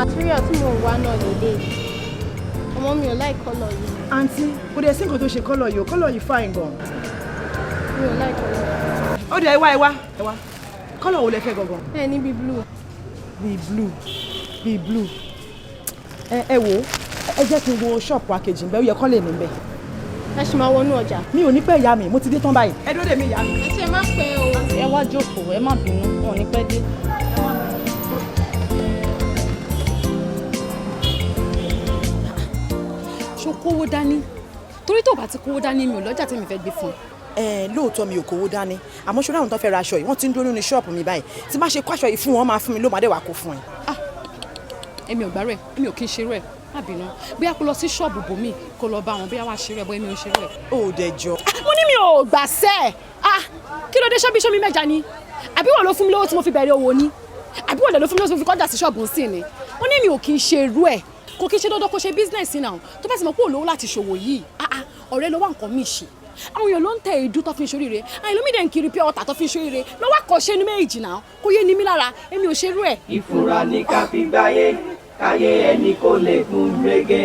material tí mo wá náà lédè ọmọ mi ò like colour yìí. àǹtí kò dé sí nǹkan tó ṣe colour yìí o colour yìí fine gan. mi ò like colour. ó dé ẹ wá colour wo lẹ fẹ́ gangan. ẹ ní bíi blue. bíi blue ẹ wò ẹ jẹ́ kí n wo ṣọ́ọ̀pù akejì ńbẹ́ ó yẹ kán lè ní bẹ́ẹ̀. ẹ ṣì máa wọnú ọjà. mi ò ní pẹ́ ìyá mi mo ti dé tán báyìí. ẹ dúró dè mí ìyá mi. ẹ ṣe má pẹ́ o. ẹ wá jókòó ẹ má bínú wọn ò ní pẹ́ dé. ṣó kówó dání torí tó bá ti kówó dání mi ò lọ́jà tí mi fẹ́ gbé fún un. Lóòótọ́ mi ò kówó dání àmọ́ ṣọ́ra àwọn tó fẹ́ ra aṣọ yìí wọ́n ti ń dúró nínú ṣọ́ọ̀pù mi báyìí tí má ṣe kó aṣọ yìí fún wọn máa fún mi ló máa dé wàá kó fún ẹ. èmi ò gbárù ẹ èmi ò kí ń ṣerú ẹ má bínú bóyá kó lọ sí ṣọ́ọ̀bù bòmí kó lọ bá wọn bóyá wàá ṣerú ẹ bóyá èmi ò ṣerú ẹ. ó dẹ jọ. mo ní mi ò gbà sẹ́ kí ló dé ṣọ́bí mẹ́ja ni àbí wọ́n ló fún mi lówó tí mo fi bẹ̀rẹ̀ owó ni àbí wọ́n ló fún mi lówó tí mo fi kọjá sí ṣọ́ọ̀bù sí ni mo ní mi ò kí ń ṣerú ẹ kò kí ń ṣe dandan kó ṣe bísínẹ̀sì náà tó bá ti mọ̀ pé olówó láti ṣòwò yìí ọ̀rẹ́ ló wá nǹkan míì ṣe àwọn èèyàn ló ń tẹ èédú tó fi ń ṣoríire àwọn èèyàn mídẹ̀ ń kiri pé ọ̀tà tó fi ń ṣoríire lọ́wọ́ àkọ́ṣe ní méjì náà kó yé ni mí lára èmi ò ṣerú ẹ̀. ìfúnra ní ká fi gbáyé káyé ẹni kò lè gún régé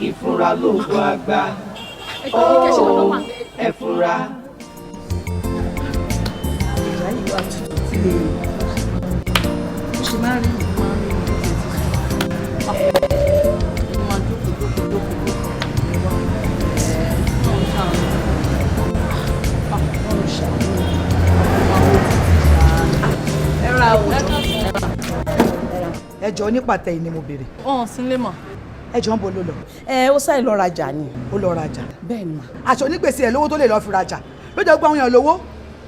ìfúnra lóògùn àgbà ó ẹ fúnra. ìyá yìí wà tuntun tí lè ó ṣe máa ń rí ìlú máa ń rí ìlú tètè ẹjọ onípàtẹ yìí ni mo béèrè. ọ̀hún sílé mọ̀. ẹjọ ń bo ló lọ. ó sáré lọ rajà ni. ó lọ rajà. bẹ́ẹ̀ ni mà. aṣọ onígbèsè ẹ lówó tó lè lọ fi rajà lójó gbọ́ àwọn èèyàn lówó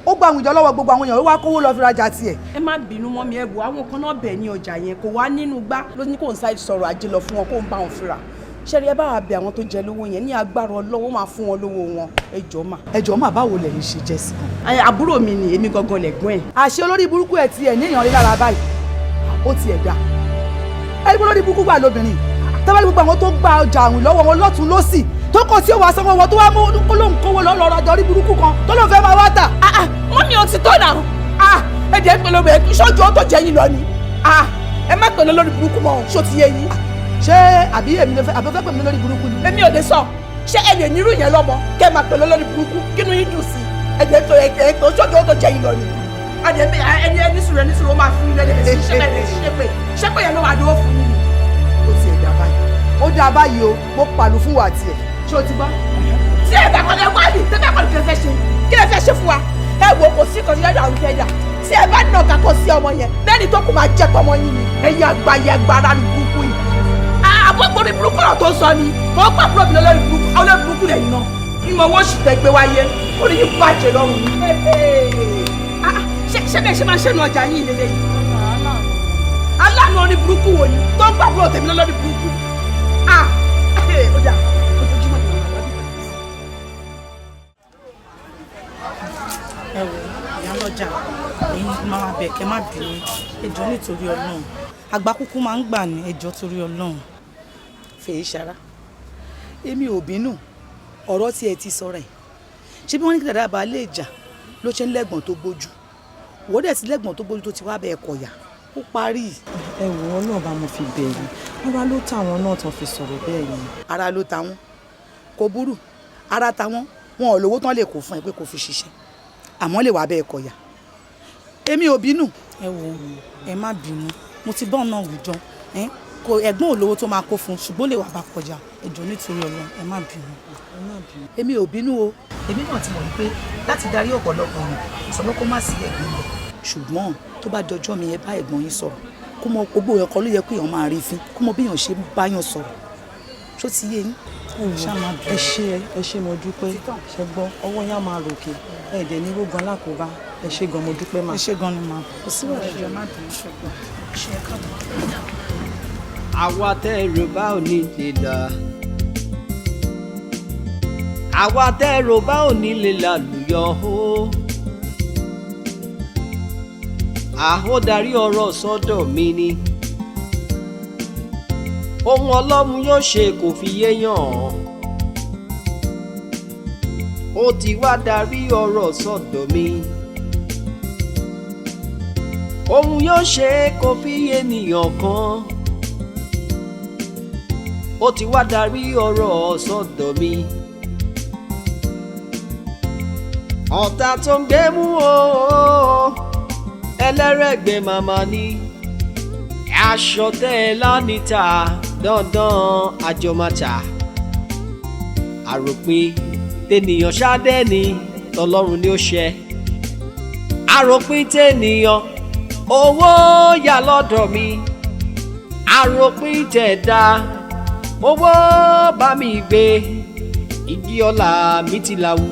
ó gba àwọn ìjọ lọ́wọ́ gbogbo àwọn èèyàn ó wá kówó lọ fi rajà tiẹ̀. ẹ má bínú mọ́ mi ẹ wò àwọn kan náà bẹ̀ ní ọjà yẹn kò wá nínú gbá ló ní kò ń sáré sọ̀rọ̀ ajé lọ fún wọn kó ń bá wọn fira ṣẹ́rí ẹ bá wa bẹ àwọn tó jẹ lówó yẹn ní agbára ọlọ́wọ́ máa fún wọn lówó wọn ẹjọ́ mà báwo lẹ̀ ń ṣe jẹ́ sí. àbúrò mi ni èmi gangan lẹ̀gbọ́n ẹ̀. àṣẹ olórí burúkú ẹ̀ tiẹ̀ ní èèyàn rí lára báyìí ó tiẹ̀ dá ẹni pé olórí burúkú gbà lóbìnrin tábàlì gbogbo àwọn tó gba ọjà àwìn lọ́wọ́ wọn lọ́tún lọ́sì tó kọ tí ó wàá sanwó wọn tó wá mú kólóhùn kówó lọ́ọ́ rajà orí burúkú kan tó lóun fẹ́ máa wá tà. wọ́n ní ọtí tó nà ẹ jẹ́ pẹ̀lú ọbẹ̀ ṣọ́jú ó tó jẹ́ yín lọ ni ẹ má pẹ̀lú olórí burúkú mọ́ ṣó ti yé yín. ṣé àbí èmi ló fẹ́ àbí ó fẹ́ pẹ̀lú olórí burúkú ni. èmi ò lè sọ ṣé ẹ lè nírú yẹn lọ́mọ kẹ́ máa pẹ̀lú olórí burúkú kínú yín dùn sí ẹ jẹ́ tó ẹ tó ṣọ́jú ó tó jẹ́ yín lọ ni. ẹni sùúrù ó máa fún yín lẹ́lẹ́ ṣẹ́pẹ̀ yẹn ló máa dúró fún yín. ó ti ẹ̀ dá báyìí ó dá báyìí o mo pàlù fún wa tiẹ̀ ṣé o ti gbọ́. tí ẹ bá kọ́ lẹ wá ní tẹ́lẹ̀ kọ́ kí lẹ fẹ́ ṣe fún wa ẹ wo kò sí kan yáyà àrùn kẹyà tí ẹ bá nà ká kó sí ọmọ yẹn lẹ́ni tó kù máa jẹ́ tọmọ yín ni ẹ̀yin àgbáyé agbára ní burúkú yìí. àbọ̀gbọ̀n ní burúkú náà tó sọ ni mo gbà púrọ̀ mi lọ́lọ́rí burúkú lẹ́yìn náà ìmọ̀ owó sì tẹ́ gbé wáyé orí yìí bàjẹ́ lọ́rùn mi. ṣé bẹ́ẹ̀ ṣe máa ṣẹ́nu ọjà yín ìlélẹ́ yìí. aláàánú orí burúkú wo ni tó gbà púrọ̀ tèmi lọ́lọ́rí burúkú. ó dà ojoojúmọ́ ni màmá lọ́dún. ẹ wò ìyá lọ́jà èyí máa bẹ̀ kẹ́ má bínú ẹjọ́ nítorí ọlọ́run àgbà kúkú máa ń gbà ní ẹjọ́ torí ọlọ́run. fèé ṣara èmi ò bínú ọ̀rọ̀ tí ẹ ti sọ̀rọ̀ ẹ̀ ṣé bí wọ́n ní kí dàda bá lè jà ló ṣe ń lẹ́gbọ̀n tó gbójú wọ́n dẹ̀ sí lẹ́gbọ̀n tó gbójú tó ti wá bẹ́ẹ̀ kọ̀yà ó parí. ẹ wò wọn náà bá mo fi bẹ̀rù ara ló tàwọn náà tán fi sọ̀rọ̀ bẹ́ẹ̀ yẹn. ara ló ta wọn kò burú ara ta wọn wọn ò lówó tán lè kó fún ẹ pé kò fi ṣiṣẹ́ àmọ́ lè wá bẹ́ẹ̀ kọ̀yà èmi ò bínú. ẹ wò ẹ má bínú mo ti bọ́ ọ̀nà àwùjọ kò ẹ̀gbọ́n olówó tó máa kó fún ṣùgbọ́n lè wà bá kọjá ẹjọ́ nítorí ọlọ́run ẹ má bínú. èmi ò bínú o èmi náà ti mọ̀ wípé láti darí ọ̀pọ̀lọpọ̀ ọ̀run sọ kó má sí ẹ̀gbọ́n rẹ̀ ṣùgbọ́n tó bá dọjọ́ mi ẹ bá ẹ̀gbọ́n yín sọ̀rọ̀ kó mọ gbogbo ẹ̀kọ́ ló yẹ kó èèyàn máa rí fín kó mọ bí èèyàn ṣe báyàn sọ̀rọ̀ ṣó ti yé yín. ẹ ṣé mo dúpẹ́ ṣe gbọ́ ọwọ́ yá máa ròkè ẹ̀ẹ́dẹ̀ ní rógan alákòóbá ẹ ṣé gan mo dúpẹ́ máa. ẹ ṣé gan ni máa. kò sí wàhálà má bínú ṣùgbọ́n ṣe é kọ́. àwa tẹ́ ẹ̀rọ bá ò ní lè là àwa tẹ́ ẹ̀rọ bá ò ní lè là lùyọ̀ o àhódarí ọ̀rọ̀ sọ́dọ̀ mi ni ohun ọlọ́mú yóò ṣe kò fi yéèyàn ó ti wá darí ọ̀rọ̀ sọ́dọ̀ mi ohun yóò ṣe kò fi yéèyàn kan ó ti wá darí ọ̀rọ̀ sọ́dọ̀ mi. ọ̀tá tó ń gbé mú o ẹlẹ́rẹ̀gbẹ́ màmá ni aṣọ tẹ́ ẹ lánìta dandan àjọmọ́ta àròpin tènìyàn ṣáde ni tọlọ́run ni ó ṣe àròpin tènìyàn owó yà lọ́dọ̀ mi àròpin tẹ̀dá owó bá mi gbé igi ọlá mi ti làwù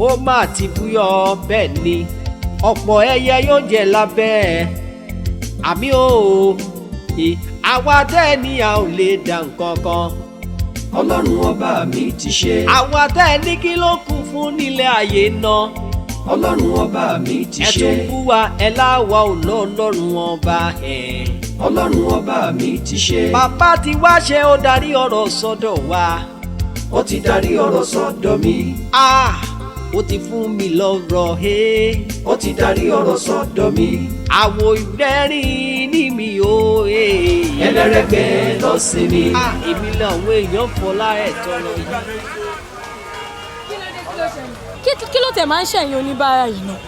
ó má ti búyọ́ bẹ́ẹ̀ ni ọ̀pọ̀ ẹyẹ yóò jẹ lábẹ́ àmì o àwa tẹ́ ni a ò lè dá nǹkan kan ọlọ́run ọba mi ti ṣe. àwa tẹ́ ní kí ló kù fún nílé ayé náà ọlọ́run ọba mi ti ṣe. ẹ tún bú wa ẹ láwa ò lọ ọlọ́run ọba ẹ̀. ọlọ́run ọba mi ti ṣe. bàbá ti wá ṣe ó darí ọ̀rọ̀ sọ́dọ̀ wa. ó ti darí ọ̀rọ̀ sọ́dọ̀ mi. ó ti fún mi lọ́rọ̀ he. ó ti darí ọ̀rọ̀ sọ́dọ̀ mi. àwo ìgbẹ́rin ní mi ò he. ẹlẹ́rẹ̀gbẹ́ lọ sí mi. èmi làwọn èèyàn fọlá ẹ̀ tọrọ yìí. kí ló tẹ̀ máa ń ṣẹ̀yìn oníbàárà yìí náà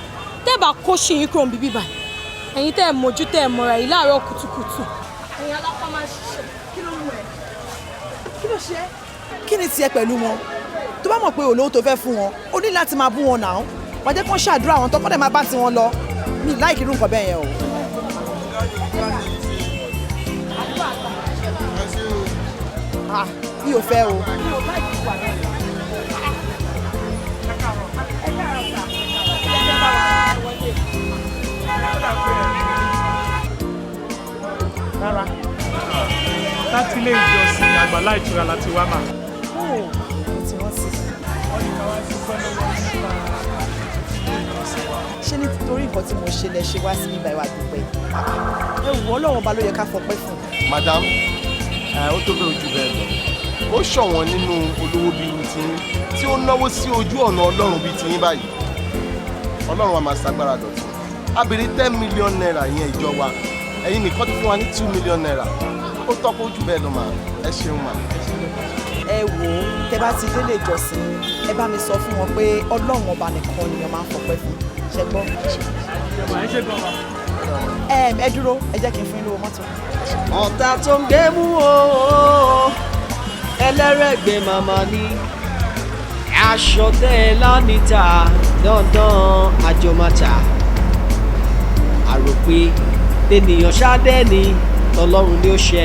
tẹ́ bá kó ṣe yín kúrò níbí báyìí ẹ̀yin tẹ́ mójú tẹ́ mọ́ra yìí láàárọ̀ kùtùkùtù. ẹ̀yin alápá máa ń ṣiṣẹ́ kí ló mú ẹ kí ló ṣe. kí ni tiẹ̀ pẹ̀lú wọn tó bá mọ̀ pé olówó tó fẹ́ fún wọn ó ní láti máa bú wọn náà wọ́n jẹ́ kó ń ṣàdúrà àwọn tó kọ́dẹ̀ máa bá tiwọn lọ mi láìkí irú nǹkan bẹ́ẹ̀ yẹn o. mi ò fẹ́ o. rárá láti ilé ìjọsìn àgbàlá ìtura láti wá mà. ṣé nítorí nǹkan tí mo ṣe lẹ ṣe wá sí ibà ìwà dúpẹ́ ẹ wò Ọlọ́run ọba ló yẹ ká fọpẹ́ fún. madam ó tó bẹ́ẹ̀ ojú bẹ́ẹ̀ lọ ó ṣọ̀wọ́n nínú olówó bíi irú tiyín tí ó náwó sí ojú ọ̀nà Ọlọ́run bíi tiyín báyìí Ọlọ́run wa máa ṣàgbára dọ̀tun a béèrè 10 million naira ìyẹn ìjọ wa ẹ̀yin nìkan ti fún wa ní 2 million naira ó tọ́pọ̀ ojú bẹ́ẹ̀ lọ mà ẹ ṣeun mà. ẹ wò ó tẹ bá ti délé ìjọsìn ẹ bá mi sọ fún wọn pé Ọlọ́run ọba nìkan ni wọn máa ń fọpẹ́ fún ṣe gbọ́. ẹ dúró ẹ jẹ́ kí n fún yín lówó mọ́tò. ọ̀tá tó ń gbé mú o ẹlẹ́rẹ̀gbẹ́ màmá ni aṣọ tẹ́ ẹ lánìta dandan àjọmọ́ta àròpin tènìyàn ṣáde ni tọlọ́run ni ó ṣe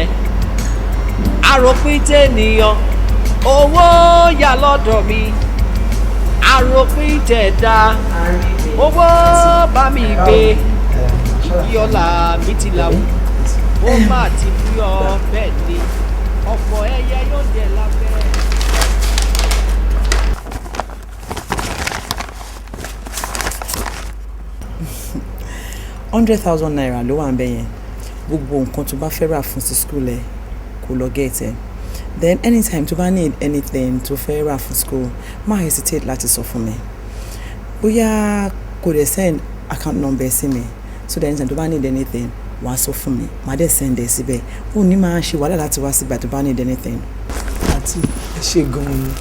àròpin tènìyàn owó yà lọ́dọ̀ mi àròpin tẹ̀dá owó bá mi gbé igi ọlá mi ti làwù ó má ti búyọ bẹ́ẹ̀ ni ọ̀pọ̀ ẹyẹ yóò jẹ lábẹ́. 100,000 naira ló wà ń bẹ yẹn gbogbo nǹkan tó bá fẹ́ rà fún sí school ẹ̀ kó lọ get ẹ̀ then anytime tó bá need anything tó fẹ́ rà fún school má hesitate láti sọ fún mi bóyá kò dẹ̀ send account number sí mi so that anytime tó bá need anything wàá sọ fún mi màá dẹ̀ send ẹ̀ síbẹ̀ ó ní máa ṣe wàhálà láti wá síbẹ̀ tó bá need anything. àti ẹ ṣe gan-an ni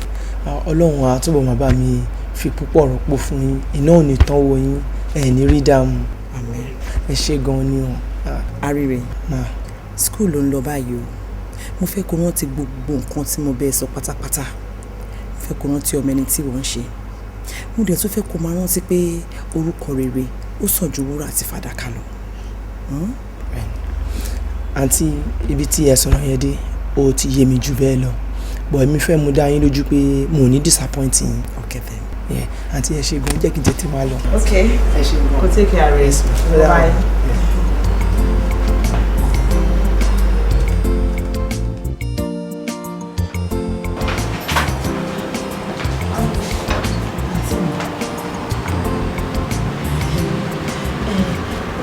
ọlọ́run àtúbọ̀ máa bá mi fi púpọ̀ rọ́pò fún yín iná ò ní tán wo yín ẹ̀ ní rí dààmú ẹ ṣe gan-an ni o. Arire school ló ń lọ báyìí o mo fẹ́ kó rántí gbogbo nǹkan tí mo bẹ́ẹ̀ sọ pátápátá mo fẹ́ kó rántí ọmọ ẹni tí wọ́n ń ṣe mo dẹ̀ tún fẹ́ kó máa rántí pé orúkọ rere ó sàn ju wúrà àti fàdákà lọ. àǹtí ibi tí ẹ sọ̀rọ̀ yẹn dé ó ti yé mi jù bẹ́ẹ̀ lọ bọ̀ èmi fẹ́ mú dá yín lójú pé mo ò ní disappoint yín. Okay then. àǹtí ẹ ṣe gan jẹ́ kí n tètè máa lọ. Okay ẹ ṣe gan. Go take care rest. Bye.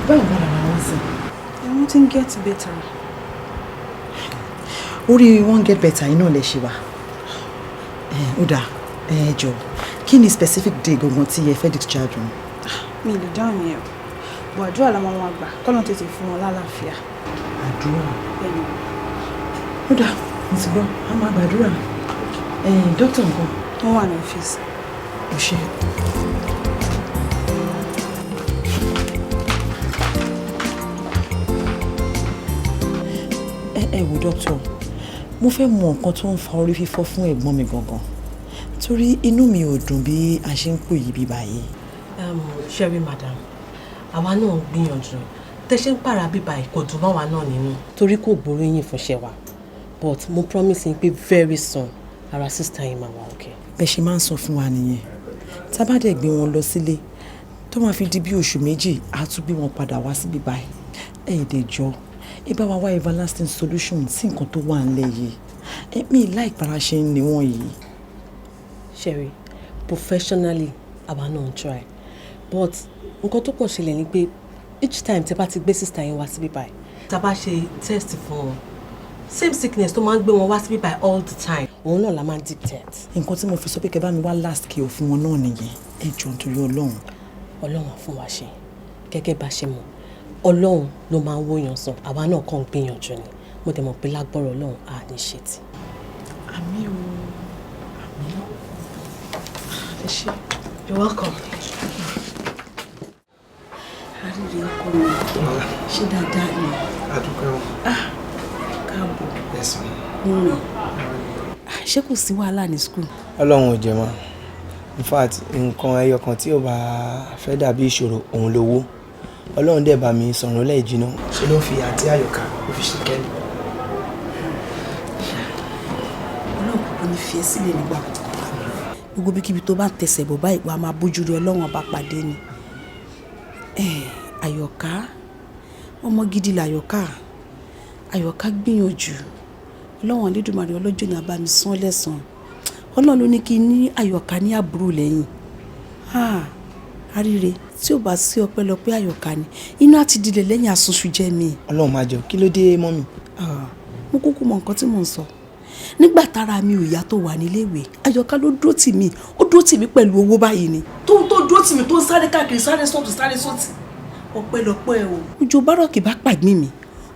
báwo wà lára wọn sí. wọ́n ti ń get better. orí wọ́n get better iná lè ṣe wá. ó dáa jọ kí ni specific day gangan tí ẹ fẹ́ discharge wọn. mi lè dáhùn yẹn o bọ̀ àdúrà làwọn wọn àgbà kọ́lọ́n tètè fún wọn lálàáfíà. àdúrà. ó dáa mo ti gbọ́ a máa gbàdúrà dókítà nǹkan. wọ́n wà ní ọ́fíìsì. ò ṣe. ẹ wo dókítà mo fẹ́ mọ nǹkan tó ń fa orí fífọ́ fún ẹ̀gbọ́n mi gangan torí inú mi ò dùn bí a ṣe ń pò yí bí báyìí. Sherry madam àwa náà ń gbìyànjú tẹ ṣe ń pààrà bíbá kò dùn mọ́ wa náà nínú torí kò gbóríyìn fúnṣẹ́ wa but mo promise yín pé very soon ara sister yín máa wà okay. bẹ́ẹ̀ ṣe máa ń sọ fún wa nìyẹn tá a bá dẹ̀ gbé wọn lọ sílé tó máa fi di bí oṣù méjì á tún gbé wọn padà wá síbí báyìí ẹ̀ẹ́dẹ̀ jọ ẹ bá wa wá everlasting solution sí nǹkan tó wà ńlẹ̀ yìí mi láì para ṣe ń ní wọ́n yìí. Sherry professionally àwa náà ń try but nǹkan tó kàn ṣẹlẹ̀ ni pé each time tẹ bá ti gbé sister yín wá síbí báyìí tá a bá ṣe test fún wọn same sickness tó máa ń gbé wọn wá síbí báyìí all the time òun náà la máa ń dictate. nǹkan tí mo fi sọ pé kẹ́ bá mi wá last kí o fún wọn náà nìyẹn ẹ jọ̀ọ́ nítorí Ọlọ́run. Ọlọ́run á fún wa ṣe gẹ́gẹ́ bá ṣe mọ̀ Ọlọ́run ló máa ń wòyàn sàn àwa náà kàn ń gbìyànjú ni mo dẹ̀ mọ̀ pé lágbọ́rọ̀ Ọlọ́run á ní ṣe tì. àmín o àmín ẹ ṣé. You're welcome. àríre ọkọ mi ṣé dáadáa ni. adúpẹ́ o. káàbọ̀. ẹ̀sùn. ṣé kò sí wàhálà ní school. Ọlọ́run ò jẹ́ mọ́ in fact nǹkan ẹyọ kan tí ò bá fẹ́ dàbí ìṣòro òun lówó Ọlọ́run dẹ̀ bá mi sọ̀rọ̀ lẹ́ẹ̀jìnà ṣe ló fi àti àyọ̀ká ó fi ṣe kẹ́lì. Ọlọ́run kò ní fi ẹ́ sílẹ̀ nígbà kankan gbogbo bíkíbi tó bá ń tẹsẹ̀ bọ̀ báyìí wàá máa bójú rí Ọlọ́run ọba pàdé ni. àyọ̀ká ọmọ gidi làyọ̀ká àyọ̀ká gbìyànjú Ọlọ́run Olódùmarè ọlọ́jọ́ ní abá mi sán lẹ́sàn-án Ọlọ́run ló ní kí n ní àyọ̀ká ní àbúrò lẹ́yìn àríre tí ò bá sí ọpẹ́lọpẹ́ àyọ̀ká ni iná àti ìdílé lẹ́yìn àsunṣu jẹ́ mi. Ọlọ́run máa jẹ́ kí ló dé mọ́mì. mo kúkú mọ nǹkan tí mò ń sọ nígbà tára mi ò yá tó wà níléèwé àyọ̀ká ló dúró tì mí ó dúró tì mí pẹ̀lú owó báyìí ni tó dúró tì mí tó ń sáré káàkiri sáré sọ́tún sáré sọ́tì ọpẹ́lọpẹ́ o. ojú bárọ̀kì bá pàgbín mi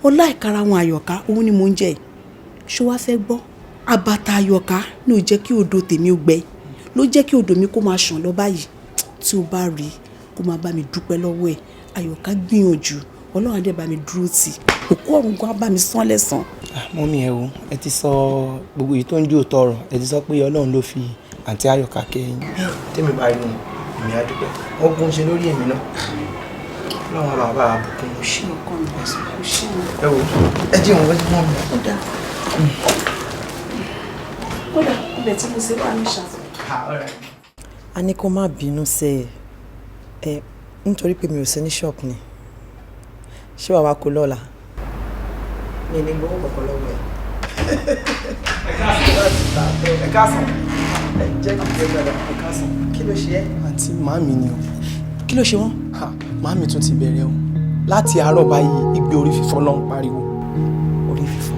ọlá ìkara wọn àyọ̀ká òun ni mò ń jẹ ṣó wá fẹ́ gbọ́ àbàtà àyọ̀ká ní ò jẹ́ kí odò tèmi ó gbẹ ló jẹ́ kí odò mi kó máa ṣàn lọ báyìí tí o bá rí kó máa bá mi dúpẹ́ lọ́wọ́ ẹ̀ àyọ̀ká gbìyànjú Ọlọ́run adé bá mi dúró tì òkú ọ̀run gan bá mi sán lẹ́sàn. mọ́mì ẹ wo ẹ ti sọ gbogbo èyí tó ń jó tọrọ ẹ ti sọ pé Ọlọ́run ló fi àǹtí àyọ̀ká kẹ́yìn tèmi bá rí wọn èmi á dúpẹ́ wọ́n gún ṣe lórí èmi náà Ọlọ́run máa bá a bùkún mi. ṣé ọkọ mi ṣé ẹ wo ẹ jí wọn fẹ́ mọ́ mi. ó dáa kódà ibẹ̀ tí mo ṣe wà ní ṣàtọ̀. a ní kó má bínú sí ẹ nítorí pé mi ò sí ní ṣọ́ọ̀bù ni ṣé wàá wá kó lọ́la. mi ní gbowó kọ̀ọ̀kan lọ́wọ́ ẹ. ẹ káàsán ẹ jẹ́ kí ẹ gbàdá ẹ káàsán. kí ló ṣe ẹ́. àǹtí màámi ni o. kí ló ṣe wọ́n. màámi tún ti bẹ̀rẹ̀ o láti àárọ̀ báyìí igbe orí fífọ́ ló ń pariwo. orí fífọ́.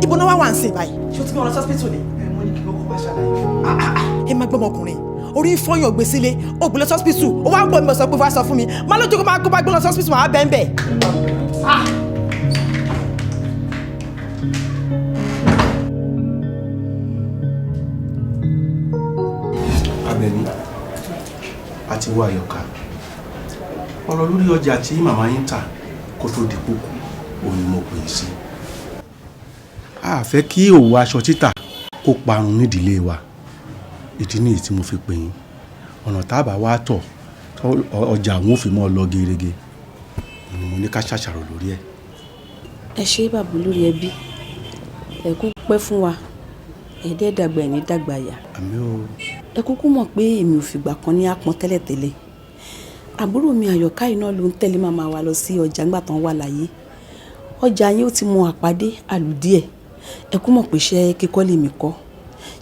ibo náà wá wà ń sìn báyìí. ṣé o ti bí wọn lọ sọ́sìpítù ni. mo ní kí ló kọ́ wá ṣàlàyé fún mi. ẹ má gbọ́ ọmọkùnrin orí fọyín ògbé sílé ó gbé lọ sọ́sìpítù ó wá ń bọ̀ mi sọ pé wá sọ fún mi má lójú kó máa kó bá gbé lọ sọ́sìpítù máa bẹ́ẹ̀ bẹ́ẹ̀. Abẹ́ní àti wá àyọ̀ká ọ̀rọ̀ lórí ọjà tí màmá yín tà kó tó di kókó òun ni mo pè é sí. a fẹ́ kí òwò aṣọ títà kó parun nídìílé wa ìdí nìyí tí mo fi pè yín ọ̀nà tábà wá tọ̀ ọjà àwọn òfin mọ́ lọ gerege ni mo ní ká ṣàṣàrò lórí ẹ̀. ẹ ṣe bàbá olórí ẹbí ẹ kú pẹ́ fún wa ẹ̀ẹ́dẹ́ dàgbà ẹ̀ ní dàgbà yà. àmín o. ẹ kúkú mọ̀ pé èmi ò fìgbà kan ní àpọ́n tẹ́lẹ̀tẹ́lẹ̀ àbúrò mi àyọ̀ká iná ló ń tẹ̀lé màmá wa lọ sí ọjà ńgbà tán wà láyé ọjà yín ó ti mọ àpàdé àlùdíẹ̀ ẹ kú mọ̀ pé iṣẹ́ kíkọ́ lèmi kọ́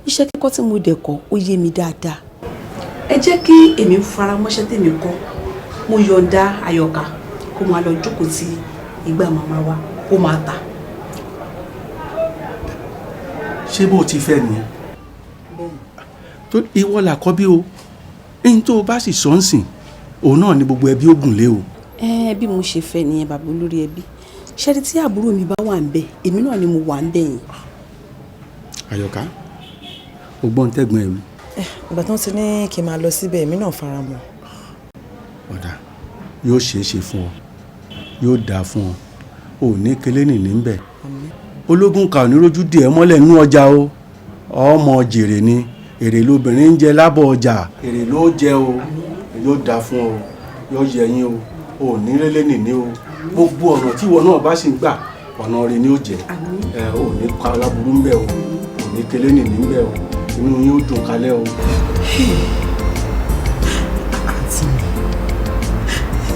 iṣẹ́ kíkọ́ tí mo dẹ̀ kọ́ ó yé mi dáadáa ẹ jẹ́ kí èmi fara mọ́ṣẹ́ tèmi kọ́ mo yọ̀ǹda àyọ̀ká kó máa lọ jókòó ti ìgbà màmá wa kó máa tà. ṣé bó ti fẹ́ nìyẹn tó ìwọ là kọ́ bí o ẹni tó o bá sì sọ ń sìn òun náà ni gbogbo ẹbí ó gùn lé o. bí mo ṣe fẹ́ nìyẹn bàbá olórí ẹbí ṣẹ́ni tí àbúrò mi bá wà ń bẹ̀ èmi náà ni mo wà ń bẹ̀ yìí. Àyọ̀ká o gbọ́n tẹ́gbọ́n ẹ̀ mi. ìgbà tó ń ti ní kí n máa lọ síbẹ̀ èmi náà fara mọ́. ọ̀dà yóò ṣeé ṣe fún ọ yóò dáa fún ọ ò ní kélé nìní ń bẹ̀. ológun kà ò ní rójú dì ẹ́ mọ́lẹ̀ nínú ọjà o ọmọ jèrè ni èrè lobìnrin ń jẹ lábọ̀ ọjà èrè ló jẹ o yóò dáa fún ọ yóò yẹ yín o ò ní lélẹ́ nìní o gbogbo ọ̀nà tí ìwọ náà bá sì ń gbà ọ̀nà rẹ̀ ni ó jẹ́ ò ní pa aláburú ń bẹ̀ o ò ní kélé nìní ń bẹ̀ o inú yín ó dùn kálẹ̀ o. àǹtí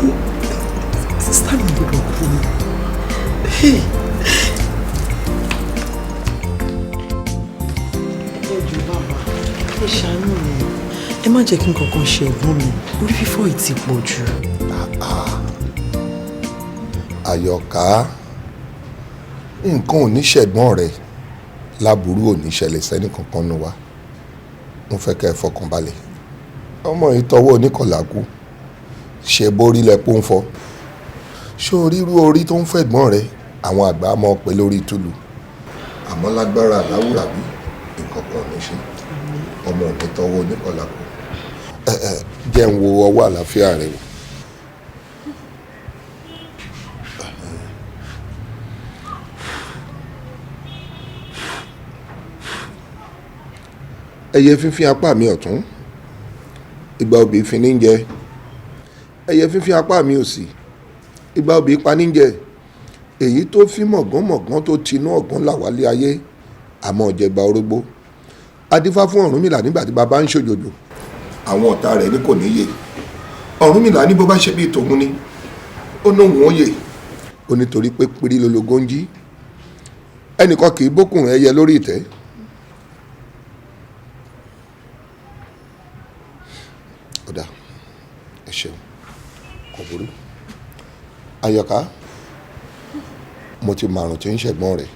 mi sísá mi gbọdọ̀ kú mi. ẹ jù bàbá ẹ ṣàánú mi ẹ má jẹ́ kí n kankan ṣe ẹ̀gbọ́n mi orí fífọ́ yìí ti pọ̀ jù. Àyọ̀ká nǹkan ò ní ṣẹ̀gbọ́n rẹ̀ láburú ò ní ṣẹlẹ̀ sẹ́ni kankan nu wa mo fẹ́ kẹ́ ẹ fọkàn balẹ̀ ọmọ yìí tọwọ́ oníkọ̀lákú ṣe borí lẹ́pọ̀ ń fọ́ ṣé orírú orí tó ń fẹ̀gbọ́n rẹ̀ àwọn àgbà mọ̀ pé lórí túlù àmọ́ lágbára láwùrà bí nǹkan kan ò ní ṣe ọmọ ò ní tọwọ́ oníkọ̀lákú jẹ́ ń wo ọwọ́ àlàáfíà rẹ̀ wò. ẹyẹ fífín apá mi ọ̀tún ìgbà òbí fi ní jẹ ẹyẹ fífín apá mi òsì ìgbà òbí pa ní jẹ èyí tó fi mọ̀gánmọ̀gán tó tinú ọ̀gán làwálé ayé àmọ́ ọ̀jẹ̀gbà orógbó adífá fún Ọ̀rúnmìlà nígbà tí bàbá ń ṣòjòjò àwọn ọ̀tá rẹ̀ ní kò níyè Ọ̀rúnmìlà ní bó bá ṣe bí tòun ni ó nóhùn óyè ó nítorí pé pírí lológo ń jí ẹnìkan kì í bókùnrin ẹyẹ lórí ìtẹ́. ọ̀dà ẹ ṣeun kò burú Àyọ̀ká mo ti màrùn tí ń ṣẹ̀gbọ́n rẹ̀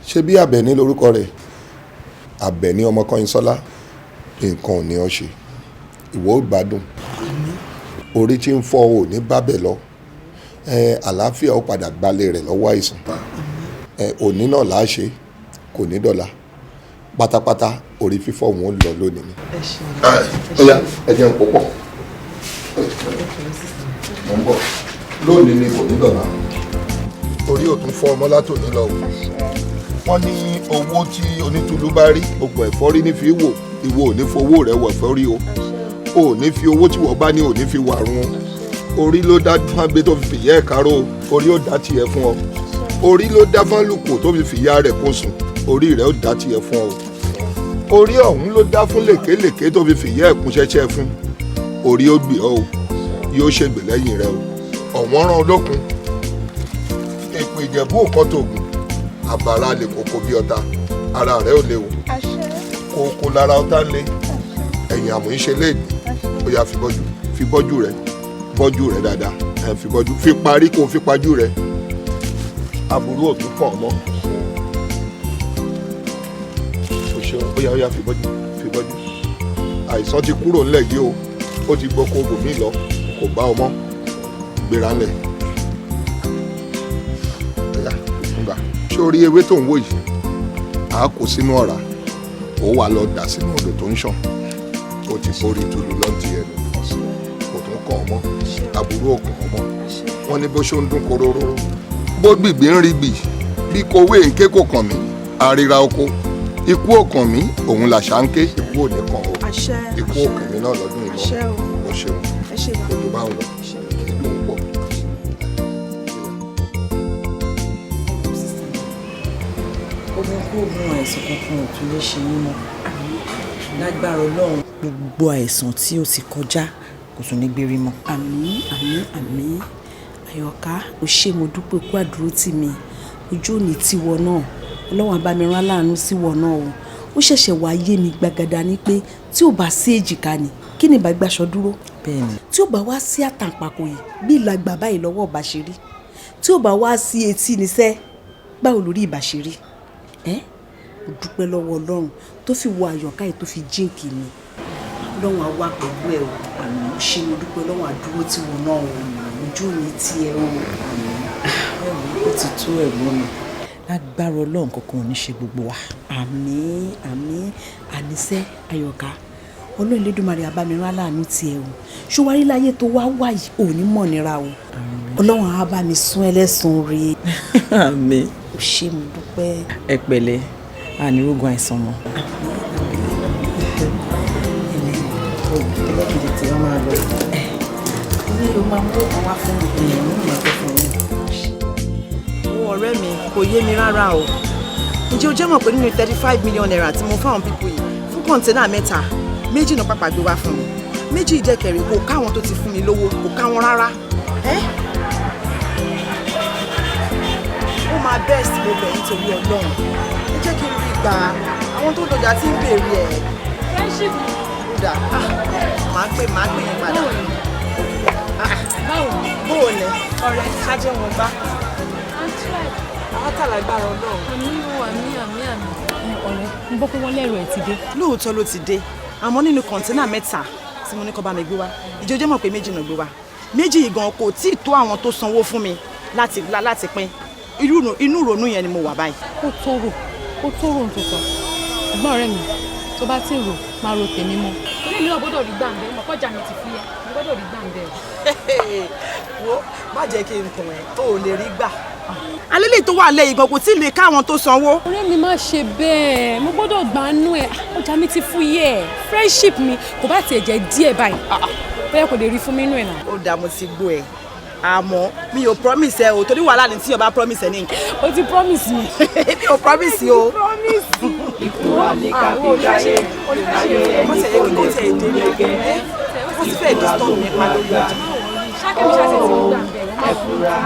ṣé bí Àbẹ̀ní lórúkọ rẹ̀ Àbẹ̀ní ọmọ Kọ́yinsọ́lá nǹkan ò ní ọ ṣe ìwọ ò gbádùn orí tí ń fọ́ ò ní bábẹ̀ lọ àlàáfíà ó padà gbalẹ̀ rẹ̀ lọ́wọ́ àìsàn òní náà láṣẹ kò ní dọ̀la pátápátá orí fífọ́ wọn lọ lónìí ni. ọ̀ya ẹ jẹun púpọ̀ mo ń bọ̀ lónìí ni kò ní dọ̀la orí ò tún fọ́ ọmọ látòní lọ o wọ́n ní owó tí onítùlú bá rí oògùn ẹ̀fọ́rí ní fi wò ìwọ ò ní fowó rẹ̀ wọ̀ ẹ̀fọ́rí o ò ní fi owó tí wọ́n bá ní ò ní fi wàrun o orí ló dá fáńgbé tó fi fìyà ẹ̀ kárò orí ó dá tiẹ̀ fún ọ orí ló dá fánlùkù tó fi fìyà rẹ̀ kó sùn orí rẹ̀ ó dá tiẹ̀ fún ọ orí ọ̀hún ló dá fún lèkélèké tó fi fìyà ẹ̀kún ṣẹ́ṣẹ́ fún orí ó gbé ọ o yóò ṣègbè lẹ́yìn rẹ o ọ̀wọ́n rán olókun èpè ìjẹ̀bú òkan tògùn àbàrà lè kókó bí ọ̀tá ara rẹ ò léwu kókó lára ọ̀tá lé ẹ̀yìn àmọ́ ń ṣe léèdì ó yá fi bọ́jú rẹ dáadáa fi bọ́jú fi parí kó fi pajú rẹ aburú òtún pọ̀ mọ́. ó yá fi bọ́jú àìsàn ti kúrò ńlẹ̀ yìí o ó ti gboko bòmí lọ kò bá ọmọ gbéra ńlẹ̀ ẹ̀yà ńgbà ṣé orí ewé tó ń wò yìí à á kó sínú ọ̀rá ó wà lọ dà sínú odò tó ń ṣàn ó ti forí túlù lọ́ntì ẹnu kò tún kàn ọmọ aburú òkun ọmọ wọn ní bó ṣó ń dún koróró bó gbìgbì ń rí gbì bí kowé ń ké kò kàn mí àríra oko ikú ọkàn mi òun là ṣá ń ké ikú òní kan o ikú ọkàn mi náà lọ́dún ìlọ o ṣeun ojú bá ń lọ ìlú ń pọ̀. ogun kó ogun àìsàn kankan ò tún lè ṣe mí mọ́ lágbára Ọlọ́run gbogbo àìsàn tí ó ti kọjá kò tún ní gbérí mọ́. àmín àmín àmín Àyọ̀ká o ṣé mo dúpẹ́ kó àdúró tì mí ojú òní tiwọ náà Ọlọ́run bá mi rán láàánú sí wọ náà o ó ṣẹ̀ṣẹ̀ wá yé mi gbàgàdà ni pé tí ò bá sí èjìká ni kí ni ìbá gbàṣọ dúró bẹ́ẹ̀ni tí ò bá wá sí àtàǹpàkò yìí bí ìlàgbà báyìí lọ́wọ́ ọba ṣe rí tí ò bá wá sí etí níṣẹ́ báwo lórí ìbá ṣe rí mo dúpẹ́ lọ́wọ́ Ọlọ́run tó fi wo Àyọ̀ká yìí tó fi jíǹkì mi Ọlọ́run á wà pẹ̀lú ẹ̀ o àmín ṣé mo dúpẹ́ Ọlọ́run àdúró tí wọn náà o ojú mi tiẹ̀ o àmín. ti tó ẹ̀gbọ́n mi lágbára Ọlọ́run kankan ò ní ṣe gbogbo wa. àmín àmín àníṣe Àyọ̀ká Ọlọ́run Elédùmarè abámirán aláàánú tiẹ̀ o ṣùwárí láyé tó wá wà yìí ò ní mọ̀ nira o Ọlọ́run á bá mi sún ẹlẹ́sùn rè. àmín. ò ṣe mo dúpẹ́. ẹ pẹ̀lẹ́ ànírógun àìsàn mọ́. ẹlẹ́kìndì tí wọ́n máa lọ ní ló máa mú ọkàn wá fún ìyẹn ní ìmọ̀tò fún mi. owó ọ̀rẹ́ mi kò yé mi rárá o ǹjẹ́ o jẹ́ mọ̀ pé nínú 35 million naira tí mo fáwọn pípọ̀ yìí fún kọ́ńténà mẹ́ta 2 náà pàpà gbé wá fún mi 2 ìjẹ́kẹ̀rẹ̀ kò káwọn tó ti fún mi lówó kò káwọn rárá. ó máa best mo bẹ̀ nítorí Ọlọ́run ẹ jẹ́ kí n rí gbà àwọn tó dọjà tí ń béèrè ẹ̀. friendship kódà máa pè yín padà. báwo ni ọ̀rẹ́ kájẹ́ wọn bá àwọn tàlágbára Ọlọ́run. àmì. ọ̀rẹ́ ń bọ́ pé wọ́n lẹ́rù ẹ̀ ti dé. lóòótọ́ ló ti dé àmọ́ nínú kọ̀ńténà mẹ́ta tí mo ní kó bá mi gbé wá ìjọ jẹ́ mọ̀ pé 2 náà gbé wá 2 yìí gan kò tí ì tó àwọn tó sanwó fún mi láti pín inú ìrònú yẹn ni mo wà báyìí. ó tó rò ń tòótọ́ ẹ̀gbọ́n ọ̀rẹ́ mi tó bá ti rò máa ro tèmi mọ́ orí mi náà gbọ́dọ̀ rí gbàǹdẹ̀ mọ̀ kọjá mi ti fi yẹ mo gbọ́dọ̀ rí gbàǹdẹ̀. wo má jẹ́ kí n kùn ẹ́ tó o lè rí gbà. alẹ́lẹ́ tó wà lẹ́yìn gan kò tí ì lè káwọn tó sanwó. ọ̀rẹ́ mi má ṣe bẹ́ẹ̀ mo gbọ́dọ̀ gbanú ẹ̀ ọjà mi ti fún yẹ friendship mi kò bá tiẹ̀ jẹ́ díẹ̀ báyìí bẹ́ẹ̀ kò lè rí fún mi inú ẹ̀ náà. ó dáa mo ti gbọ́ ẹ àmọ́ mi ò promise ẹ o torí wàhálà ni tí o bá promise ẹ ní nǹkan. o ti promise mi. mi ò promise o. ìkúra ní kábíyáyé ayé ẹni kò lè fún gẹ́gẹ́ wọ́n ti fẹ́ disturb mi pa lórí ọjà. ṣákẹ́mi ṣáṣẹ́ ti gbà bẹ̀rẹ̀ máa ẹ̀fúra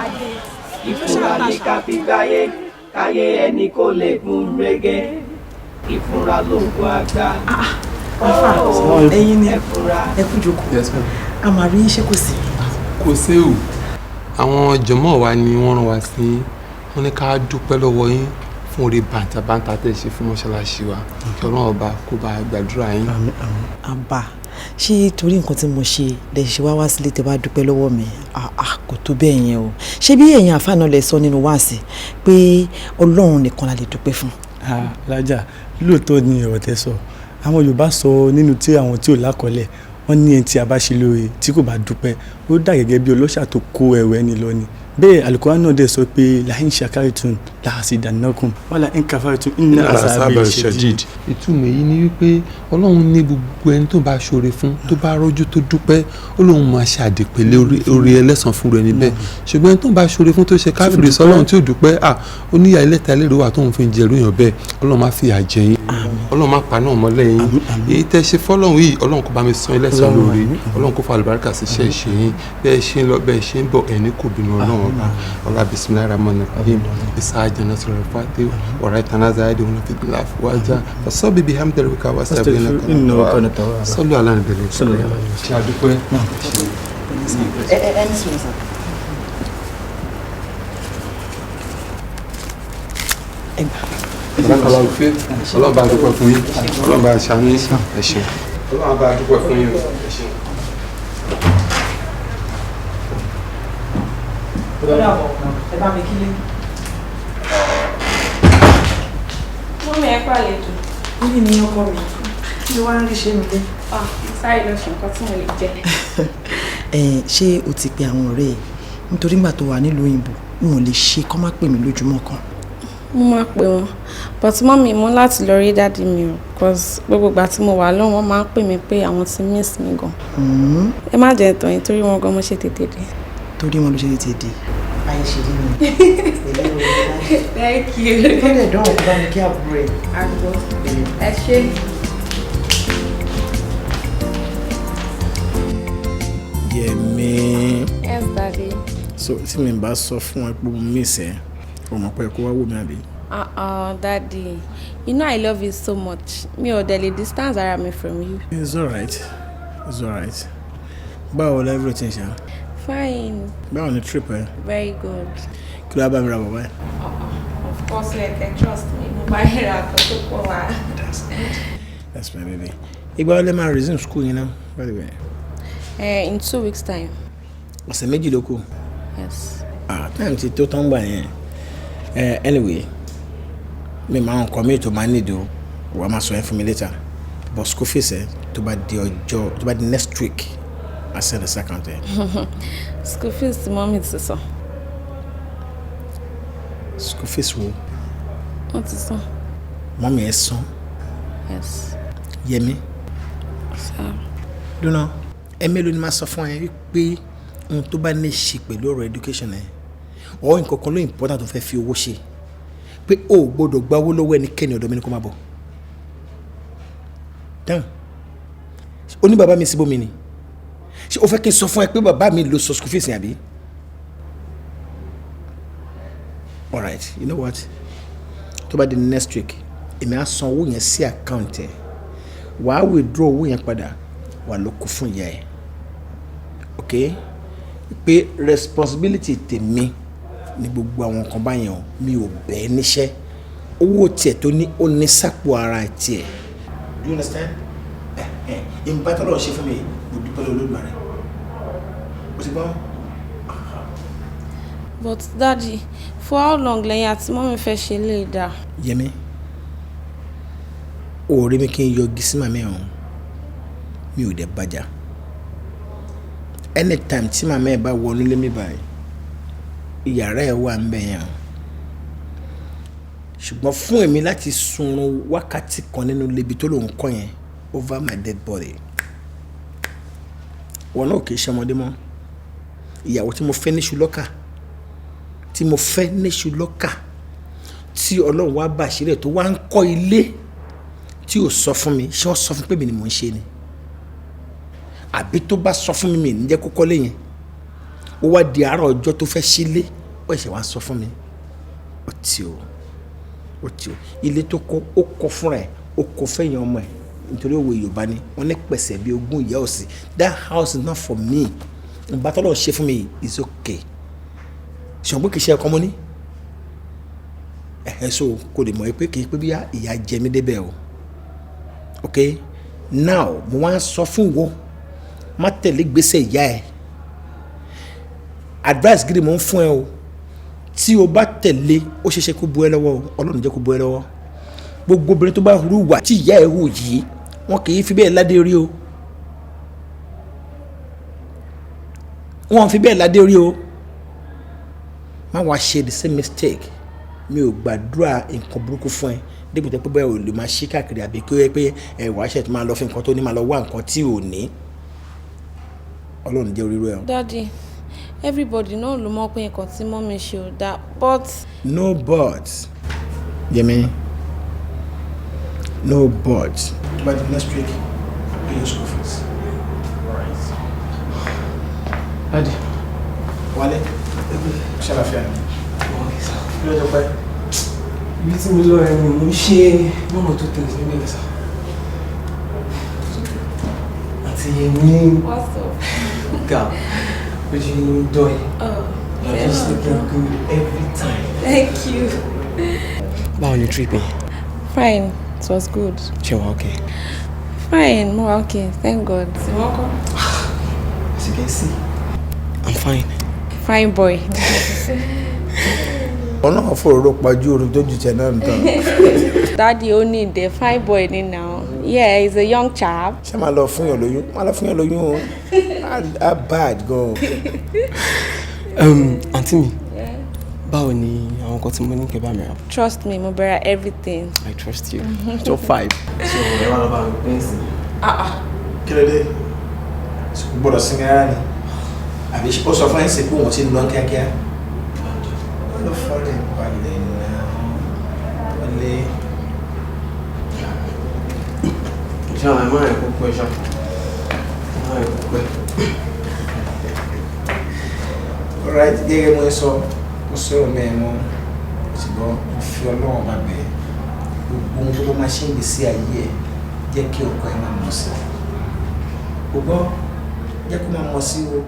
ìkúra ní kábíyáyé ayé ẹni kò lè fún gẹ́gẹ́ ìfúra lóògùn àgbà. ẹ̀yin ni ẹ kú jókòó a máa rí iṣẹ́ kò sí. kò séwu àwọn jọmọ wa ni wọ́n rán wa sí wọ́n ní ká dúpẹ́ lọ́wọ́ yín fún orí bàǹtàbàǹtà tẹ́ ṣe fún mọ́ṣáláṣí wa kí Ọlọ́run ọba kó bá gbàdúrà yín. àbá ṣé torí nǹkan tí mo ṣe lè ṣe wá sílé tẹ́ bá dúpẹ́ lọ́wọ́ mi kò tó bẹ́ẹ̀ yẹn o ṣé bí ẹ̀yin àfáàná lẹ sọ nínú wáàsí pé Ọlọ́run nìkan la lè dúpẹ́ fún. lájà lóòótọ́ ni ọ̀rọ̀ tẹ́ sọ àwọn Yorùbá sọ nínú tí àwọn tí ò lákọọ́lẹ̀ wọ́n ní ẹni tí a bá ṣe lóore tí kò bá dúpẹ́ ó dà gẹ́gẹ́ bí ọlọ́ṣà tó kó ẹrù ẹni lọ ni bẹ́ẹ̀ Al-Qur'an náà dẹ̀ sọ pé lahin shakartum lahasidannakum wala in kafartum inna azabi shadid. ìtumọ̀ èyí ni wípé Ọlọ́run ní gbogbo ẹni tó bá ṣoore fún tó bá rọ́jú tó dúpẹ́ Ọlọ́run máa ṣe àdìpẹ̀lẹ̀ orí ẹlẹ́san fún rẹ̀ níbẹ̀ ṣùgbọ́n ẹni tó bá ṣoore fún tó ṣe káfíìrì sọ́lọ́run tí ò dúpẹ́ ó níyà ẹlẹ́ta ẹlẹ́rìí wà tóun fi ń jẹ̀rú èèyàn bẹ́ẹ̀ Ọlọ́run máa fi àjẹ yín Ọlọ́run máa pa náà mọ́lẹ̀ yín èyí tẹ́ ṣe fọ́lọ́run yìí Ọlọ́run kó bá mi san ẹlẹ́san lórí Ọlọ́run kó fa àlùbáríkà sí iṣẹ́ ìṣe yín bẹ́ẹ̀ ṣe ń lọ bẹ́ẹ̀ ṣe ń bọ̀ ẹni kò bínú Ọlọ́run ọlá bisimilayi rahman rahim isaaja nasara fati wàrà ìtànàzà ayé dèwọ̀n fi gbìlà fúwájà fasọ́bí bíi hamdani wíkà wá sábẹ́ iná kan sọ́lú aláǹ bẹ̀rẹ̀ ṣe àdúpẹ́. ẹni sùn sàn. ọlọ́kọ̀ọ́lá òfin ọlọ́ba àdúpẹ́ fún yín ọlọ́ba àṣàánú ẹ̀ṣẹ̀ ọlọ́ba àdúpẹ́ fún yín ẹ̀ṣẹ̀. ẹ bá mi kílé. wọ́n mi ẹ̀ pàlejò. níbi ni ọkọ mi kí ló wá ń rí ṣé mi lé. sáré lọ ṣe nǹkan tí mo lè jẹ. ṣé o ti pe àwọn ọ̀rẹ́ ẹ̀ nítorí nígbà tó wà nílùú òyìnbó wọn ò lè ṣe kọ́ má pè mí lójúmọ́ kan. mo máa pè wọn but mọ́mì mo láti lọ rí dáàdi mi o cause gbogbo ìgbà tí mo wà lọ́wọ́ wọn máa ń pè mí pé àwọn ti miss mi gan. ẹ má jẹ́ tàn yín torí wọn gan mo ṣe tètè dé. torí wọn ló ṣe tètè dé. ayé ṣe dé mi. thank you. ìfẹ́lẹ̀ dánwò kó bá mi kí àbúrò ẹ̀. àgbo ẹ ṣe. Yẹmi. Yes, daddy. So tí mi bá sọ fún ẹ pé mo miss ẹ o mọ̀ pé kó wá wò mí àbí. Daddy, you know I love you so much. Mi ò dẹ̀ lè distance ara mi from you. It's alright. It's alright. Báwo la everything ṣá? Fine. Báwo ni trip ẹ? Very good. Kí ló bá mi ra bàbá ẹ? Of course, like I trust me. Mo bá yẹ ra àkókò pọ̀ wá. That's my baby. Ìgbà wo lẹ máa resume school yín náà? By the way. In 2 weeks time. Ọ̀sẹ̀ méjì ló kù. Yes. Time ti tó tán gbà yẹn. Anyway, mi máa ń commit to máa need o wà á máa sọ yẹn fún mi later but school fees tó bá di next week I send the second ẹ. School fees tí mọ́mí ti sọ. School fees wo? Wọ́n ti san. Mọ́mí ẹ san. Yes. Yẹmi. Sir. Dúnà ẹ mélòó ni máa sọ fún ẹ wípé ohun tó bá ní ṣe pẹ̀lú ọ̀rọ̀ education ẹ ọ̀ nǹkan kan ló important tó fẹ́ fi owó ṣe pé o ò gbọ́dọ̀ gba owó lọ́wọ́ ẹnikẹ́ni ọ̀dọ̀ mi ni kó máa bọ̀. Dáhùn ó ní bàbá mi síbò mi ni ṣé o fẹ́ kí n sọ fún ẹ pé bàbá mi ló sọ school fees yẹn àbí? All right, you know what? Tó bá di next week èmi á san owó yẹn sí account ẹ wàá withdraw owó yẹn padà wà ló kó fún ìyá ẹ ok pé responsibility tèmi ní gbogbo àwọn nǹkan báyẹn o mi ò bẹ́ẹ̀ níṣẹ́ owó tiẹ̀ tó ní ó ní sápò ara tiẹ̀. Do you understand? Ìbátan lọ́wọ́ ṣe fún mi mo dúpẹ́ lọ́wọ́ Olódùmarè o ti gbọ́. But daddy, for how long lẹ́yìn àti mọ́mí fẹ́ ṣe lè dà? Yẹmi òòrè mi kí n yọgi sí màmí ọ̀hún mi ò dẹ̀ bàjá anytime tí màmá ẹ̀ bá wọnú lé mi báyìí ìyàrá ẹ̀ wà ń bẹ̀ yẹn ṣùgbọ́n fún èmi láti sunrun wákàtí kan nínú lebi tó lòun kọ́ yẹn over my dead body wọn náà kì í ṣe ọmọdé mọ́ ìyàwó tí mo fẹ́ níṣu lọ́kà tí Ọlọ́run wá bá àṣírí ẹ̀ tó wá ń kọ́ ilé tí ò sọ fún mi ṣé wọ́n sọ fún pé mi ni mò ń ṣe ni àbí tó bá sọ fún mi ní jẹ́ kó kọ́lé yẹn ó wá di àárọ̀ ọjọ́ tó fẹ́ sílé ó ṣe wá sọ fún mi ó ti o ilé tó kọ́ ó kọ́ fúnra ẹ̀ ó kọ́ fẹ́yìn ọmọ ẹ̀ nítorí òwe Yorùbá ni wọ́n ní pẹ̀sẹ̀ bí ogún ìyá òsì that house is not for me ìgbà tó lọ́ọ́ ṣe fún mi is okay ṣùgbọ́n kì í ṣe ẹ̀kọ́ mọ́ ní so kò lè mọ̀ pé kì í pé bí ìyá jẹ mí débẹ̀ o ok now mo wá ń sọ fún wo má tẹ̀lé gbèsè ìyá ẹ̀ advice gidi mo ń fún ẹ o tí o bá tẹ̀lé ó ṣeéṣe kó bu ẹ lọ́wọ́ o Ọlọ́run jẹ́ kó bu ẹ lọ́wọ́ gbogbo obìnrin tó bá hurú wà tí ìyá ẹ̀ hù yìí wọn kì í fi bẹ́ẹ̀ ládé orí o wọn fi bẹ́ẹ̀ ládé orí o má wàá ṣe the same mistake mi ò gbàdúrà nǹkan burúkú fún ẹ débi tẹ́ pé bẹ́ẹ̀ ò lè máa ṣí káàkiri àbí kí ó yẹ pé wàá ṣe tó máa lọ fi nǹkan tó ní máa lọ wá nǹkan tí ò ní Ọlọ́run jẹ́ oríire ẹ̀. Daddy, everybody náà ló mọ̀ pé nǹkan tí mọ́mí ṣe ò dáa but. No but Yẹmi no but by the next week I'll pay your school fees. Alright. Daddy. Wálé ṣàlàfíà ni. Kí ló jẹ́ pẹ́? Ibi tí mo lọ ẹni mo ń ṣe one or two things níbẹ̀ sá. Àti Yẹmi. What's up? Girl, but you enjoy. Oh, you're just looking good every time. Thank you. How was your trip? Fine, it was good. Sure, okay. Fine, more okay, thank God. As you can see, I'm fine. Fine boy. Ọ̀nà àfọ̀rọ̀ pajú oru tó ju tẹ̀ náà nǹkan. Daddy only the fine boy ni now. Yeah, he's a young chap. Ṣé máa lọ fún yàn lóyún? Máa lọ fún yàn lóyún o. Á bad gan. Àǹtí mi, báwo ni àwọn nǹkan tí mo ní kẹ́ bá mi rà? Trust me, mo bẹ̀rẹ̀ everything. I trust you. Top 5. So ẹ wá lọ bá mi pín sí. Kí ló dé? Gbọ́dọ̀ sinmi ara ni. Àbí ó sọ fún ẹ̀sìn pé òun ti ń lọ kíákíá. Lọ fọ́lẹ̀ balẹ̀ náà. Wọlé. Ṣé àwọn ẹ̀mọ́ ẹ̀kọ́ pẹ́ ṣá? Ẹ̀mọ́ ẹ̀kọ́ pẹ́. Alright, gẹ́gẹ́ mo sọ, mo sọ̀rọ̀ mẹ́ẹ̀mọ́, ṣùgbọ́n mo fi Ọlọ́run bá bẹ̀ gbogbo ohun tó bá máa ṣe ń gbèsè ayé ẹ̀ jẹ́ kí ọkọ ẹ̀ máa mọ̀ sí. Gbogbo jẹ́ kó máa mọ̀ sí o.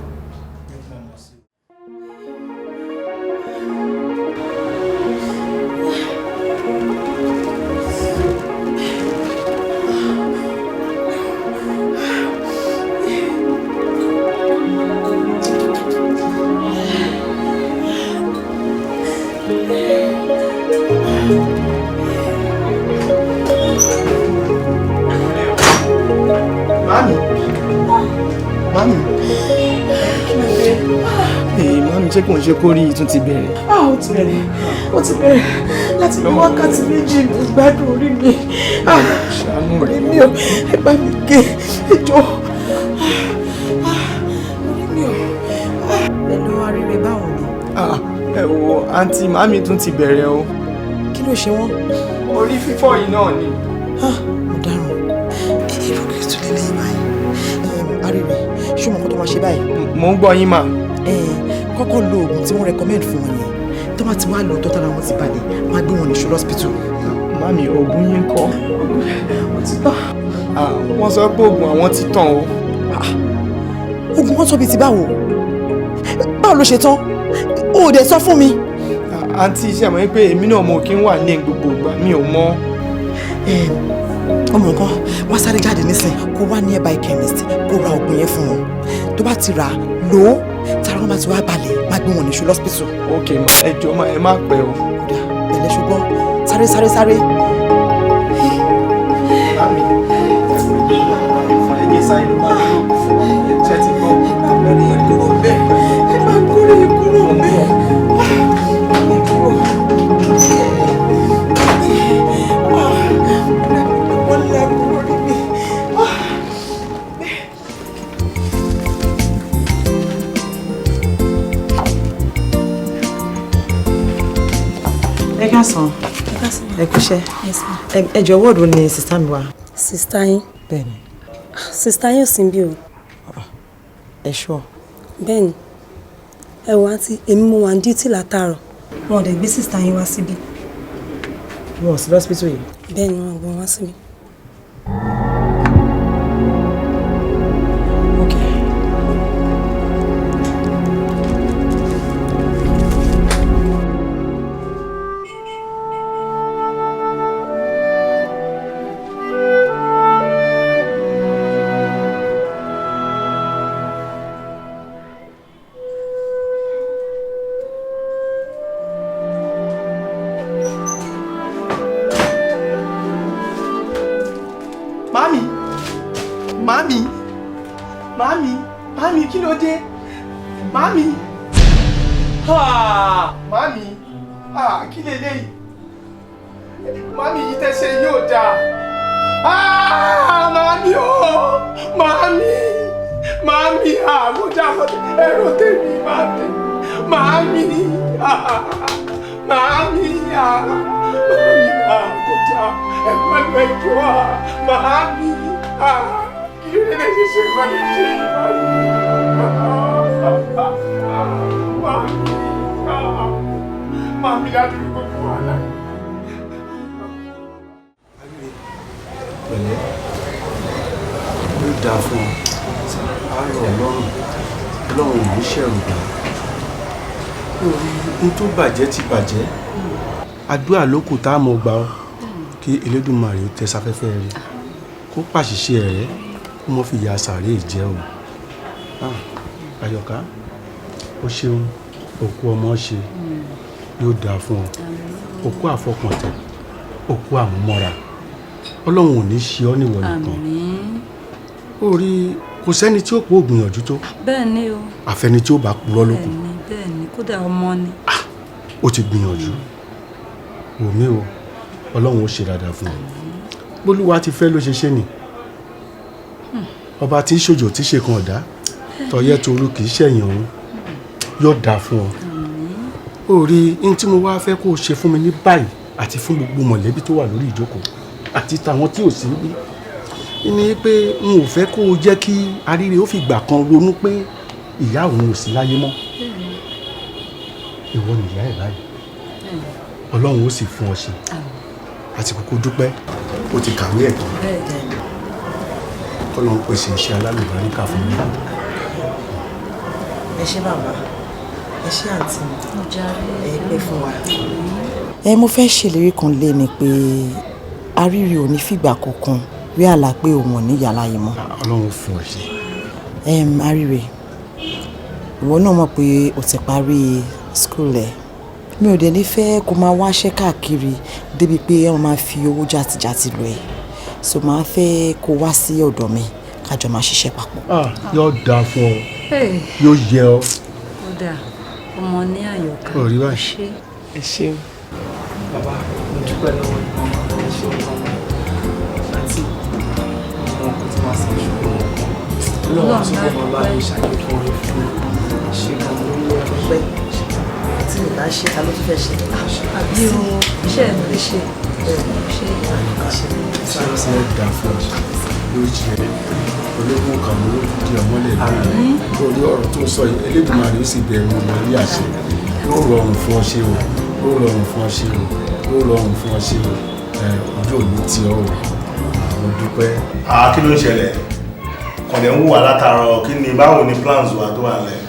Mami. Mami ṣé kò ń ṣe kórìí tún ti bẹ̀rẹ̀? Ó ti bẹ̀rẹ̀. Ó ti bẹ̀rẹ̀. Láti bí wákàtí méjì ní gbádùn orí mi. Ṣàánú orí mi ò ẹ bá mi gé ẹjọ́. Orí mi ò. Pẹ̀lú Arére báwo ni? Ẹ wo àǹtí màmí tún ti bẹ̀rẹ̀ o. Kí ló ṣe wọ́n? Orí fífọ́ yìí náà ni. Mo dáràn. Irú kí tún lè lẹ́yìn báyìí. Arére, ṣé o mọ̀ kó tó máa ṣe báyìí? Mò ń gbọ́ yín mà. Kọ́kọ́ lo oògùn tí wọ́n recommend fún wọn yẹn. Tó bá ti wá lọ tọ́tara wọn ti balẹ̀, máa gbé wọn ní ṣọlá hospital. Mami, oògùn yín kọ́. Ó ti tán. Wọ́n sọ pé oògùn àwọn ti tán o. Oògùn wọn tóbi ti báwo? Báwo ló ṣe tán? O ò dẹ̀ sọ fún mi. Àǹtí iṣẹ́ mọ̀ pé èmi náà mo kí ń wà ní gbogbo ìgbà mi ò mọ̀. Ọmọ nǹkan wá sáré jáde nísìn kó wá nearby chemist kó ra oògùn yẹn fún wọn. Tó bá ti rà á lò ó tára wọn bá ti wá balẹ̀ máa gbé wọn ní ṣọlá hospital. Ok ma ẹ jọ̀ọ́ ma ẹ má pẹ́ o. Pẹ̀lẹ́ ṣùgbọ́n sáré. Mami fún ẹni sáyé ló máa ń lò fún ẹ̀jẹ̀ ti gbọ́. Ẹ máa kúrò kúrò bẹ́ẹ̀. Wọ́n lé kúrò níbi. Ẹ káàsán. Ẹ kúṣẹ́. Ẹ jọ̀ọ́ wọ́ọ̀dù ni sista mi wà. Sista yín. Bẹ́ẹ̀ni. Sista yín ò sí bí o. Ẹ ṣọ́. Bẹ́ẹ̀ni. Ẹ wò àǹtí, èmi mo wà ní díútì látàárọ̀. Wọn ò dẹ̀ gbé sista yín wá síbí. Wọn ò sí lọ́sípítù yìí. Bẹ́ẹ̀ni wọn ò gbé wọn wá síbí. Mami, kí ló dé? Mami. Mami. Kí leléyìí? Mami yìí tẹ́ṣe yóò dáa. Mami o! Mami! Mami! Mo jábọ̀ ẹ̀rọ tèmi, mami! Mami! Mami! Mami! Kò já ẹ̀gbọ́n ẹ̀jọ́ mami! Kí ló lè ṣe mami ṣe mami? Mami ládùúgbò gbogbo wàhálà. Pẹ̀lẹ́ ló dáa fún ọ àárọ̀ ọlọ́run ọlọ́run ò ní ṣẹ̀rù gbà n tó bàjẹ́ ti bàjẹ́ àdúrà ló kù tá a mọ̀ gbà ọ́ kí Elédùmarè tẹ sáfẹ́fẹ́ rẹ kó pàṣìṣe rẹ kó mọ́ fi ya sàárè jẹ́ o. Àyọ̀ká ó ṣeun òkú ọmọ ṣe yóò dáa fún ọ òkú àfọkàntẹ̀ òkú àmúmọ́ra ọlọ́run ò ní ṣe ọ́ níwọ̀ nìkan ó rí kò sẹ́ni tí ó pọ̀ ògbìyànjú tó bẹ́ẹ̀ ni o àfẹni tí ó bá purọ́ lókù bẹ́ẹ̀ ni kódà ọmọ ni. ó ti gbìyànjú òmí o ọlọ́run ó ṣe dáadáa fún ọ bólúwa ti fẹ́ ló ṣe ṣe nì ọba tí ṣòjò tí ṣe kan ọ̀dá tọyẹ torú kì í ṣẹ̀yìn òun yóò dáa fún ọ ó rí ní tí mo wá fẹ́ kó o ṣe fún mi ní báyìí àti fún gbogbo mọ̀lẹ́bí tó wà lórí ìjókòó àti tàwọn tí ò sí níbí ní pé n ò fẹ́ kó o jẹ́ kí Aríre ó fi gbà kan ronú pé ìyá òun ò sí láyé mọ́ ìwọ nìyá ẹ̀ báyìí ọlọ́run ó sì fún ọ ṣe àti kókó dúpẹ́ ó ti kàwé ẹ̀kọ́ kọ́lọ́n pèsè iṣẹ́ alálùbáríkà fún mi. Ẹ ṣé bàbá ẹ ṣé àǹtí mi ẹ pẹ́ fún wa. Mo fẹ́ ṣèlérí kan lé ni pé Aríre ò ní fìgbà kankan rí àlá pé òun ò ní yàrá yìí mọ́. ọlọ́run fún ọ ṣe. Aríre ìwọ náà mọ̀ pé o ti parí skul ẹ̀ mi ò dẹ̀ ní fẹ́ kó máa wáṣẹ́ káàkiri débi pé wọ́n máa fi owó jàtìjàtì lọ ẹ̀ so máa fẹ́ kó wá sí ọ̀dọ̀ mi kájọ máa ṣiṣẹ́ papọ̀. yóò dáa fún ọ yóò yẹ ọ. ó dáa ọmọ ní àyọkà. ò rí báyìí. ẹ ṣeun bàbá mo dúpẹ́ lọ́wọ́ ẹ ṣeun àti àwọn kò tí máa ṣe ṣùgbọ́n lọ́wọ́ tí wọ́n bá ń ṣàyẹ̀wò rẹ̀ fún ṣe kan lórí ẹgbẹ́ tí mi bá ṣe ta ló tún fẹ́ ṣe. àbí o iṣẹ́ ẹ̀ ló ṣe sáré sí ẹ̀ dá fún ọ yóò jẹ ológun kan ló di ọmọlẹ̀ lórí lórí ọ̀rọ̀ tó sọ yìí Elédùmarè ó sì bẹ̀rù ọmọ ilé àṣẹ yóò rọrùn fún ọ ṣe o yóò rọrùn fún ọ ṣe o yóò rọrùn fún ọ ṣe o ojú òní tí ọ mo dúpẹ́. kí ló ń ṣẹlẹ̀ kọ̀dẹ̀ ń wù wá látàárọ̀ kí ni báwo ni plans wa tó wà lẹ̀.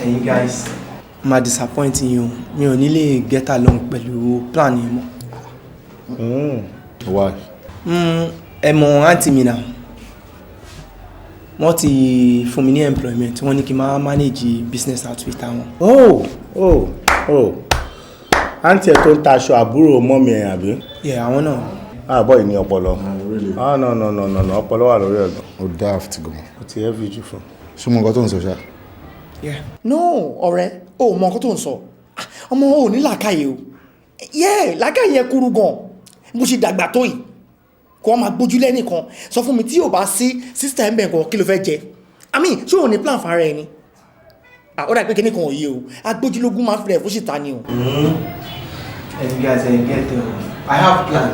ẹ̀yin guys ma disappoint yín o mi ò ní lè get along pẹ̀lú plan yẹn mọ́. why. ẹ mọ̀ àǹtí mi náà wọ́n ti fún mi ní employment wọ́n ní kí n máa manage business outfit àwọn. àǹtí ẹ̀ tó ń taṣọ àbúrò mọ́mí ẹ̀ àbí. àwọn náà. àbọ̀ ìní ọpọlọ. no ọpọlọ wà lórí ẹ̀gbọ́n. ó daft gan. ó ti heavy jù fún. ṣé mo nǹkan tó ń sọ ṣá. no ọ̀rẹ́ o mọ nǹkan tó ń sọ ọmọ ò ní làákàyè o làákàyè yẹn kúrú gan bó ṣe dàgbà tó yìí kó máa gbójú lẹ́nìkan sọ fún mi tí yóò bá sí sísítà ẹ̀ ń bẹ̀ gan kí ló fẹ́ jẹ ṣé òun ní plan fara ẹ ni ó dà pé kíní kan ò yé o agbójúlógún máa ń fẹ́rẹ̀ fún ṣìta ni o. You guys get there. I have plan.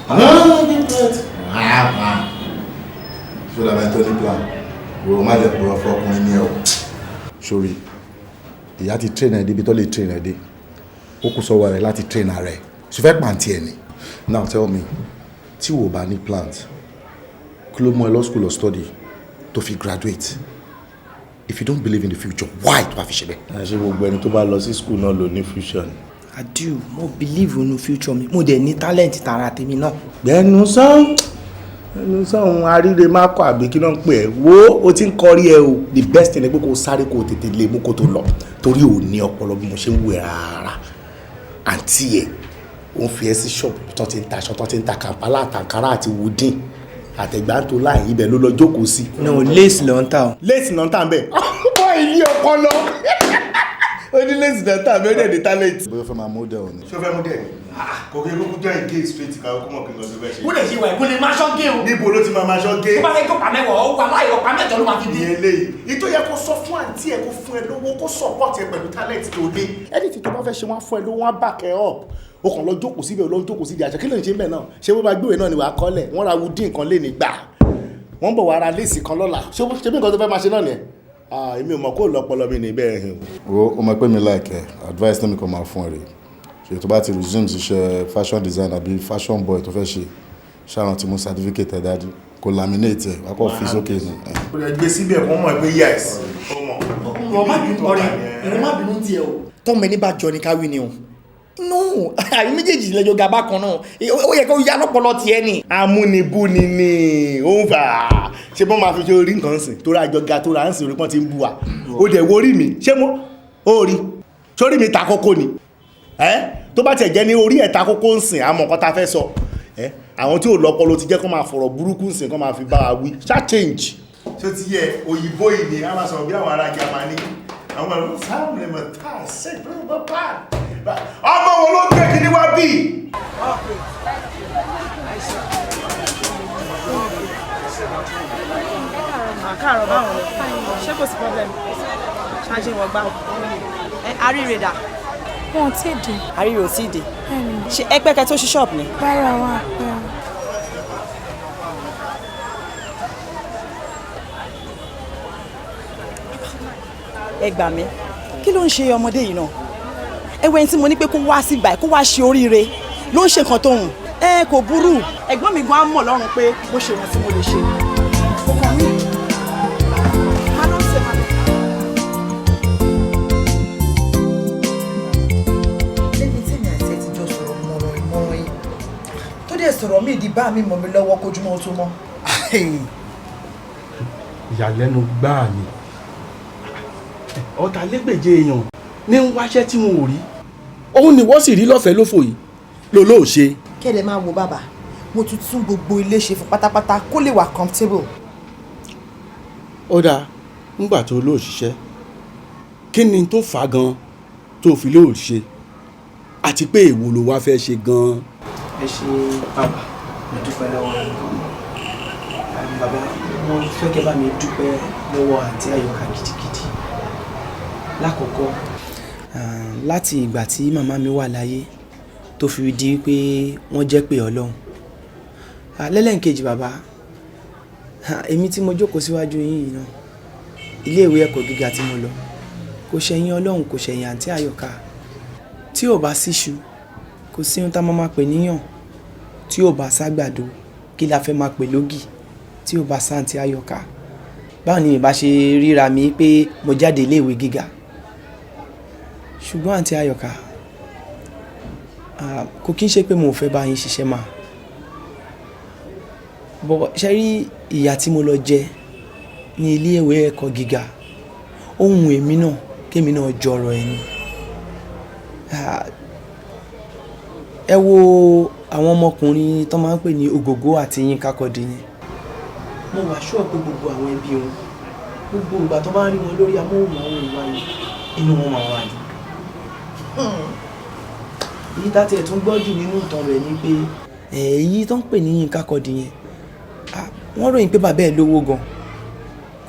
I have plan. ṣé o dàbẹ̀ tó ní plan wo má jẹ́ pọ̀rọ̀ fọkùnrin ní ẹ̀ o. sórí ìyá ti train ẹ̀ débi tó lè train ẹ̀ dé ó kù sọ́wọ́ rẹ̀ láti train ara ẹ̀ ṣe fẹ́ pàǹtí ẹ̀ ni. Now tell me tí wo bá ní plans kí ló mú ẹ lọ school of study tó fi graduate if you don't believe in the future why tó bá fi ṣe bẹ́ẹ̀. ṣé gbogbo ẹni tó bá lọ sí school náà ló ní future ni. I do mo believe in the future mi mo dẹ̀ ní talent tara tèmi náà. gbẹnu sọ́hún aríire má kọ́ àbí kí náà ń pè ẹ́ wo o ti ń kọrí ẹ o the best thing ni pé kó o sáré kó o tètè lè mú kó tó lọ torí ò ní ọpọlọ bí mo ṣe ń wẹ̀ rárá àǹtí ẹ̀ ó ń fi ẹ́ sí ṣọ́ọ̀bù tó ti ń taṣọ tó ti ń ta kàmpálà àtàkárà àti wùdín àtẹ̀gbáǹtò láì ibẹ̀ ló lọ jókòó sí. no lace ló ń tà o. lace ló ń tà ń bẹ̀ bọ́ ilé ọpọlọ ó ní lace ló ń tà bẹ́ẹ̀ dẹ̀ ní talent. bóyá fẹ́ máa model ni. ṣó fẹ́ model ni kò kí kókó jọ ìgé straight ká kó mọ̀ kí n lọ sí bẹ́ẹ̀ ṣe. kó lè ṣe wà kó lè máa ṣọ́ gé o. níbo ló ti máa ṣọ́ gé. tó bá fẹ́ jókòó mẹ́wàá ó wà láyé ọ̀pá mẹ́jọ ló máa fi dé. ìyẹn léyìí ìtò yẹ kó sọ fún àǹtí ẹ kó fún ẹ lówó kó support ẹ pẹ̀lú talent tó dé. anything tó bá fẹ́ ṣe wọ́n fún ẹ lówó wọ́n back ẹ up o kàn lọ jókòó síbẹ̀ lọ jókòó síbi àṣà kí ló ń ṣe ń bẹ̀ náà ṣé wọ́n bá gbéwèé náà ni wàá kọ́lẹ̀ wọ́n ra wudi nǹkan lé ní gbà wọ́n bọ̀ wá ra léèsì kan lọ́la ṣé bí nǹkan tó fẹ́ máa ṣe náà nìyẹn èmi ò mọ̀ kó lọ́pọlọ mi ní bẹ́ẹ̀ hìn. o mọ̀ pé mi like advice tó mi kàn máa fún ẹ rè ṣe tó bá ti resume ṣiṣẹ́ fashion design àbí fashion boy tó fẹ́ ṣe ṣáà ti mú certificate ẹ̀ dájú kò laminate ẹ̀ wá kọ́ fi sókè ni. o lè gbé síbẹ̀ kó mọ̀ pé yes ó mọ̀. ìwọ má bínú tiẹ̀ o. tọ́mọ ẹni bá jọ ní káwí ni o. no àyè méjèèjì lẹ́jọ́ gaba kan náà ó yẹ kó yá lọ́pọlọ tiẹ̀ ni. amúnibúni ni ó ń fà á ṣé bọ́n máa fi ṣe orí nǹkan sìn tó ra àjọ ga tó ra ń sìn orí pọ́n ti ń bu wa ó dẹ̀ wo orí mi ṣé mo ó rí sórí mi ta kókó ni tó bá tẹ̀ jẹ́ ní orí ẹ̀ ta kókó ń sìn àmọ́ nǹkan ta fẹ́ sọ àwọn tí ò lọ́pọlọ ti jẹ́ kó máa fọ̀rọ̀ burúkú sìn kó máa fi bá wa wí ṣá change. ṣé ti yẹ òyìnbó yìí ni a máa sọ̀rọ̀ bí àwọn ará Jámánì àwọn ẹ̀rọ sáàmù lè mọ̀ tá a ṣe ìpínlẹ̀ bá ọmọ wo ló ń gbé kí ni wá bí. àkàrọ̀ báwọn ṣé kò sí problem ṣáájú ìwọ̀n gbà àríre dà. wọn ò tí ì dé. àríre ò tí ì dé. ṣe ẹgbẹ́kẹ́ tó ṣí ṣọ́ọ̀bù ni. bára wa pẹ́ o. ẹ gbà mí kí ló ń ṣe ọmọdé yìí náà ẹwẹ́ tí mo ní pé kó wá sí ìgbà kó wá ṣe oríire ló ń ṣe nǹkan tó hùn kò burú ẹ̀gbọ́n mi gan á mọ̀ lọ́rùn pé bó ṣe wọ́n tí mo lè ṣe. lẹ́ni tí mi àti ẹ ti jọ sọ̀rọ̀ mọ̀ràn ìmọ̀ràn yìí tó dẹ̀ sọ̀rọ̀ mí ìdí bá mi mọ̀ mi lọ́wọ́ kójúmọ́ tó mọ́. ìyàlẹ́nu gbáà ni ọ̀tàlégbèje èèyàn ní ń wáṣẹ́ tí wọn ò rí òun ni wọ́n sì rí lọ́fẹ̀ẹ́ lófò yìí lólóò ṣe. kẹ́lẹ̀ máa wo bàbá mo tún tún gbogbo ilé ṣe fún pátápátá kó lè wà comfortable ó dáa nígbà tó lóò ṣiṣẹ́ kí ni tó fà á gan tó fi lóò ṣe àti pé èwo ló wá fẹ́ ṣe gan. ẹ ṣe bàbá mo dúpẹ́ lọ́wọ́ bàbá mo fẹ́ kẹ́ bá mi dúpẹ́ lọ́wọ́ àǹtí Àyọ̀ká gidigidi. Lákọ̀ọ́kọ́ láti ìgbà tí màmá mi wà láyé tó fi di pé wọ́n jẹ́ pé Ọlọ́run. Lẹ́lẹ́ǹkejì bàbá èmi tí mo jókòó síwájú yín yìí náà iléèwé ẹ̀kọ́ gíga tí mo lọ kò ṣẹ̀yìn Ọlọ́run kò ṣẹ̀yìn àǹtí Àyọ̀ká. Tí ò bá síṣu kò sí ohun tá a máa pè níyàn, tí ò bá ságbàdo kí la fẹ́ máa pè lógì, tí ò bá sáǹtí Àyọ̀ká. Báwo ni ìbá ṣe ríra mi pé mo jáde iléèwé gíga? Ṣùgbọ́n àǹtí Àyọ̀ká kò kí n ṣe pé mo fẹ́ bá yín ṣiṣẹ́ máa bọ̀ ṣe rí ìyà tí mo lọ jẹ ní iléèwé ẹ̀kọ́ gíga ohun èmi náà kémi náà jọrọ ẹni. Ẹ wo àwọn ọmọkùnrin tó máa ń pè ní Ògògó àti Yínká Quadri yẹn, mo wà ṣọ́ pé gbogbo àwọn ẹbí wọn gbogbo ìgbà tó bá ń rí wọn lórí amóhùnmáwòrán ìwáyé inú wọn máa wà ní. Èyí tá tiẹ̀ tún gbọ́ jù nínú ìtàn rẹ̀ ni pé èyí tó ń pè ní Yínká Quadri yẹn wọ́n ròyìn pé bàbá ẹ̀ lówó gan,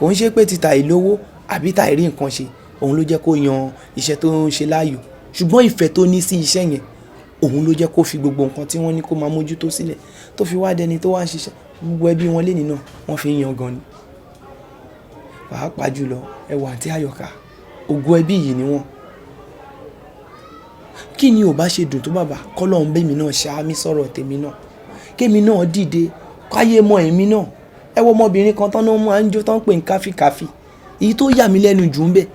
kò ń ṣe pé títà ìlówó àbí tà ìrí nǹkan ṣe òun ló jẹ́ kó yan iṣẹ́ tó ń ṣe láàyò, ṣùgbọ́n ìfẹ́ tó ní sí iṣẹ́ yẹn òun ló jẹ́ kó fi gbogbo nǹkan tí wọ́n ní kó máa mójútó sílẹ̀ tó fi wá dẹni tó wá ń ṣiṣẹ́. Gbogbo ẹbí wọn lénìí náà wọ́n fi ń yan gan ni. Pàápàá jùlọ ẹwà àǹtí Àyọ̀ká ògo ẹbí yìí ni wọ́n. Kí ni ò bá ṣe dùn tó bàbá kọ́lọ́hún bẹ́mi náà ṣáámi sọ̀rọ̀ tèmi náà kémi náà dìde káyé mọ èmi náà. Ẹ wo ọmọbìnrin kan tán náà máa ń jó tán pè ní káfíkáfí. Èyí tó yà mí lẹ́nu jù ń bẹ̀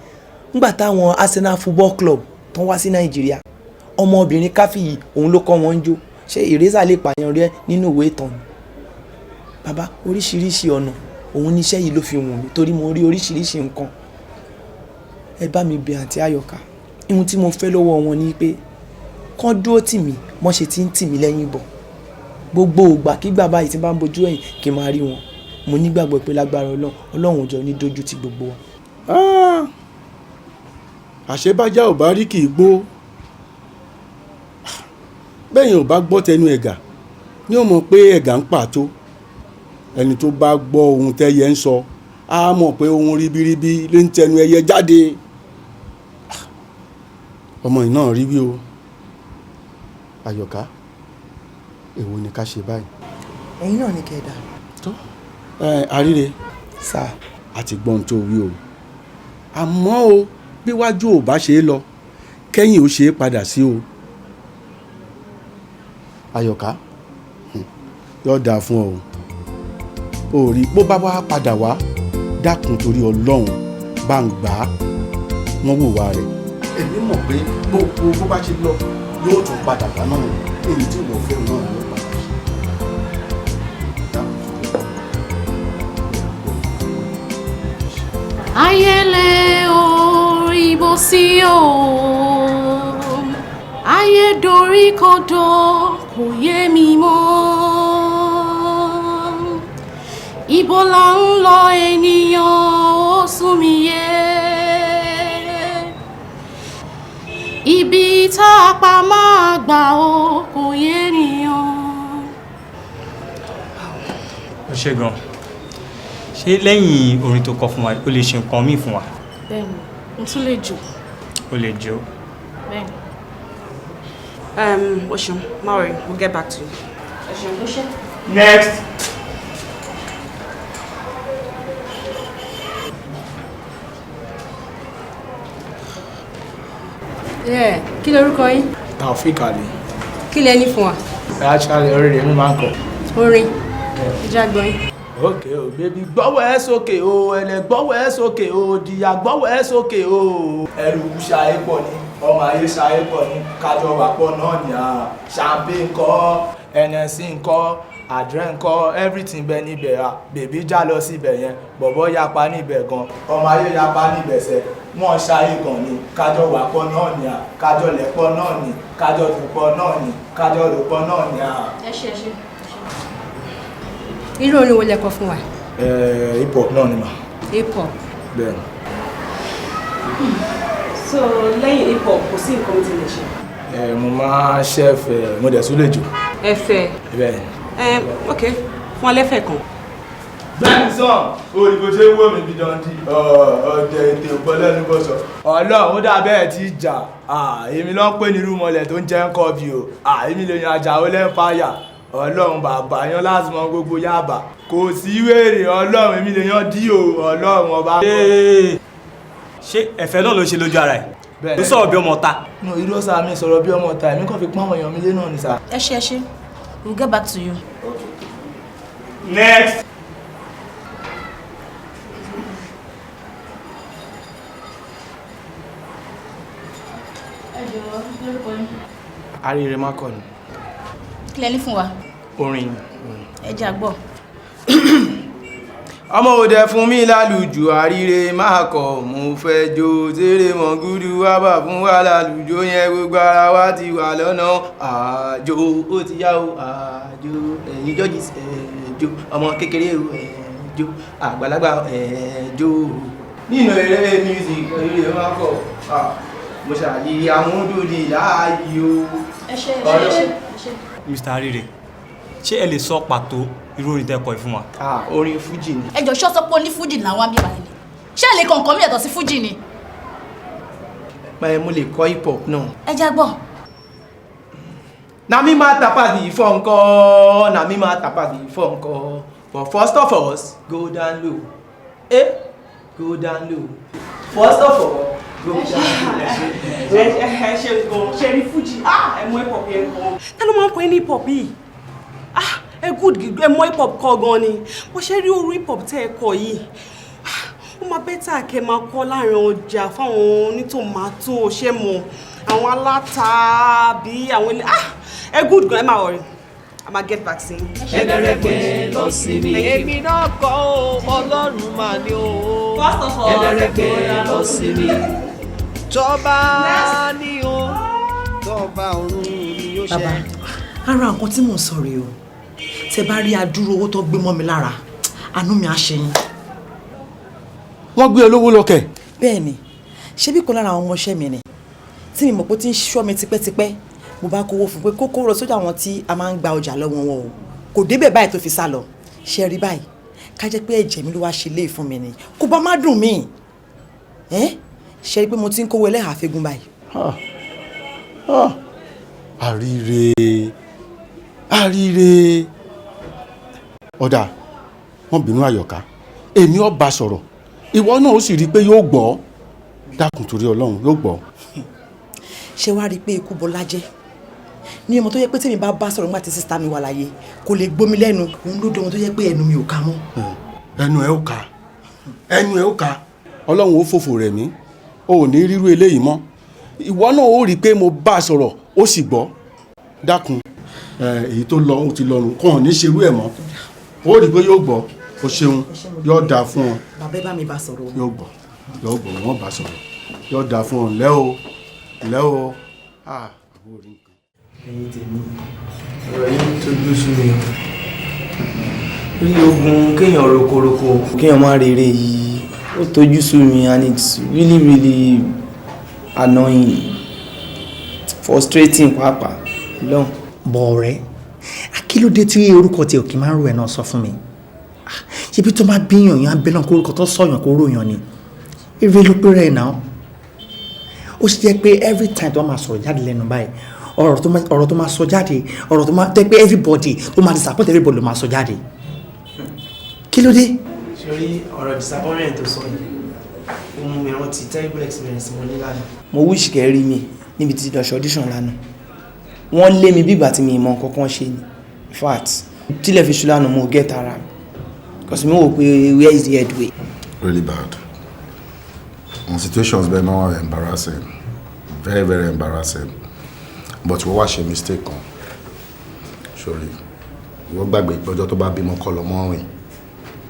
nígbà táwọn Arsenal Football Club tán wá sí Nàìjíríà ọmọbìnrin káfí yìí òun ló kọ́ wọn ń jó. Ṣé ìrẹ́sà lè pààyàn rẹ nínú ìwé ìtàn ni? Bàbá oríṣiríṣi ọ̀nà òun níṣẹ́ yìí ló fi wù mí torí mo rí oríṣiríṣi nǹkan. Ẹ bá mi bẹ̀ àǹtí Àyọ̀ká ihun tí mo fẹ́ lọ́wọ́ wọn ni pé kán dúró tì mí mọ́ ṣe tí ń tì mí lẹ́yìn bọ̀. Gbogbo ìgbà kí bàbá yìí ti bá ń bojú ẹ̀yìn kí n máa rí wọn. Mo nígbàgbọ́ pé lágbára Ọlọ́run jọ ní dójú ti gbogbo wa. Àṣebájá ò bá rí kì í gbó, bẹ́yìn ò bá gbọ́ tẹnu ẹ̀gà ni ó mọ̀ pé ẹ̀gà ń pàtó. Ẹni tó bá gbọ́ ohun tẹ́yẹ ń sọ á mọ̀ pé ohun ribiribi ló ń tẹnu ẹyẹ jáde. Ọmọ yìí náà rí bí o. Àyọ̀ká èwo ni ká ṣe báyìí? Ẹ̀yin náà ni kẹ̀dà. Tó àríre sá àti gbọ́n tó wí o. Àmọ́ o bí wájú ò bá ṣe é lọ kẹ́yìn ó ṣe é padà sí o. Àyọ̀ká yóò dáa fún ọ o rí bó bá wá padà wá dákun torí Ọlọ́run bá ń gbà á wọ́n wò wá rẹ̀. Èmi mọ̀ pé gbogbo bó bá ṣe lọ yóò tún padà wá náà èyí tí mo fẹ́ náà ló padà ṣe. Ayẹlẹ o ibo sí o ayé dorí kodò kò yé mi mọ́ ibo la ń lọ ènìyàn ó sún mi yé ibi tá a pa máa gbà ó kò yé ènìyàn. Ó ṣe gan ṣé lẹ́yìn orin tó kọ fún wa ó lè ṣe nǹkan míì fún wa? Bẹ́ẹ̀ni n tún lè jò. Ó lè jó. Bẹ́ẹ̀ni. Ocean, Maori, we'll get back to you. Ocean. Next. Yeah, kí lorúkọ yín? Taofik Ali. Kí lẹ ní fún wa? Actually orin rẹ̀ mi máa ń kọ. Orin. Ìjà gbọ́ yín. Okay o baby gbọ́wọ́ ẹ sókè o ẹlẹ gbọ́wọ́ ẹ sókè o dìyà gbọ́wọ́ ẹ sókè o. Ẹrù ṣayé pọ̀ ní ọmọ ayé ṣayé pọ̀ ní kájọ wà pọ̀ náà ní champagne ńkọ́ NSC ńkọ́ àdrẹ́ ńkọ́ everything bẹ níbẹ̀ bèbí já lọ síbẹ̀ yẹn bọ̀bọ̀ yapa níbẹ̀ gan ọmọ ayé yapa níbẹ̀ sẹ́ wọ́n ṣayé gan ni kájọ wà pọ̀ náà ní kájọ lẹ̀pọ̀ náà ní kájọ dùpọ̀ náà ní kájọ lòpọ̀ náà ní. Ẹ ṣé. Irú orin wo lẹ kọ fún wa? Hip hop náà ni mà. hip hop. bẹ́ẹ̀. So lẹ́yìn hip hop kò sí nǹkan tí lè ṣe. Mo máa ṣẹ́fẹ̀ mo dẹ̀ tún lè jò. Ẹ̀fẹ̀. bẹ́ẹ̀. Ok fún alẹ́fẹ̀ kan. bẹ́ẹ̀ni sàn olùkọ́ ṣe ń wò mí bí dundee ọ̀dẹ̀ ètè ògbọ́lẹ́nu bọ́sọ̀. ọlọ́run ó dà bẹ́ẹ̀ tí jà èmi ló ń pè ní irúmọlẹ̀ tó ń jẹ́ ń kọ́ bí o èmi lè yan àjà ó lẹ́ńpáyà ọlọ́run bàbá yan láti mọ gbogbo yàbá kò sí wèrè ọlọ́run èmi lè yan dí o ọlọ́run ọba. ṣé ẹ̀fẹ̀ náà ló ṣe lójú ara ẹ̀ ló sọ̀rọ̀ bí ọmọ ta. no irú ọ̀sà mi sọ̀rọ̀ bí ọmọ ta èmi kàn fi pọ́n àwọn èèyàn mi lé náà ní sá. ẹ ṣe we'll get back to you. Next. Arire má kọ ni. Kílẹ̀ ní fún wa. Orin. Ẹ jà gbọ́. Ọmọ òde fún mi lálùjù àríre máa kọ̀ mo fẹ́ jó tèrè mọ̀ gúdú wá bà fún wa lálùjó yẹn gbogbo ara wa ti wà lọ́nà àjò ó ti yá o àjò ẹ̀yin jọ́jì ẹ̀jò ọmọ kékeré ẹ̀jò àgbàlagbà ẹ̀jò nínú eré music àríre máa kọ̀ mo ṣàyí àmúdùdì láàyè o. ẹ ṣe. Mr. Arire ṣé ẹ lè sọ pàtó irú orin tẹ́kọ̀ọ́ fún wa. Orin fújì ni. ẹ jọ ṣọ́ sọ pé oní fújì làwọn àbí ìbàdàn ṣé ẹ lè kọ̀ọ̀kan mi yàtọ̀ sí fújì ni. mo lè kọ́ hip hop náà. ẹ já gbọ́. Na mi ma tapa the phone na mi ma tapa the phone call. But first of all, go down low. Go down low. First of all, go down low. Ẹ ṣe gan ṣe rí fújì ẹ mọ hip hop yẹn gan. Ta ló máa ń kọ ní hip hop yìí? Ẹ good ẹ mọ hip hop kọ gan ni. Bó ṣe rí orí hip hop tẹ́ ẹ kọ yìí. Ó máa bẹ́tà kẹ́ máa kọ́ láàrin ọjà fáwọn onítòmátò ṣé mọ̀ àwọn aláta bí àwọn ilé ẹ good gan ẹ máa wọrí I ma get vaccine. ẹlẹ́rẹ̀gbẹ́ lọ sí mi. èmi náà kọ́ ọ ọlọ́run mà ní o. First of all, ẹlẹ́rẹ̀gbẹ́ lọ sí mi. tọ́ba ní o tọ́ba ọ̀run ni yóò ṣe. bàbá ara nǹkan tí mò ń sọ rèé o tẹ bá rí adúrú owó tó gbé mọ́ mi lára àánú mi á ṣe yín. wọ́n gbé olówó lọ́kẹ̀. bẹ́ẹ̀ ni ṣebí kan lára àwọn ọmọọṣẹ́ mi ni tí mi mọ̀ pé ó ti ń ṣọ́ mi tipẹ́tipẹ́ mo bá kówó fún pé kókó rọ sójà àwọn tí a máa ń gba ọjà lọ́wọ́ wọn o kò débẹ̀ báyìí tó fi sá lọ ṣe rí báyìí ká jẹ́ pé ẹ̀jẹ̀ mi ló wá ṣe lé fún mi ni kò bá má dùn mí ṣe rí pé mo ti ń kówó ẹlẹ́hàá fẹ́gun báyìí. àríre ọ̀dà wọ́n bínú àyọ̀ká èmi ò bá sọ̀rọ̀ ìwọ náà ó sì rí i pé yóò gbọ́ dákun torí ọlọ́run yóò gbọ́. ṣé wàá rí i pé ikú bọlá jẹ́ ní ọmọ tó yẹ pé tèmi bá sọ̀rọ̀ nígbà tí sísá mi wà láyé kò lè gbómi lẹ́nu òun ló dé ọmọ tó yẹ pé ẹnu mi ò ká mọ́. ẹnu ẹ ó ká ẹnu ẹ ó ká ọlọ́run ó fòfò rẹ̀ mí o ò ní rírú eléyìí mọ́ ìwọ náà ó rí i pé mo bá a sọ̀rọ̀ ó sì gbọ́ dákun èyí tó lọ ó ti lọ́run kàn ní ṣerú ẹ̀ mọ́ ó rí i pé yóò gbọ́ o ṣeun yóò dáa fún ọ. bàbá ẹ bá mi bá sọ̀rọ̀ o. yóò gbọ́ wọ́n bá sọ̀rọ̀ yóò dáa fún ọ lẹ́ o. ẹ̀yin tèmi ọ̀rọ̀ yìí tójú sú mi rí ogun kéèyàn rokoroko kéèyàn má rere yìí ó tójú sú mi and it's really really annoying frustrating pàápàá lọ́n. bọ̀ ọ̀rẹ́ akílódé tí orúkọ tí òkè máa ń ro ẹ̀ náà sọ fún mi ṣebí tó máa bíyàn yàn abẹ́ náà kó orúkọ tó sọ̀yàn kó ròyàn ni eré ló péré ẹ̀ náà ó sì jẹ́ pé every time tó máa sọ̀rọ̀ jáde lẹ́nu báyìí ọ̀rọ̀ tó máa sọ jáde ọ̀rọ̀ tó máa tẹ́ pé everybody tó máa disappoint everybody ló máa sọ jáde kí ló dé. sori ọ̀rọ̀ disappointment tó sọ yìí ó mú mi rántí terrible experience mo ní lánàá. mo wish kẹ́ rí mi níbi tí ìdọ̀ṣọ́ audition lánàá wọ́n lé mi bí ìgbà tí mi mọ nǹkan kan ṣe ni in fact tílẹ̀ fi ṣú lánàá mo get ara because mi wò pé where is the headway. really bad. On situations where no one embarrassing, very very embarrassing. But we watch a mistake on. Surely, we gbàgbé ọjọ́ tó bá bímọ kọ́ lọ mọ́ rìn.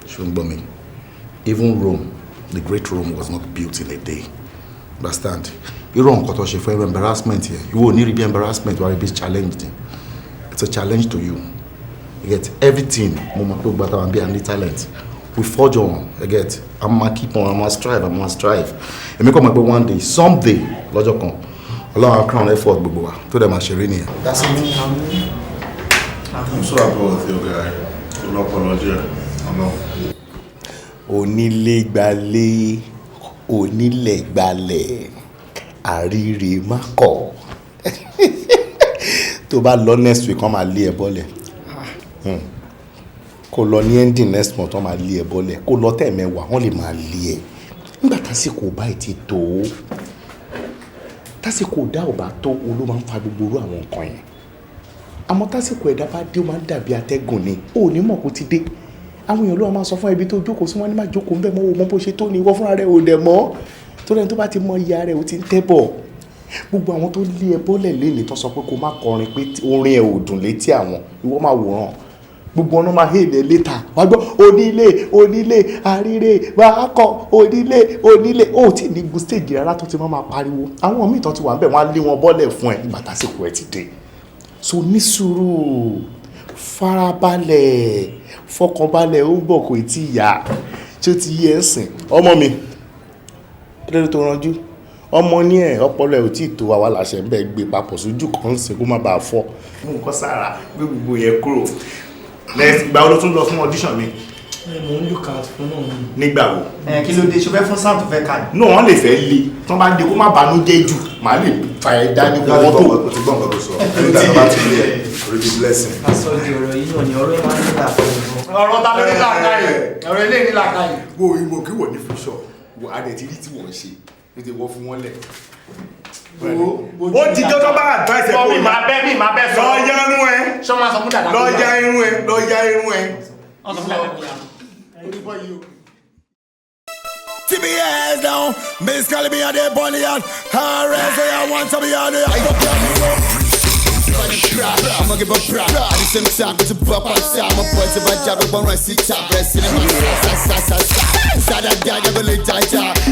Ṣùgbọ́n mi, even Rome, the great Rome was not built in a day. Understand? Irú nǹkan tó ṣe fún embarrassment here. You won't need to be embarrassment or be challenged. It's a challenge to you. You get everything. Mo mọ̀ pé gbàtà wà bí any talent. we forge on, I get. I'ma keep on, I'ma strive. Èmi kò mọ̀ pé one day, someday, lọ́jọ́ kan, Ọlọ́run á crown effort gbogbo wa tó dẹ̀ máa ṣeré nìyẹn. That's it. I'm so happy with you, guy. Ọlọ́pọ̀lọpọ̀ onílé gbalé onílẹ̀ gbalẹ̀ àríre má kọ̀ tó bá lọ next week wọ́n máa lé ẹ bọ́lẹ̀ kó lọ ní ending next month wọ́n máa lé ẹ bọ́lẹ̀ kó lọ tẹ̀mẹ́wàá wọ́n lè máa lé ẹ nígbà tásìkò báyìí ti tó tásìkò dá ò bá tó ló máa ń fa gbogbo irú àwọn nǹkan yẹn àmọ́ tásìkò ẹ̀dá bá dé ó máa ń dàbí atẹ́gùn ni ò ní mọ̀ kó ti dé àwọn èèyàn ló máa sọ fún ẹbí tó jókòó sí wọn ní má jókòó ń bẹ̀ mọ́ òun bó ṣe tó ní ìwọ fúnra rẹ̀ ò dẹ̀ mọ́ tó lẹ́ni tó bá ti mọ ìyá rẹ̀ ò ti ń tẹ́bọ̀ gbogbo àwọn tó lé ẹ bọ́lẹ̀ lélẹ̀ tó sọ pé kó má kọrin pé orin ẹ̀ ò dùn létí àwọn ìwọ máa wòran gbogbo ọ̀nà máa hèlè létà wá gbọ́ onílé àríre wàá kọ onílé ó ti ní gun stage rárá tó ti máa pariwo àwọn míì tó ti wà ń bẹ̀ wọ́n á lé wọn bọ́lẹ̀ fún ẹ ìgbà tásìkò ẹ ti dé so ní sùúrù farabalẹ̀ fọkànbalẹ̀ ó bọ̀ kò tí ìyá tí ó ti yẹ ẹ̀sìn ọmọ mi kí lórí tó ranjú ọmọ ní ẹ̀ ọpọlọ ẹ̀ ò tí ì tó wa láṣẹ ń bẹ́ gbé papọ̀ sójú kan sí kó má bàa fọ́ mú nǹkan sára gbé gbogbo yẹn kúrò ìgbà wo ló tún lọ fún audition mi. mo ń look out fún náà. nígbà wo. kí ló dé ṣe fẹ́ fún sáà tó fẹ́ ká ní. náà wọ́n lè fẹ́ le tí wọ́n bá dé kó má banú jẹ́ jù màá lè fa ẹ̀ dání kó wọ́n tó. o ti gbọ́ nǹkan tó sọ nígbà tó bá ti rí ẹ̀ orí ti blessing. asọ́jú ọ̀rọ̀ yìí náà ni ọ̀rọ̀ ẹ̀ máa ń nílà fún mi. ọ̀rọ̀ ta ló ní làákàyè ọ̀rọ̀ ilé ní làákàyè. wo ìmọ̀ kí wọ́n ní future wo adẹ̀ ti rí tí wọ́n ṣe ní ti wọ́n fún wọn lẹ̀. ó ti jọ́ tó bá advice ẹ̀ kó mi máa bẹ́ sọ. lọ ya irun ẹ. ṣọ́ máa sọ fún dàda. lọ ya irun ẹ. wọ́n sọ fún dàda kó yà. TBS down, Miss Calibi and the bunny out. Hurry, say I want to be on the I'ma give a prop. At the same time, it's a pop outside. I'm a boy to my job, but when I see top, resting in my Sad that guy, I'm gonna die.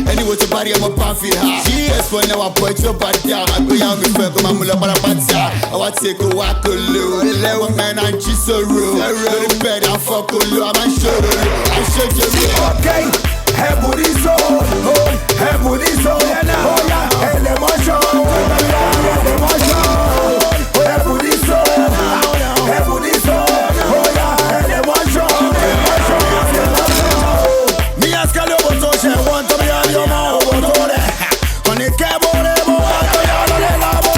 Anyway, to body, I'm a pamphlet high. Yes, for now, I'm boy to bad down. I go young with fuck, I'm a mula para pata. I want to take a walk a little. Let man, I'm just so rude. Really bad, I'm fuck a little. I'm a show you. Okay. Hey booty so, hey booty so, oh yeah, hey le motion, le motion, oh hey booty so, hey booty so, oh yeah, hey le motion, le motion. Me ask you what to say, want to be on your mouth, what to le, con el que volemos, to ya no le lavo,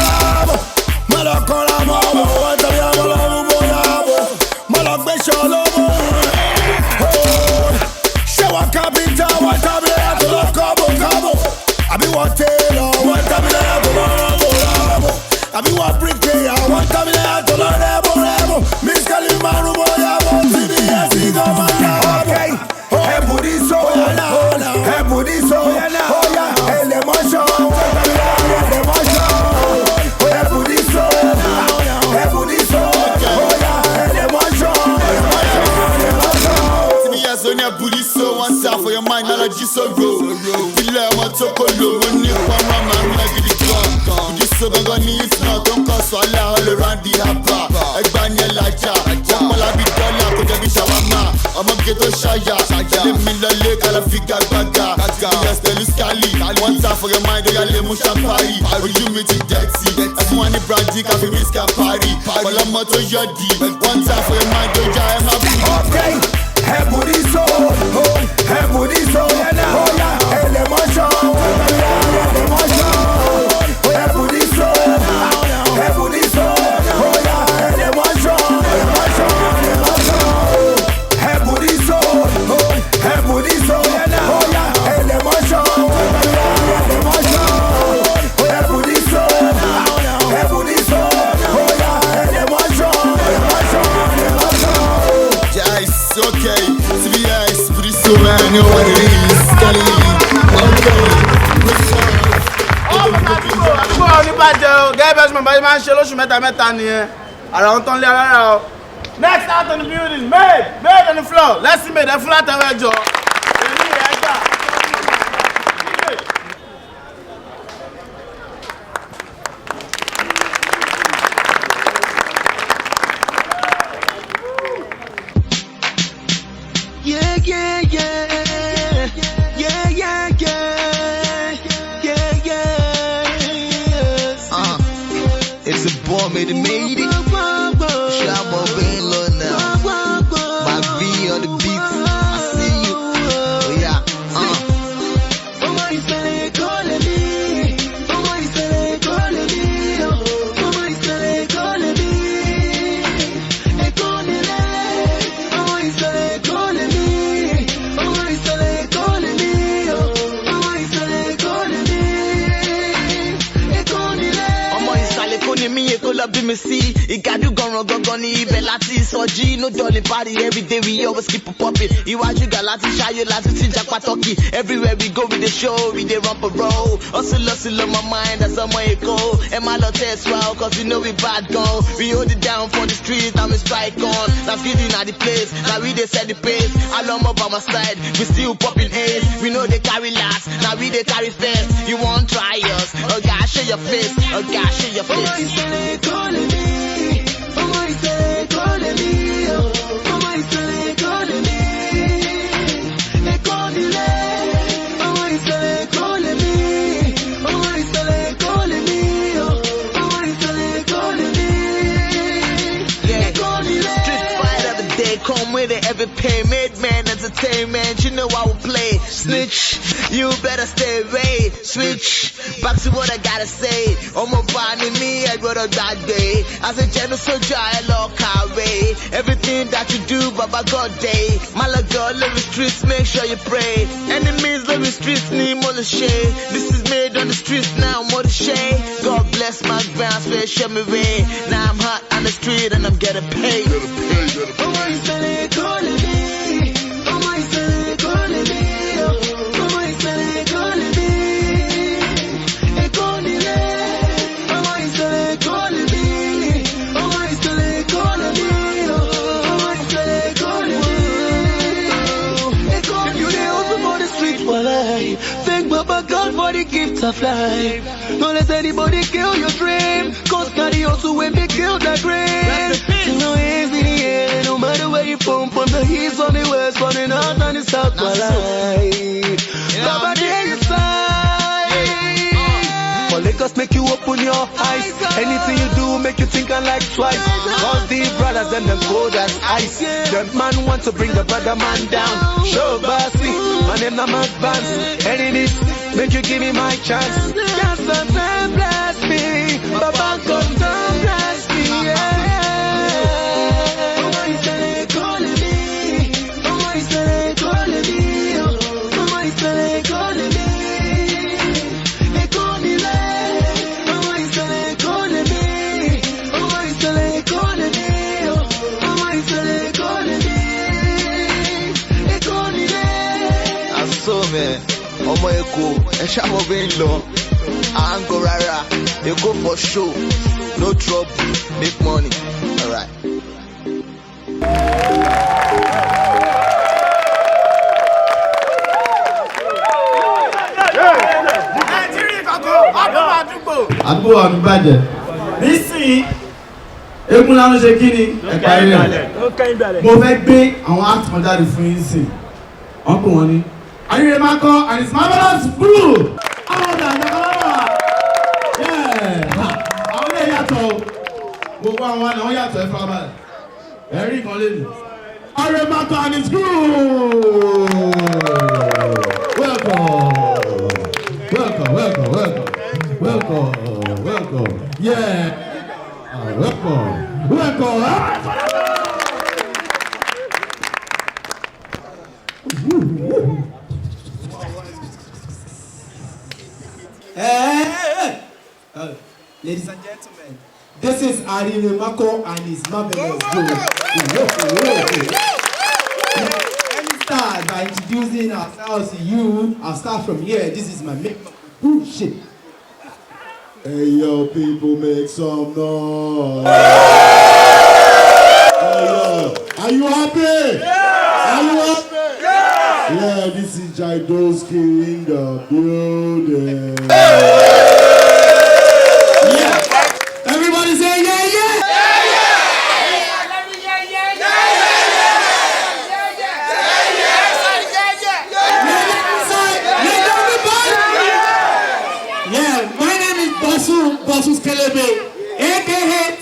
malo con la mano, to ya no le lavo, malo que yo lo Capita, what time they have to look cabo. I be what tailor, what time they have to rabo. I be what bricklayer, what time they have to rabo. Miss Kalimanu boy, I want CBS, he go man. Okay, hey booty so, hey booty so, oh yeah, hey le motion, le motion, hey booty so, hey booty so, oh yeah, hey le motion, CBS on your booty so. For your mind, allergy so roll. Feel like I'm a tokolo. When you come around, I'm like the drum. You so gonna need not don't cause all around the hapa. Egbanya laja. Wala bi dollar, ko je bi shawama. I'ma get to shaya. Let me lale kala fika gaga. Yes, tell you scally. One time for your mind, you le musha party. You meet it dirty. Everyone in brandy can be risk a party. All I'm out to yodi. One time for your mind, you am a okay. Hey booty so, hey booty so, oh yeah, hey le motion, le motion, hey booty so, oh yeah, hey le motion, le motion, hey booty so, oh yeah, hey le motion, le motion, hey booty so, oh yeah, hey le motion, le motion. Yes, okay. CBS, pretty soon, I know what it is. Àdúgbò oníbàjẹ́ o, gẹ́gẹ́ bẹ́ẹ̀ sọ́mọ̀ báyìí máa ń ṣe lóṣù mẹ́ta nìyẹn. Àrà wọn tán lé alára o. Next out on the building, made on the floor. Let's see made the flat away jọ. Èmi rẹ̀ gbà. Yeah. made it. Sham of being low now. My V on the beat. I see you. Oh yeah. Be me see, it got you gone goni, Bellati, Soji, no dolly party every day. We always keep a popping. You watch you galati, shy, you lati, Jackpatoki. Everywhere we go, with the show, we they rump a roll. Hustle on my mind, that's on my echo. And my lot test well, cause you know we bad gone. We hold it down for the streets, now we strike on. That's getting at the place, now we they set the pace. I love by my side, we still popping A's. We know they carry last, now we they carry first. You won't try us, oh gosh, show your face, oh gosh, show your face. Calling me, somebody say calling me, oh, somebody say calling me, they calling me, somebody say calling me, somebody say calling me, oh, somebody say calling me, yeah, street fight every day, come with it every pay, made man entertainment, you know I will play, snitch, you better stay away, switch. Back to what I gotta say. I'm a body me, I got a bad day. As a general soldier, I lock away. Everything that you do, Baba God day. Malaga, live the streets, make sure you pray. Enemies live the streets, need more to share. This is made on the streets now, more to share. God bless my grounds, fair show me way. Now I'm hot on the street and I'm getting paid. Somebody say calling me. Somebody say calling me. Somebody say calling me. Thank Baba God for the gift of life. Don't let anybody kill your dream, cause carry also when they kill the grain. You know hands in the air, no matter where you from the east or the west, from the north and the south, my life. Baba there you side. For Lagos make you open your eyes. Anything you do make you think and like twice. Cause the brothers and them cold as ice. The man want to bring the brother man down. Show bossy, my name not my advance. Enemies, make you give me my chance. Yes, the man bless me. Baba come down bless me, yeah. Somebody say calling me. Somebody say calling me. Somebody say calling me. They call me late. Somebody say calling me. Somebody say calling me. Somebody say calling me. They call me late. I saw man. Ọmọ Èkó, ẹ ṣàmọ̀ bí ń lọ, à ń go rárá, Èkó for show, no trouble, make money, alright. Àdúgbò àdúgbàjẹ́ nísìnyí eégún lánàá ṣe kí ni ẹ̀ka ilẹ̀ mo fẹ́ gbé àwọn act kan jáde fún yín sí wọ́n pè wọ́n ní Ayure Mako and his marvelous crew. Àwọn ilé yàtọ̀ gbogbo àwọn àna wọn yàtọ̀ ẹ̀fọ́ abalẹ̀ ẹ̀rí kan lẹ́nu Ayure Mako and his crew. Welcome. Yeah. Welcome. Ladies and gentlemen, this is Ayure Mako and his marvelous crew. Let me start by introducing ourselves to you. I'll start from here. This is my bullshit. Hey yo, people, make some noise. Hey yo, are you happy? Yeah. Are you happy? Yeah. Yeah, this is Jaidoski in the building. Yeah. Everybody say yeah, yeah. Basus Kelebe, aka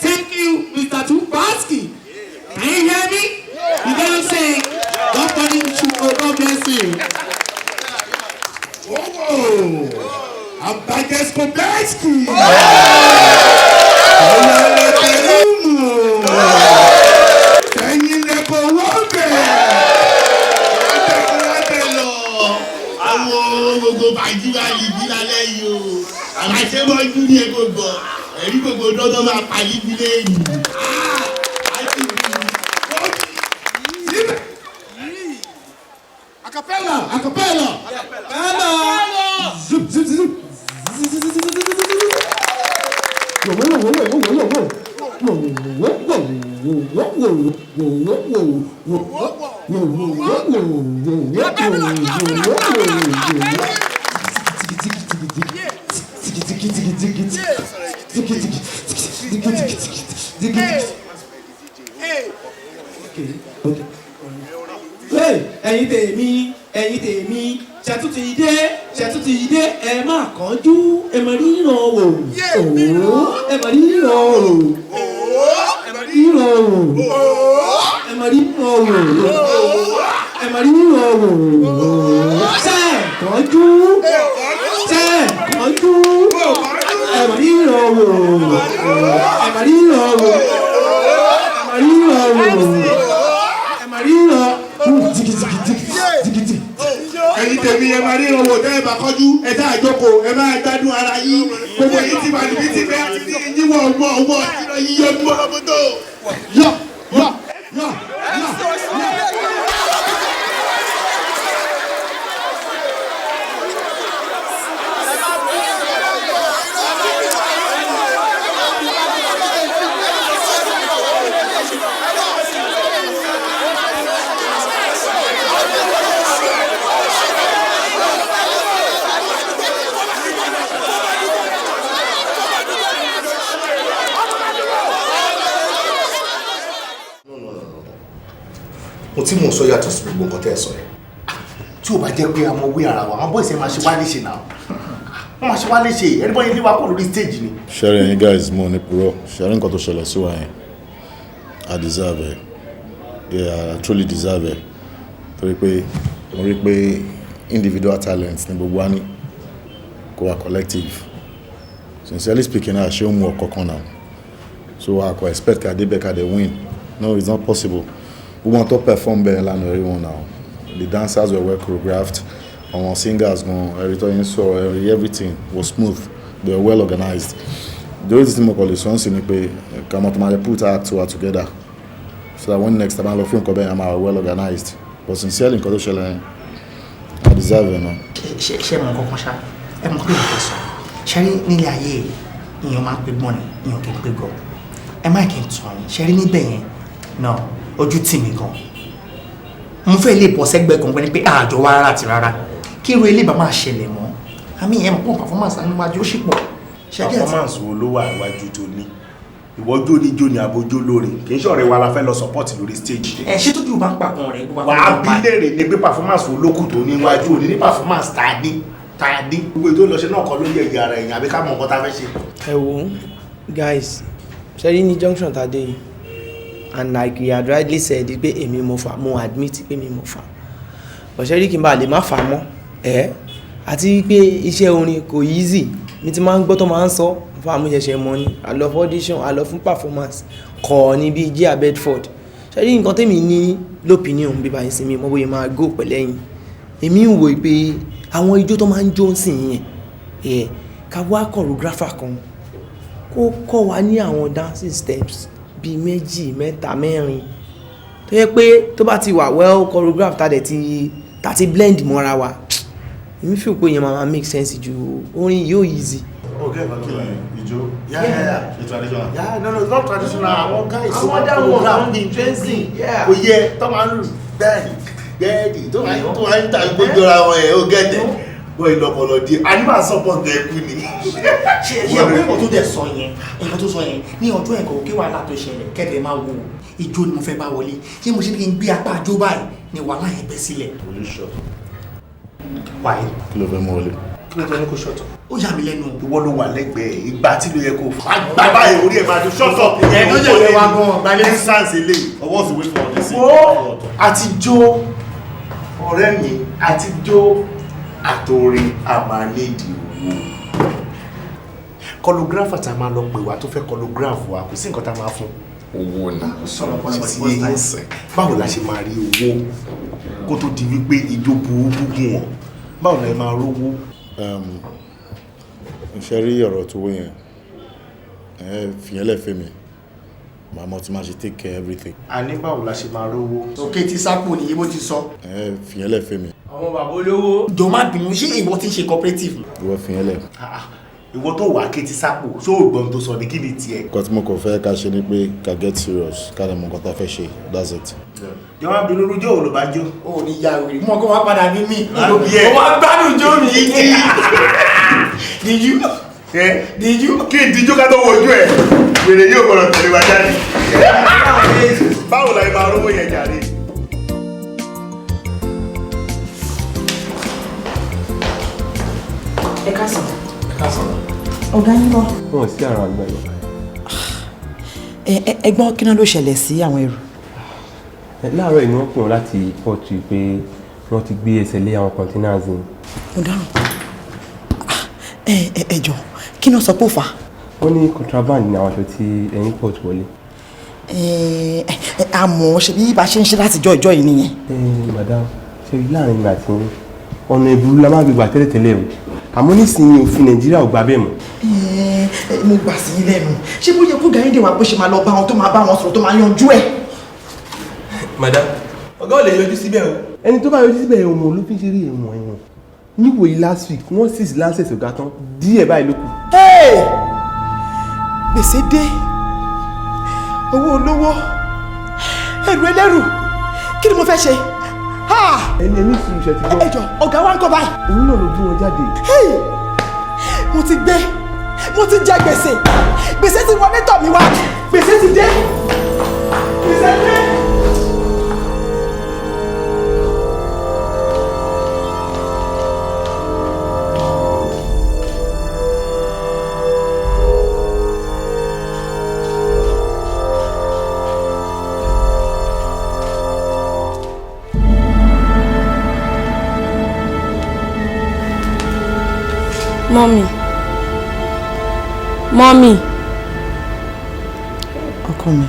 Abagescobeski. Ẹ̀yin lẹ́kọ̀ọ́ wọ́n bẹ̀. Àwọn gbogbo bàjíwá yìí lálẹ́ yìí o. Àwọn aṣẹ́wọ́jú ní ẹgbẹ́ gbọ́. Ẹ̀rí gbogbo dọ́dọ́ máa pàlí ìdílé yìí. Acapella. Zup, zup, zup. Ẹ̀yin tèmi ṣàtúntì ìdé ẹ má kánjú ẹ má ríran wò ẹ má ríran wò ẹ má ríran wò ẹ má ríran wò ẹ má ríran wò ṣe kánjú ẹ má ríran wò ẹ má ríran wò ẹ má ríran Ẹ̀yin tèmi ẹ máa ríran wò tẹ́ ẹ bá kọjú ẹ tá àjókòó ẹ máa gbádùn ara yín gbogbo yìí ti bá níbi tí bẹ́ẹ̀ ti ní yíwọ̀ ọgbọ́n ìrọ̀ yíyọ dúró lọ́mọdé. Yọ. mo tí mò ń sọ yàtọ̀ sí gbogbo nǹkan tẹ́ ẹ sọ yẹn tí ò bá jẹ́ pé àwọn wí ara wa àwọn bọ́ọ̀sì máa ṣe wá léṣe náà wọ́n máa ṣe wá léṣe ẹnibọ́n yẹn léwá kó lórí stage ni. ṣẹ́rẹ̀ yín guys mo ní purọ́ ṣẹ́rẹ̀ nǹkan tó ṣẹlẹ̀ sí wa yẹn I deserve it yeah I truly deserve it torí pé mo rí pé individual talent ni gbogbo wa ní kó wa collective sincerely speaking náà ṣé ó mú ọkọ̀ kan náà so I could expect ká débẹ̀ ká dé win no it's not possible. We want to perform better than everyone now. The dancers were well choreographed. Our singers, everything was smooth. They were well organized. The only thing I call is one thing come out and put our two together. So that when next time I love film come I'm well organized. But sincerely, I deserve it, no. Ṣé mo kọ́kọ́ ṣá ẹ mọ̀ pé nǹkan sọ ṣe rí nílé ayé èèyàn máa ń pe gbọ́n ni èèyàn kì í pe gọ̀ ẹ má kí n tàn yín ṣe rí níbẹ̀ yẹn náà ojú tì mí gan mo fẹ́ lè bọ́ sẹ́gbẹ́ kan pé àjọ wa rárá àti rárá kí irú ilé bá máa ṣẹlẹ̀ mọ́ àmì ẹ̀ mọ̀ pọ̀ performance níwájú ó sì pọ̀. Performance wo ló wà níwájú tó ní ìwọ jó ní abojó lórin kì í ṣọ̀rẹ́ wa la fẹ́ lọ support lórí stage. Ẹ ṣé tójú bá ń pa kan rẹ̀. Wà á bí léèrè ní pé performance wo lókù tó níwájú òní ní performance tàdí gbogbo ètò ìlọṣẹ náà kọ ló yẹ ìyá rẹ̀ ẹ̀yìn àbí ká mọ̀ nǹkan tá a fẹ́ ṣe. Ẹ wo guys ṣe rí ní junction tàdé yìí and like you had rightly said pé èmi mo fà mo admit pé mi mo fà ọ̀ṣẹ́ rí kí n bá lè má fà mọ́ àti pé iṣẹ́ orin kò easy mi ti máa ń gbọ́ tó máa ń sọ fún àmúyẹ̀ṣẹ̀ mọ́ ni I love audition I love fún performance kọ̀ ní bí J.A. Bedford ṣe rí nǹkan tèmi ní l'opinion bí báyìí sí mi mo bóyá máa go pẹ̀lẹ́yìn èmi ń wò pé àwọn ijó tó máa ń jó sí yẹn ká wá choreographer kan kó kọ́ wa ní àwọn dancing steps bíi méjì mẹ́ta mẹ́rin tó yẹ pé tó bá ti wà well choreographed tá ti blend mọ́ra wa èmi fi pé yẹn máa make sense ju orin yóò easy. Okay, Ijo. Yeah. It's traditional. Yeah, no, it's not traditional. Àwọn guys tó máa choreograph bíi dancing. Kò yẹ tó máa ń lù bẹ́ẹ̀ni tó máa ń ta ìgbójọra wọn ẹ̀ ó gẹ̀dẹ̀ wọ́n ìlọ́pọ̀lọ́ díẹ̀ a ní máa support ẹ̀kú ni. ṣe ọ̀pẹ́ ìkọ̀ tó dẹ̀ sọ yẹn ẹ̀kọ́ tó sọ yẹn ní ọjọ́ ẹ̀kọ́ kí wàhálà tó ṣẹlẹ̀ kẹ́fẹ́ máa wo ijó ni mo fẹ́ bá wọlé ṣé mo ṣe ní kí n gbé apá àjó báyìí ni wàhálà yẹn bẹ́ sílẹ̀. wáyé kí ló fẹ́ mú wọlé. kí ló fẹ́ ní kó ṣọ́tọ̀. ó yà mí lẹ́nu. ìwọ ló wà lẹ́gbẹ̀ẹ́ ìgbà tí ló yẹ kó fà á báyìí orí ẹ̀ máa dùn ṣọ́tọ̀ ẹ̀ tó jẹ́ ìwé wa gan gbalẹ̀ instance eléyìí ọwọ́ sì wé fún ọdún sí. àtijọ́ ọ̀rẹ́ mi àtijọ́ àtòrin a máa nídìí owó. Choreographer tá a máa lọ pè wá tó fẹ́ choreograph wa kò sí nǹkan tá a máa fún. Owó náà ṣe yé ẹsẹ̀. Báwo la ṣe máa rí owó kó tó di wípé ijó burúkú gùn wọ́n? Báwo la ẹ máa rówó? Ṣé rí ọ̀rọ̀ tó wó yẹn? Fìyẹn lẹ́fẹ̀ẹ́ mi. Màmá tí máa ṣe take care everything. A ní báwo la ṣe máa rówó? Òkè tí sápò ní ibo ti sọ. Fìyẹn lẹ́fẹ̀ẹ́ mi. Àwọn bàbá olówó. Jọ má bínú, ṣé ìwọ ti ń ṣe cooperative? Ìwọ fìyẹn lẹ̀. Ìwọ tó wà ké tí sápò ṣó o gbọ́n tó sọ ní kí ni tiẹ̀? Nǹkan tí mo kàn fẹ́ ká ṣe ni pé ká get serious ká lè mọ nǹkan tá a fẹ́ ṣe, that's it. Jọ má bínú lójó òun ló bá jó. O ní ya wèrè, mọ̀ kó wá padà ní mí. Mo máa gbádùn jó mi. Díjú. Díjú. Kí n díjú ká tó wojú ẹ̀? Wèrè yóò gbọ́dọ̀ tẹ̀lé wa jáde. Báwo la ẹ máa rówó yẹn jàre? Ẹ káàsán. Ọ̀gá yín lọ. Wọ́n sí àrùn àgbà yìí. Ẹ̀gbọ́n kí náà ló ṣẹlẹ̀ sí àwọn èrò? Láàárọ̀ ìní wọ́n pè wọ́n láti pọ́ọ̀tù pé wọ́n ti gbé ẹsẹ̀ lé àwọn containers ni. Mo dáhùn. Ẹ jọ̀ọ́ kí náà sọ pé ó fà á? Wọ́n ní contraband ní àwọn aṣọ tí ẹ̀yìn port wọlé. Àmọ́ ṣe bí bá ṣe ń ṣe láti jọ ìjọ yìí nìyẹn. Madam ṣe rí láàrin ìgbà tí ọ̀nà ìbúrú la máa gbégbà tẹ́lẹ̀tẹ́lẹ̀ o àmọ́ nísìnyí òfin Nàìjíríà ò gbà bẹ́ẹ̀ mọ́. Mo gbà sí yín lẹ́nu ṣé bó yẹ kó Gáyéndé wà bó ṣe máa lọ bá wọn tó máa bá wọn sọ̀rọ̀ tó máa yanjú ẹ̀. Madam ọ̀gá ò lè yọjú síbẹ̀ o. Ẹni tó bá yọjú síbẹ̀ ọmọ ló fi ń ṣeré ẹ̀wọ̀n ẹ̀wọ̀n níwòyí last week wọ́n sì lancet ọ̀gá tán díẹ̀ báyìí ló kù. Gbèsè dé owó olówó ẹrù ẹlẹ́rù kí ni mo fẹ́ ṣe? Ẹni sùn ìṣẹ́ ti gbọ́. Ẹjọ́ ọ̀gá wa ń kọ́ báyìí. Òun náà ló gbé wọn jáde. Mo ti jẹ gbèsè ti wọlé tọ̀ mí wá gbèsè ti dé gbèsè dé. Mọ́mì. Ọkọ mi.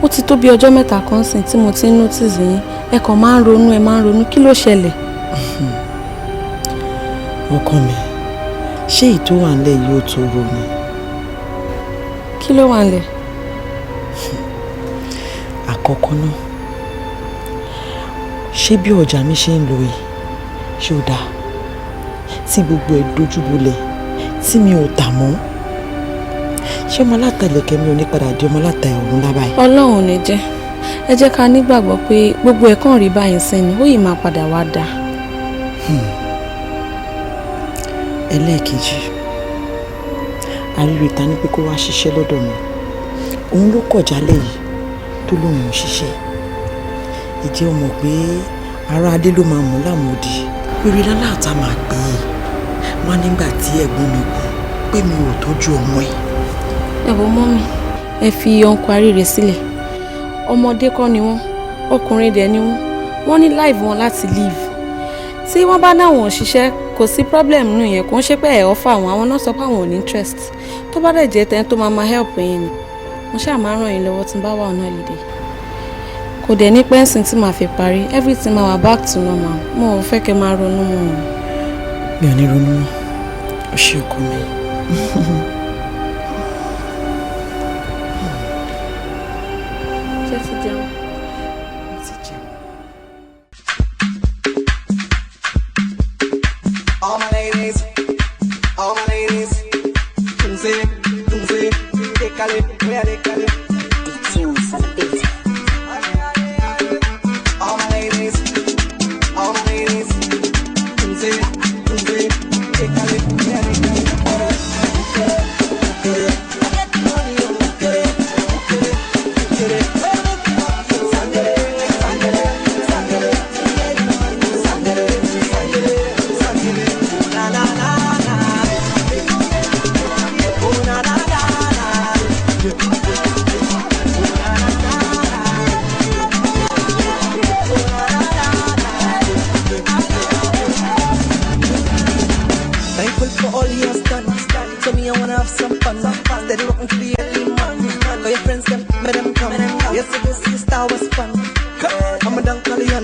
Ó ti tó bí ọjọ́ mẹ́ta kan sìn tí mo ti ń notice yín ẹ kàn máa ń ronú kí ló ṣẹlẹ̀? Ọkọ mi ṣé èyí tó wà nílẹ̀ yóò tó ro ni? Kí ló wà nílẹ̀? Àkọ́kọ́ náà ṣé bí ọjà mi ṣe ń lọ yìí ṣé ó dáa tí gbogbo ẹ̀ dojúbolẹ̀ tí mi ò tà mọ́ ṣé ọmọ alátẹlẹkẹ mi ò ní padà di ọmọ alátẹ ọ̀run lábàáyé. Ọlọ́run ò ní jẹ́ ẹ jẹ́ ká nígbàgbọ́ pé gbogbo ẹ̀ kàn rí báyìí sẹ́ni ó yìí máa padà wá dáa. Ẹlẹ́ẹ̀kejì àríwí ta ní pé kó wá ṣiṣẹ́ lọ́dọ̀ mi òun ló kọ̀ jálẹ̀ yìí tó lóun ò ṣiṣẹ́ ìjẹ́ ọmọ pé ará adé ló máa mú lámòdì eré láláàtà máa gbé e wá nígbà tí ẹ̀gbọ́n mi kú pé mi ò tọ́jú ọmọ ẹ̀. Ẹ wo mọ́mì ẹ fi ọkọ àríre sílẹ̀ ọmọdé kọ́ ni wọ́n ọkùnrin dẹ̀ ni wọ́n ní live wọn láti live tí wọ́n bá náwọn ṣiṣẹ́ kò sí problem nù yẹn kò ń ṣe pé ẹ̀ ọ́fà àwọn náà sọ pé àwọn ò ní interest tó bá dẹ̀ jẹ́ tẹ́ni tó máa help yín ni mo ṣáà máa ràn yín lọ́wọ́ tí n bá wà ọ̀nà ìlédè kò dẹ̀ ní pẹ́ǹsìn tí màá fi parí everything máa wà back to normal mo ò fẹ́ kẹ́ máa ronú mọ́ wọn. Mi ò ní ronú mọ́ ó ṣe ọkọ mi. Ṣé ti jẹun? All my ladies, Tunze, décalé, where décalé. All my ladies, Tunze, décalé, where décalé.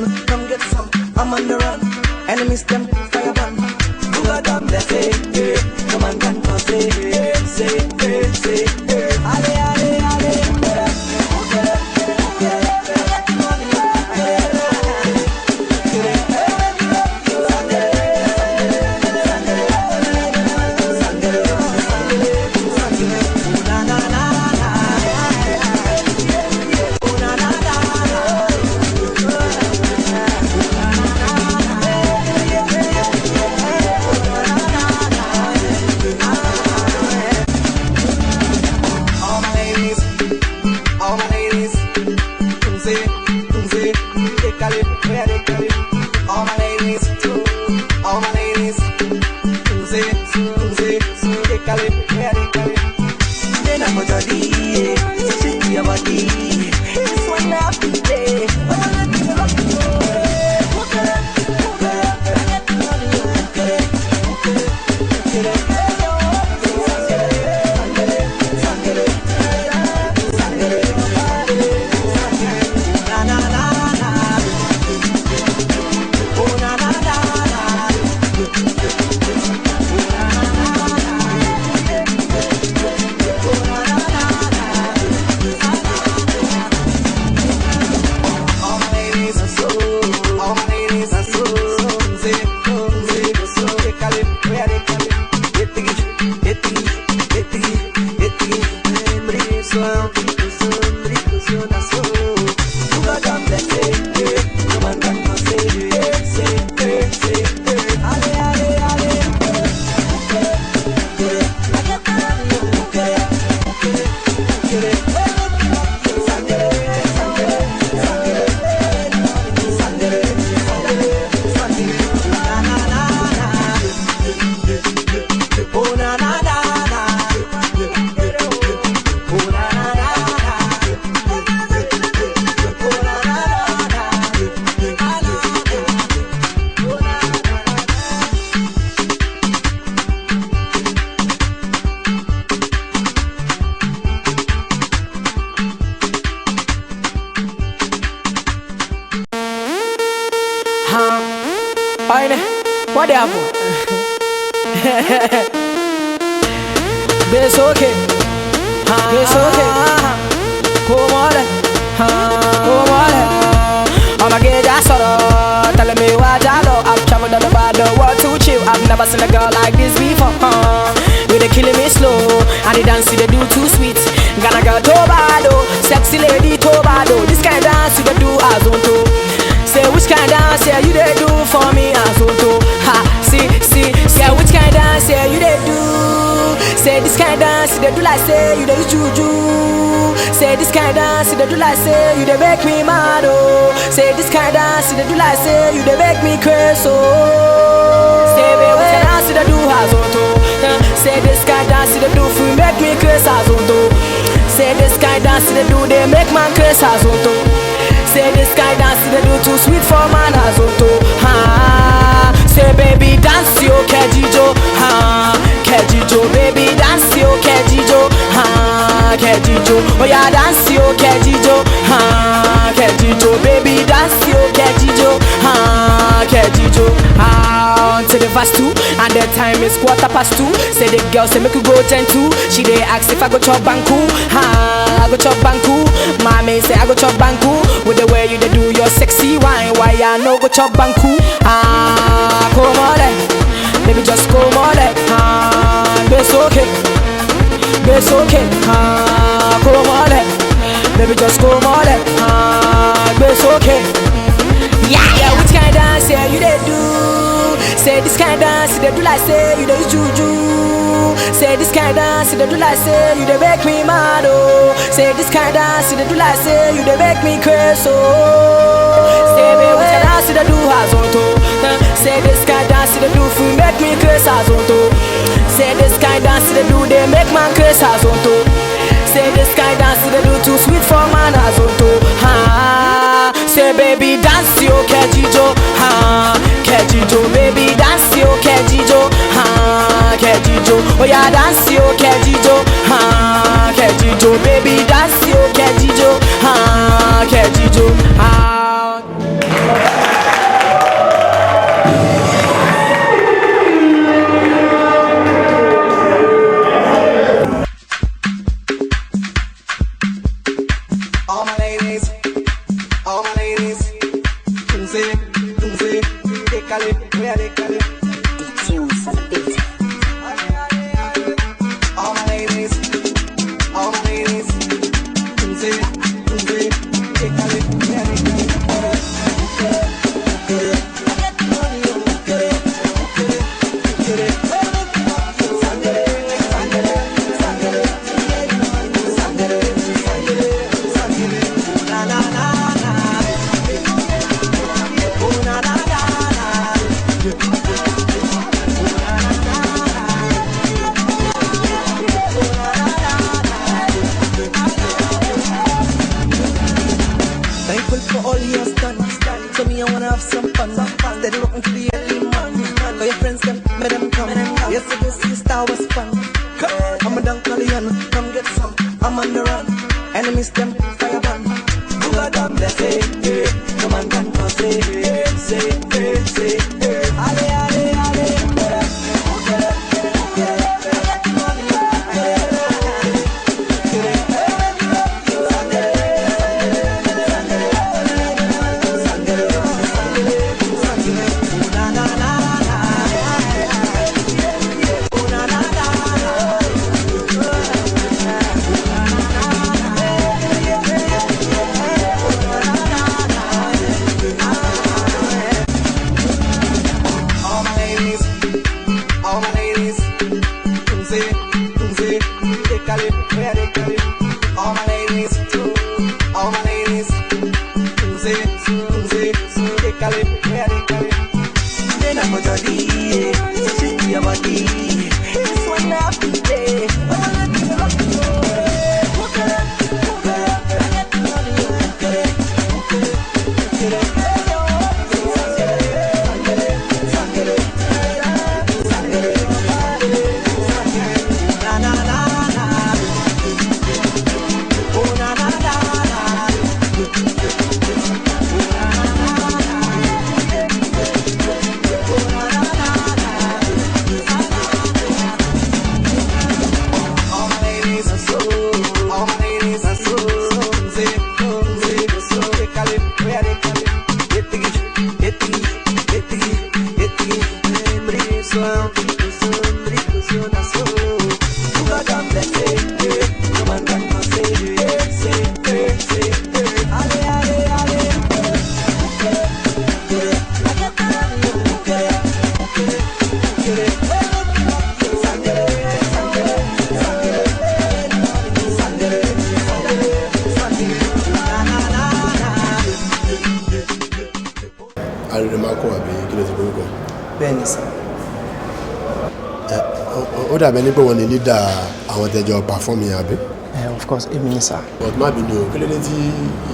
gun, come get some. I'm on the run. Enemies them fire burn. Who got them? They say, hey, no man can cause it. Say, ale, ale, ale. What happened? It's okay. It's okay. Come on. Come on. I'ma get that sort of telling me what I know. I've traveled all over the world to chill. I've never seen a girl like this before. They killing me slow, and the dance they do too sweet. Gonna girl Tobado, sexy lady Tobado. This kind of dance they do as on to. Say which kind of dance yeah you they do for me as on to. Ha, see, yeah which kind of dance yeah you they do. Say this kind of dance they do like say you they juju. Say this kind of dance they do like say you they make me mad oh. Say this kind of dance they do like say you they make me crazy oh. Say baby which kind of dance they do as on to. Say this kind of dance they do for make me crazy as on to. Say this kind of dance they do they make man crazy as on to. Say this kind of dance they do too sweet for man as on to. Ha. Say baby dance yo kejijo. Ha. Kejijo baby dance yo kejijo. Ha. Kejijo. Oh yeah dance yo kejijo. Ha. Kejijo baby dance yo kejijo. Ha. Kejijo. Ha. To the verse 2 and the time is 2:15. Say the girl say make you go 10-2. She dey ask if I go chop banku. Ha. I go chop banku. Mommy say I go chop banku. With the way you dey do your sexy wine, why I no go chop banku? Ah, come on, baby just come on, it's okay, it's okay. Ah, come on, baby just come on, it's okay. Yeah, which kind of dance yeah you dey do? Say this kind of dance they do like say you dey juju. Say this kind of dance they do like say you dey make me mad oh. Say this kind of dance they do like say you dey make me crazy oh. Say baby which kind of dance they do as on to. Say this kind of dance they do for make me crazy as on to. Say this kind of dance they do they make man crazy as on to. Say this kind of dance they do too sweet for man as on to. Ha. Say baby dance yo kejijo. Ha. Kejijo baby dance yo kejijo. Ha. Kejijo. Oh yeah dance yo kejijo. Ha. Kejijo baby dance yo kejijo. Ha. Kejijo. Ha. Tunze, décalé, voy a décalé. Tunes on the beat. All my ladies, Tunze, décalé, voy a décalé. Steady rocking to the early morning. For your friends, them, make them come. Yesterday's sister was fun. I'm a Dunkalian, come get some. I'm on the run. Enemies, them, fire ban. Who got them, they say, no man can cause it. Say, ale, ale, ale. Bẹ́ẹ̀ni sir. Ó dàbẹ̀ ní pé wọ́n ní leader àwọn tẹ́jọ perform yẹn àbí? Of course, èmi ni sir. But má bínú o, kí ló dé tí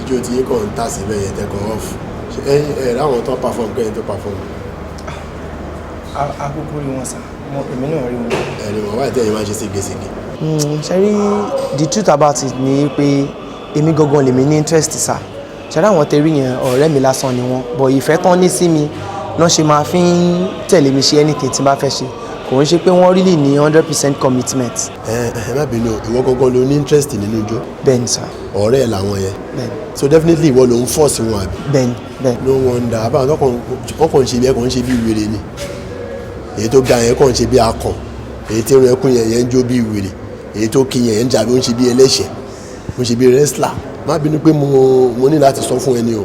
ijó tí yín kàn ń tà síbẹ̀ yẹn tẹ́kọ̀ off? Ẹ̀yìn láwọn tó perform kẹ́yìn tó perform. Akókó rí wọn sir, èmi náà rí wọn. Ẹni wọ́n wáyé tẹ́yìn máa ṣe ségesège. Ṣé rí the truth about it ni pé èmi gangan lèmi ní interest sir. Ṣé rí àwọn tẹ́rí yẹn ọ̀rẹ́ mi lásán ni wọ́n, but ìfẹ́ tán ní sí mi náà ṣe máa fi ń tẹ̀lé mi ṣe anything tí n bá fẹ́ ṣe. Kò ń ṣe pé wọ́n really ní 100% commitment. Má bínú, ìwọ gangan ló ní interest nínú ijó. Bẹ́ẹ̀ni sir. Ọ̀rẹ́ ẹ̀ làwọn yẹn. Bẹ́ẹ̀ni. So definitely ìwọ ló ń force wọn àbí? Bẹ́ẹ̀ni. No wonder, àbáwọn tó kàn ń ṣe bí ẹ̀kọ́ ń ṣe bí wèrè ni. Èyí tó ga yẹn kàn ń ṣe bí akàn. Èyí tí irun ẹkún yẹn ń jó bí wèrè. Èyí tó kí yẹn ń jà bí ó ń ṣe bí ẹlẹ́ṣẹ̀. Ó ń ṣe bí wrestler. Má bínú pé mo ní láti sọ fún ẹni o.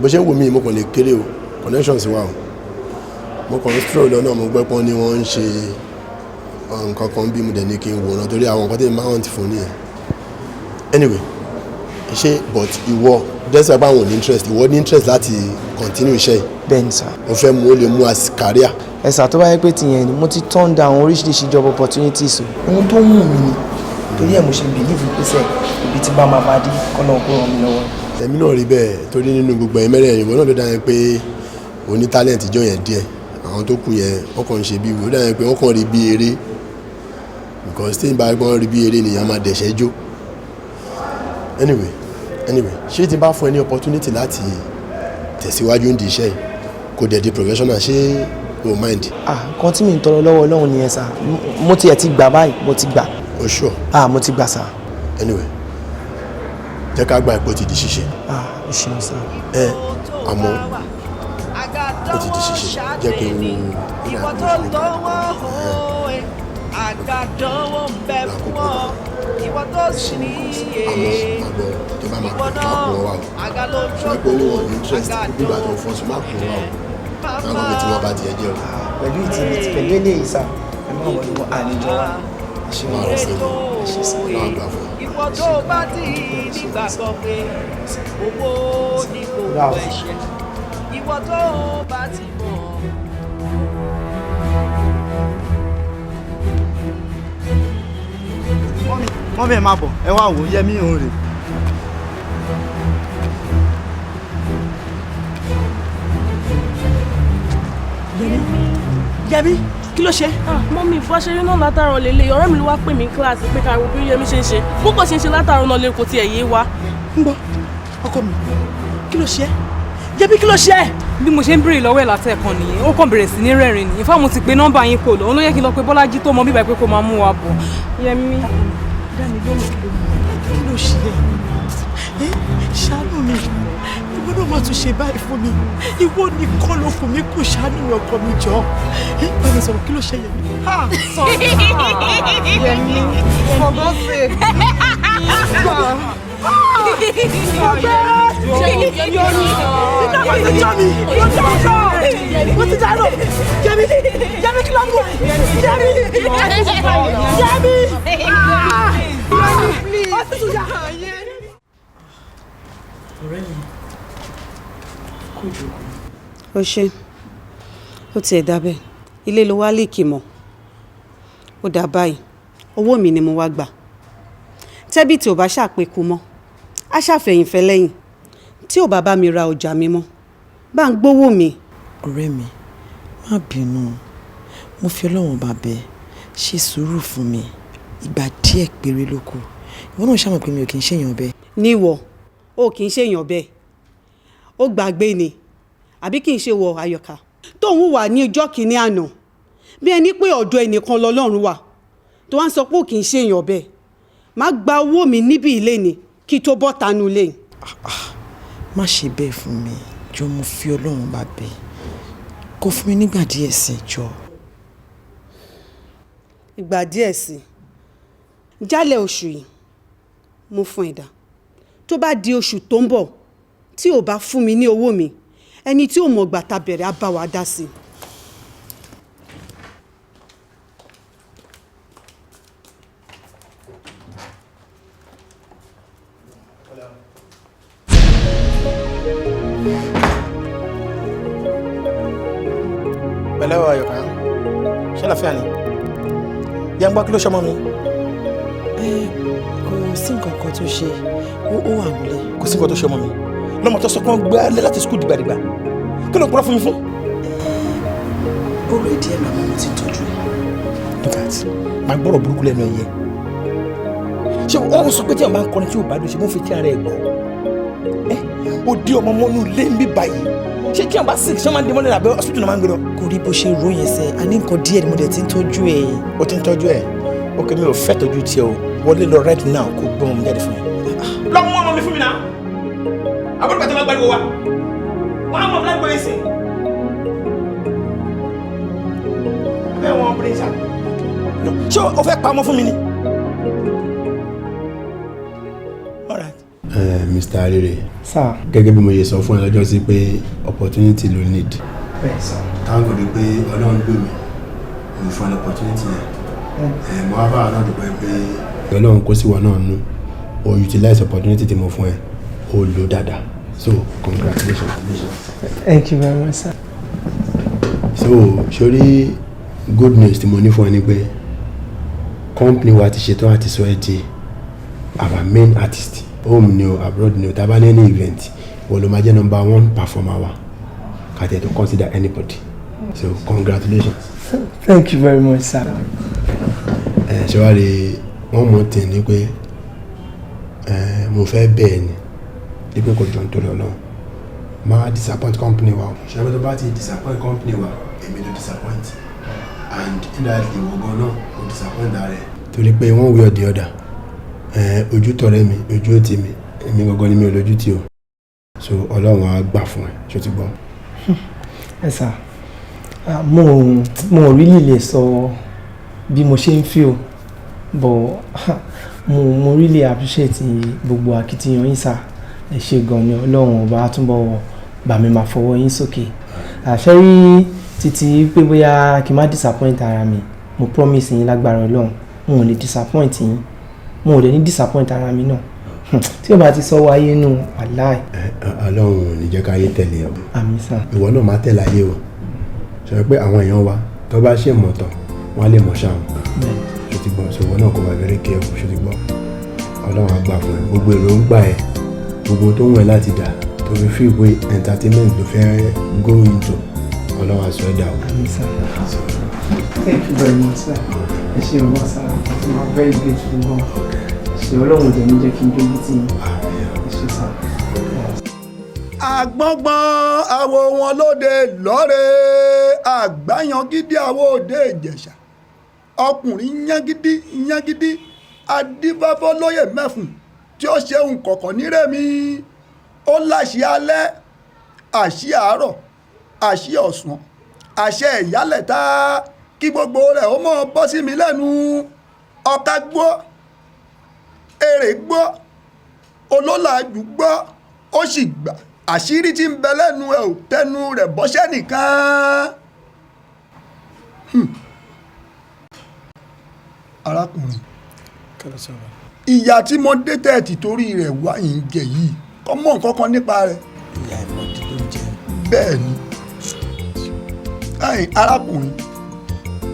Bó ṣe ń wò mí mo kàn lè kéré o. Connections wà o. Mo kàn ń stroll lọ́nà mo gbẹ́ pọ́n ni wọ́n ń ṣe nǹkan kan bí mo dẹ̀ ní kí n wòran torí àwọn nǹkan tí mo máa ń fún nìyẹn. Anyway, but ìwọ dẹ́sẹ̀ bá wọn ní interest, ìwọ ní interest láti continue iṣẹ́ yìí. Bẹ́ẹ̀ni sir. Mo fẹ́ mú ó lè mú as career. Ẹ̀sà tó bá yẹ pé tìyẹn ni mo ti turn down oríṣiríṣi job opportunities o. Ohun tó mú mi ni torí ẹ̀ mo ṣe believe pé sẹ́ ibi tí bá máa bá dé kọ́nà kó ràn mí lọ́wọ́. Èmi náà rí bẹ́ẹ̀ torí nínú gbogbo ẹ̀yin mẹ́rẹ̀ẹ̀rin ìwọ náà ló dáa pé o ní talent jọ yẹn díẹ̀. Àwọn tó kù yẹn wọ́n kàn ń ṣe bí wò ó dáa pé wọ́n kàn rí bí eré because tí n bá gbọ́n rí bí eré nìyẹn máa dẹ̀ṣẹ́ jó. Anyway, ṣé tí n bá fún ẹ ní opportunity láti tẹ̀síwájú ń di iṣẹ́ yìí kò dẹ̀ di professional ṣé o mind? Nǹkan tí mi ń tọrọ lọ́wọ́ Ọlọ́run nìyẹn sir. Mo tiẹ̀ ti gbà báyìí, mo ti gbà. O sure? Mo ti gbà sir. Anyway, jẹ́ ká gba ipò ti di ṣíṣe. Ṣeun sir. àmọ́ ó ti di ṣíṣe jẹ́ kí n wo ìlànà àgàdánwò ń bẹ fún ọ ìwọ tó sì ní iye ìwọ náà àgàlójú ọkọ pẹ̀lú ìtìmí pẹ̀lú eléyìí sá ẹ máa wọlé wọn àlejò wa ṣe máa rọ sí ìwọ tó bá ti nígbàgbọ́ pé owó ní gbogbo ẹ̀ṣẹ̀ ìwọ tó bá ti mọ̀. mọ́mí ẹ̀ máa bọ̀ ẹ wá wò Yẹmí òun rè. Yẹmí kí ló ṣe. mọ́mí ìfọṣẹ́rí náà látàrọ lélẹ̀ ọ̀rẹ́ mi ló wá pè mí kíláàsì pé ká wo bí Yẹmí ṣe ń ṣe púpọ̀ ṣe ń ṣe látàrọ náà lè kò tiẹ̀ yé wa. ń gbọ́ ọkọ mi kí ló ṣe Yẹmí kí ló ṣe. bí mo ṣe ń béèrè lọ́wọ́ ẹ̀ látẹ̀kan nìyẹn ó kàn bẹ̀rẹ̀ sí ní rẹ́rìn ní ìfá mo ti pe nọ́mbà yín kò lọ́wọ́ ló yẹ kí n lọ pe Bọ́lájí tó mọ bíbá pé kó máa mú wa bọ̀. Yẹmí dáni lóhùn kí ló ṣe ẹ ṣàánú mi ìwọ náà máa tún ṣe báyìí fún mi ìwọ nìkan ló kù mí kù ṣàánú mi ọkọ mi jọ bá mi sọ̀rọ̀ kí ló ṣe Yẹmí. Yẹmí fọgọ́ sí ó ṣe ó tiẹ̀ dábẹ́ ilé ló wá líìkì mọ́ ó dà báyìí owó mi ni mo wá gbà tẹ́bí tí ò bá ṣàpèkú mọ́ á ṣàfẹ̀yìnfẹ́ lẹ́yìn tí ò bá bá mi ra ọjà mi mọ́ bá ń gbówó mi. ọ̀rẹ́ mi má bínú mo fi Ọlọ́run bá bẹ̀ ṣe sùúrù fún mi ìgbà díẹ̀ péré ló kù ìwọ náà ṣàmọ̀ pé mi ò kì í ṣèyàn bẹ́ẹ̀. níwọ̀ o kì í ṣèyàn bẹ́ẹ̀ ó gbàgbé ni àbí kì í ṣe wọ Àyọ̀ká tóun wà ní ọjọ́ kìíní àná bí ẹni pé ọ̀dọ̀ ẹnìkan lọ́lọ́run wà tó wá ń sọ pé ò kì í ṣèyàn bẹ́ẹ̀ má gba owó mi níbi ilé ni kí tó bọ́ tanú lé. má ṣe bẹ́ẹ̀ fún mi jọ mo fi Ọlọ́run bá bẹ̀ kó fún mi nígbà díẹ̀ sí jọ. ìgbà díẹ̀ sí jálẹ̀ oṣù yìí mo fún ẹ̀dá tó bá di oṣù tó ń bọ̀ tí ò bá fún mi ní owó mi ẹni tí ò mọ̀ gbà ta bẹ̀rẹ̀ á bá wa dá sí i. pẹ̀lẹ́ o Àyọ̀ká ṣé àlàáfíà ni yá ń gbọ́ kí ló ṣọmọ mi. kò sí nǹkan kan tó ṣe ó wà nílé. kò sí nǹkan tó ṣọmọ mi lọ́mọ tó sọ pé wọ́n gbé alẹ́ láti skul dìgbàdìgbà kí ló ń purọ́ fún mi fún. orí díẹ̀ làwọn ọmọ ti tọ́jú ẹ̀. look at máa gbọ́rọ̀ burúkú lẹ́nu ẹ̀yẹ ṣé wọ́n sọ pé tí àwọn bá ń kọrin tí ò bá dùn ṣe mú fi tí ara ẹ̀ gbọ́ ó dé ọmọ mọ́nú lé ń bí báyìí ṣé kí àwọn bá sick ṣé wọ́n máa ń dé mọ́lẹ̀ àbẹ́ hospital náà máa ń gbé lọ. kò rí bó ṣe rò yẹn sẹ a ní nǹkan díẹ̀ ni mo dẹ̀ ti ń tọ́jú ẹ̀. o ti ń tọ́jú ẹ̀ ok mi ò fẹ́ tọ́jú tiẹ̀ o wọlé lọ right now kó gbé ọmọ mi jáde fún mi. lọ mú ọmọ mi fún mi náà àbúrò pàtó máa gbàdúrà wa wọn á mọ ọmọ lágbóyè sí. bẹ́ẹ̀ wọ́n bẹ̀rẹ̀ ṣá ṣé o fẹ́ pa ọmọ fún mi ni. Mr. Arire gẹ́gẹ́ bí mo yẹ sọ fún ẹ lọ́jọ́ sí pé opportunity ló need táwọn kò rí pé Ọlọ́run lò mí mo fún ẹ opportunity yẹn mo wá bá àwọn náà dúpẹ́ pé Ọlọ́run kó sí wọn náà nú o utilize opportunity tí mo fún ẹ o lò dáadáa so congratulations. Thank you very much sir. So sori good news tí mo ní fún ẹ ni pé company wa ti ṣetán àti sọ ẹ di our main artist home ni o abroad ni o tá bá ní any event wọ́n ló máa jẹ́ number 1 performer wa kàtẹ́ to consider anybody so congratulations. Thank you very much sir. ṣé wàá rí one more thing ni pé mo fẹ́ bẹ́ẹ̀ ni dípẹ́ kò jọ nítorí Ọlọ́run máa disappoint company wa o ṣé àwọn tó bá ti disappoint company wa èmi ló disappoint and indirectly wọ́n gan náà kò disappoint rẹ̀ torí pé one way or the other ojú tọrẹ mi ojú òtí mi èmi gangan ni mi ò lójú tí o so ọlọ́run á gbà fún ẹ ṣó ti gbọ́. ẹ sà mo really lè sọ bí mo ṣe ń feel but mo really appreciate gbogbo akitiyan yín sà ẹ ṣe gan ni ọlọ́run ọba túnbọ̀ bá mi máa fọwọ́ yín sókè àṣẹ rí títí pé bóyá kí n má disappoint ara mi mo promise yín lágbára ọlọ́run mo ò lè disappoint yín mo ò lè ní disappoint ara mi náà tí o bá ti sọ wáyé nù wàláì. ọlọ́run ò ní jẹ́ ká yé tẹ̀lé ọ. àmín sà. ìwọ náà má tẹ̀lé ayé o sọ pé àwọn èèyàn wa tó bá ṣe mọ̀tọ̀ wọ́n á lè mọ̀ ṣáà ṣe ti gbọ́ ṣòwò náà kò bá very careful ṣe ti gbọ́ ọlọ́run á gbà fún ẹ gbogbo èrò ń gbà ẹ gbogbo tó ń wẹ̀ láti dà tó fi fi ìwé entertainment ló fẹ́ go into ọlọ́run á sọ ẹ́ dà o. àmín sà. thank you very much sir. ẹ ṣe ọmọ sá i'm very grateful gan ṣe ọlọ́run jẹ́ ní jẹ́ kí n dójú tì yín ẹ ṣe sá. àgbọ̀ngbọ̀n àwo wọn lóde lọ́rẹ̀ àgbáyangídí àwo òde ìjẹ̀ṣà ọkùnrin yángídí adífáfọ́ lóyè mẹ́fùn tí ó ṣe nǹkankan nírèmi ó láṣẹ alẹ́ àṣẹ àárọ̀ àṣẹ ọ̀sán àṣẹ ìyálẹ̀ta kí gbogbo rẹ̀ ó mọ̀ bọ́ sí mi lẹ́nu ọ̀ka gbọ́ èrè gbọ́ olólàájú gbọ́ ó sì gbà àṣírí tí ń bẹ lẹ́nu ẹ̀ ò tẹnu rẹ̀ bọ́ṣẹ́ nìkan. arákùnrin ìyá tí mo dé tẹ́ẹ̀tì torí rẹ̀ wá yìí ń jẹ yìí kọ́ mọ̀ nǹkan kan nípa rẹ̀. ìyá ìmọ̀dé ló ń jẹ. bẹ́ẹ̀ ni arákùnrin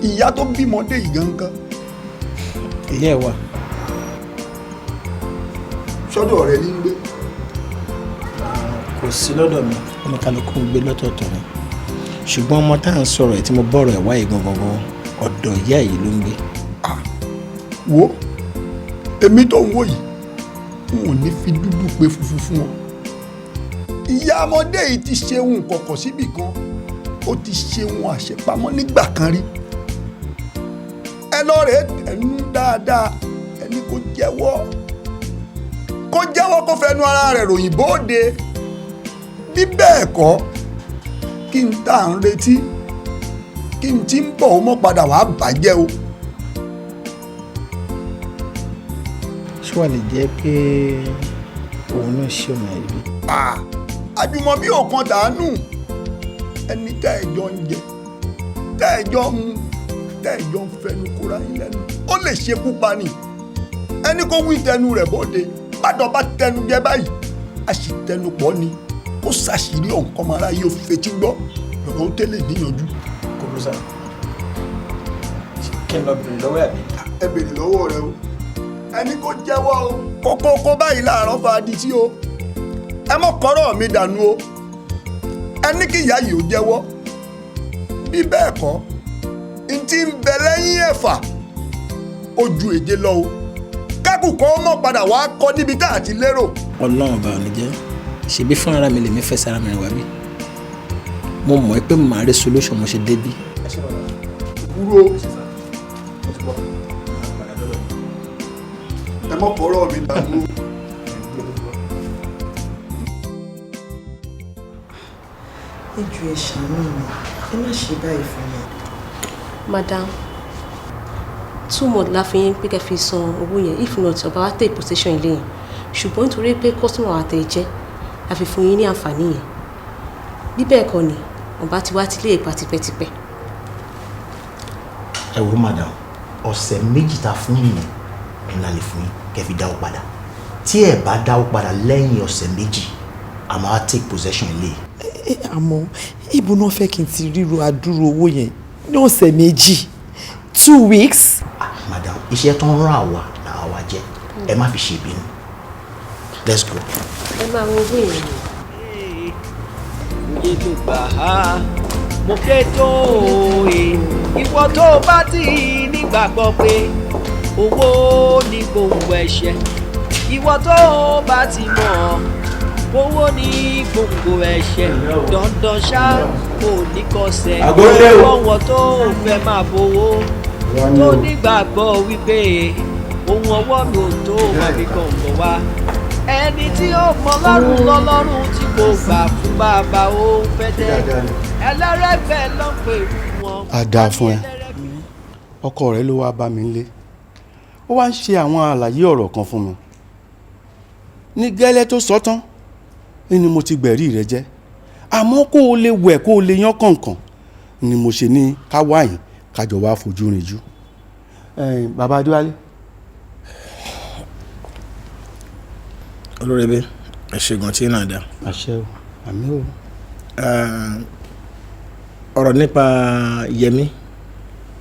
ìyá tó bímọdé yìí gangan. ilé ẹ̀ wà. sọ́dọ̀ rẹ̀ ní gbé. kò sí lọ́dọ̀ mi oníkálukú ń gbé lọ́tọ̀ọ̀tọ̀ ni ṣùgbọ́n ọmọ tá à ń sọ̀rọ̀ ẹ̀ tí mo bọ̀rọ̀ ẹ̀ wáyé gangan ọ̀dọ̀ ìyá yìí ló ń gbé. wo èmi tó ń wò yìí n ò ní fi dúdú pé funfun fún ọ. ìyá ọmọdé yìí ti ṣeun kọ̀kọ̀ síbì kan ó ti ṣeun àṣepamọ́ nígbà kan rí. ẹ lọ rèé tẹnu dáadáa ẹni kò jẹ́wọ́ kó fẹnu ara rẹ̀ ròyìn bóde bí bẹ́ẹ̀ kọ́ kí n tá à ń retí kí n ti ń bọ̀ ó mọ́ padà wàá bàjẹ́ o. ṣé wàá lè jẹ́ pé òun náà ṣe ọmọ ẹ̀ bí. àjùmọ̀bí òkan dànù ẹni tẹ́ ẹ̀jọ́ ń jẹ tẹ́ ẹ̀jọ́ ń mu tẹ́ ẹ̀jọ́ ń fẹnu kóra yín lẹ́nu ó lè ṣekú pa ni ẹni kó wí tẹnu rẹ̀ bóde bàdàn bá tẹnu jẹ báyìí a sì tẹnu pọ̀ ni kó ṣàṣírí ọ̀nkọ́ máa ráyè ó fetí gbọ́ lọ́rọ̀ ó tẹ́lẹ̀ níyànjú. kò ló sá kí n lọ bèrè lọ́wọ́ ẹ̀ bí. ẹ bèrè lọ́wọ́ rẹ o ẹni kó jẹ́wọ́ o kókó báyìí láàárọ̀ fàdí tí o ẹ mọ̀ kọ́rọ̀ mi dànù o ẹni kí ìyá yìí ó jẹ́wọ́ bí bẹ́ẹ̀ kọ́ n ti ń bẹ lẹ́yìn ẹ̀fà ó ju èje lọ o kákùkọ́ mọ̀ padà wá kọ́ níbi tá a ti lérò. ọlọ́run bá mi jẹ́ ṣebí fún ara mi lèmi fẹ́ sára mi rìn wá bí mo mọ̀ pé màá rí solution mo ṣe débí. kúrò ẹ mọ̀ kọ́rọ̀ mi dànù. ẹ jọ̀ọ́ ẹ ṣàánú mi ẹ má ṣe báyìí fún mi. madam 2 months la fi yín pé kẹ́ fi san owó yẹn if not ọba wa take possession ilé yẹn ṣùgbọ́n nítorí pé customer wa tẹ̀ jẹ́ a fi fún yín ní àǹfààní yẹn bí bẹ́ẹ̀ kọ́ ni ọba ti wá tilé ìpa tipẹ́tipẹ́. ẹ wo madam ọ̀sẹ̀ méjì ta fún yìnyín ńlá lè fún yín kẹ́ fi dáwó padà tí ẹ bá dáwó padà lẹ́yìn ọ̀sẹ̀ méjì a máa take possession ilé. àmọ́ ibo náà fẹ́ kí n ti ríro àdúró owó yẹn ní ọ̀sẹ̀ méjì 2 weeks. madam iṣẹ́ tó ń rán àwa làwa wa jẹ́ ẹ má fi ṣe ìbínú let's go. ẹ máa wo owó yẹn ni. ìlú gbà á mo ké tó e ìwọ tó bá ti nígbàgbọ́ pé owó ní gbòǹgbò ẹ̀ṣẹ̀ ìwọ tó bá ti mọ̀ owó ní gbòǹgbò ẹ̀ṣẹ̀ dandan ṣá kò ní kọsẹ̀ lọ́wọ́ tó fẹ́ máa bowó tó nígbàgbọ́ wípé ohun ọwọ́ mi ò tó màmí kan bọ̀ wá ẹni tí ó mọ lọ́rùn lọ́lọ́run tí kò gbà fún bàbá ó fẹ́ dẹ́ ẹlẹ́rẹ́fẹ́ ló pè wọ́n. a dáa fún ẹ ọkọ rẹ ló wá bá mi lé ó wá ń ṣe àwọn àlàyé ọ̀rọ̀ kan fún mi ní gẹ́lẹ́ tó sọ tán ni mo ti gbẹ̀rí rẹ jẹ́ àmọ́ kó o lè wẹ̀ kó o lè yán kọ̀ọ̀kan ni mo ṣe ní ká wáyìn kájọ wá fojú rinjú. bàbá adéwálé. olórẹ́bí ẹ̀ṣẹ̀gùn tí náà dá. àṣẹ o àmì o. ọ̀rọ̀ nípa Yẹmí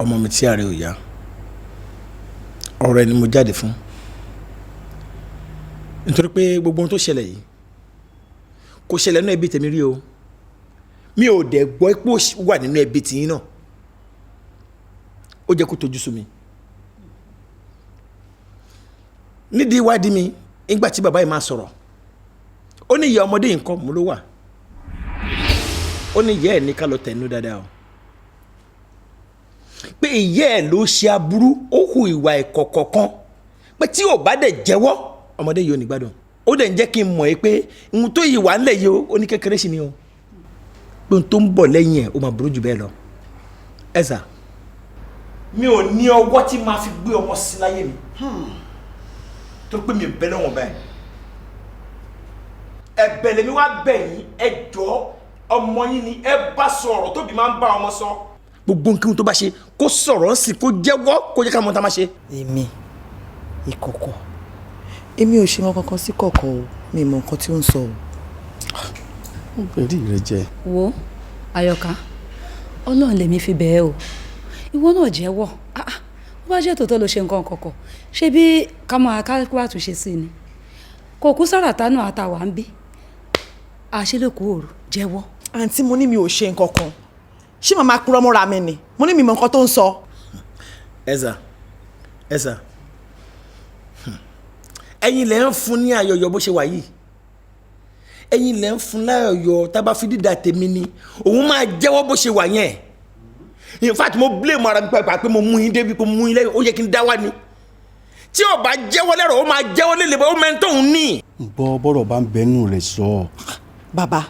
ọmọ mi tí ààrẹ ò yá ọ̀rọ̀ ẹni mo jáde fún nítorí pé gbogbo ohun tó ṣẹlẹ̀ yìí kò ṣẹlẹ̀ nínú ẹbí tèmi rí o mi ò dẹ̀ gbọ́ pé ó wà nínú ẹbí tìyín náà ó jẹ́ kó tojú sú mi nídìí ìwádìí mi nígbà tí bàbá yìí máa sọ̀rọ̀ ó ní ìyá ọmọdé yìí nǹkan mú ló wà ó ní ìyá ẹ̀ ní ká lọ tẹ̀nú dáadáa o pé ìyá ẹ̀ ló ṣe aburú ó hu ìwà ẹ̀kọ́ kọ̀ọ̀kan pé tí ò bá dẹ̀ jẹ́wọ́ ọmọdé yìí ò ní gbádùn ó dẹ̀ ń jẹ́ kí n mọ̀ ẹ́ pé ohun tó yìí wà ńlẹ̀ yìí ó ní kékeré sí ni o pé ohun tó ń bọ̀ lẹ́yìn ẹ̀ ó máa burú jù bẹ́ẹ̀ lọ ẹ̀sà mi ò ní ọwọ́ tí máa fi gbé ọmọ sí láyé mi tó pé mi ò bẹ́ lọ́wọ́ báyìí ẹ̀bẹ̀ lèmi wá bẹ̀ yín ẹ jọ̀ọ́ ọmọ yín ni ẹ bá sọ ọ̀rọ̀ tóbi máa ń bá ọmọ sọ gbogbo nǹkan tó bá ṣe kó sọ̀rọ̀ sí kó jẹ́wọ́ kó jẹ́ ká mọ̀ tá máa ṣe. èmi ìkọ̀kọ̀ èmi ò ṣe wọn kankan sí kọ̀kọ̀ o mi mọ nǹkan tí ó ń sọ o. ó bẹ̀rẹ̀ rẹ jẹ. wo Àyọ̀ká Ọlọ́run lèmi fi bẹ́ẹ̀ o ìwọ náà jẹ́wọ́ ó bá jẹ́ tòótọ́ ló ṣe nǹkan kọ̀kọ̀ ṣé bí ká máa kákó àtúnṣe sí ni kò kú sàràtà náà àtàwà ń bí àṣẹlẹ̀kù òru jẹ́wọ́. àǹtí mo ní mi ò ṣe nǹkan kan ṣé màmá purọ́ mọ́ra mi ni mo ní mi mọ nǹkan tó ń sọ. ẹ̀sà ẹ̀yin lẹ́ ń fún ní ayọ̀yọ̀ bó ṣe wà yìí ẹ̀yin lẹ́ ń fún láyọ̀yọ̀ tábà fi dídà tèmi ni òun máa jẹ́wọ́ bó ṣe wà yẹn in fact mo blame ara mi pàápàá pé mo mú yín débi pé mo mú yín lẹ́yìn ó yẹ kí n dá wá ni tí ò bá jẹ́wọ́ lẹ́rọ̀ ó máa jẹ́wọ́ lélẹ̀ bó mẹ́rin tóun ní. gbọ́ bọ́rọ̀ bá ń bẹnu rẹ̀ sọ. bàbá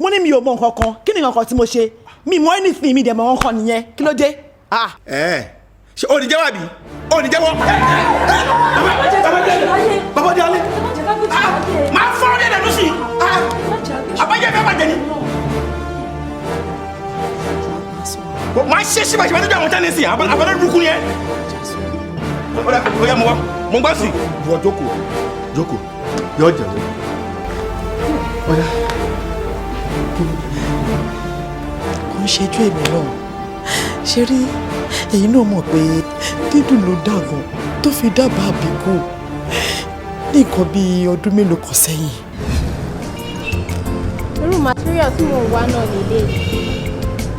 mo ní mi ò mọ nǹkan kan kí ni nǹkan tí mo ṣe mi mọ anything mi dẹ̀ mọ nǹkan nìyẹn kí ló dé. ṣe o ní jẹ́wọ́ àbí o ní jẹ́wọ́. bàbá di alẹ́ máa fọ́ ọ́ lẹ́nu sí i àbájẹ́ fẹ́ bàjẹ́ ni. máa ṣe ṣíbà ṣíbà tó jẹ́ àwọn tẹ́lẹ̀ sí i àbálẹ́ dúkú ni ẹ. ọ̀yà mo gbọ́ sí i. ìwọ jókòó yóò jẹ̀wọ́. ọ̀yà. kò ń ṣẹ́jú èmi náà ṣe rí ẹ̀yin náà mọ̀ pé dídùn ló dàgbọ́n tó fi dábàá àbíkú ní nǹkan bíi ọdún mélòó kan sẹ́yìn. irú material tí mo wá náà lélẹ̀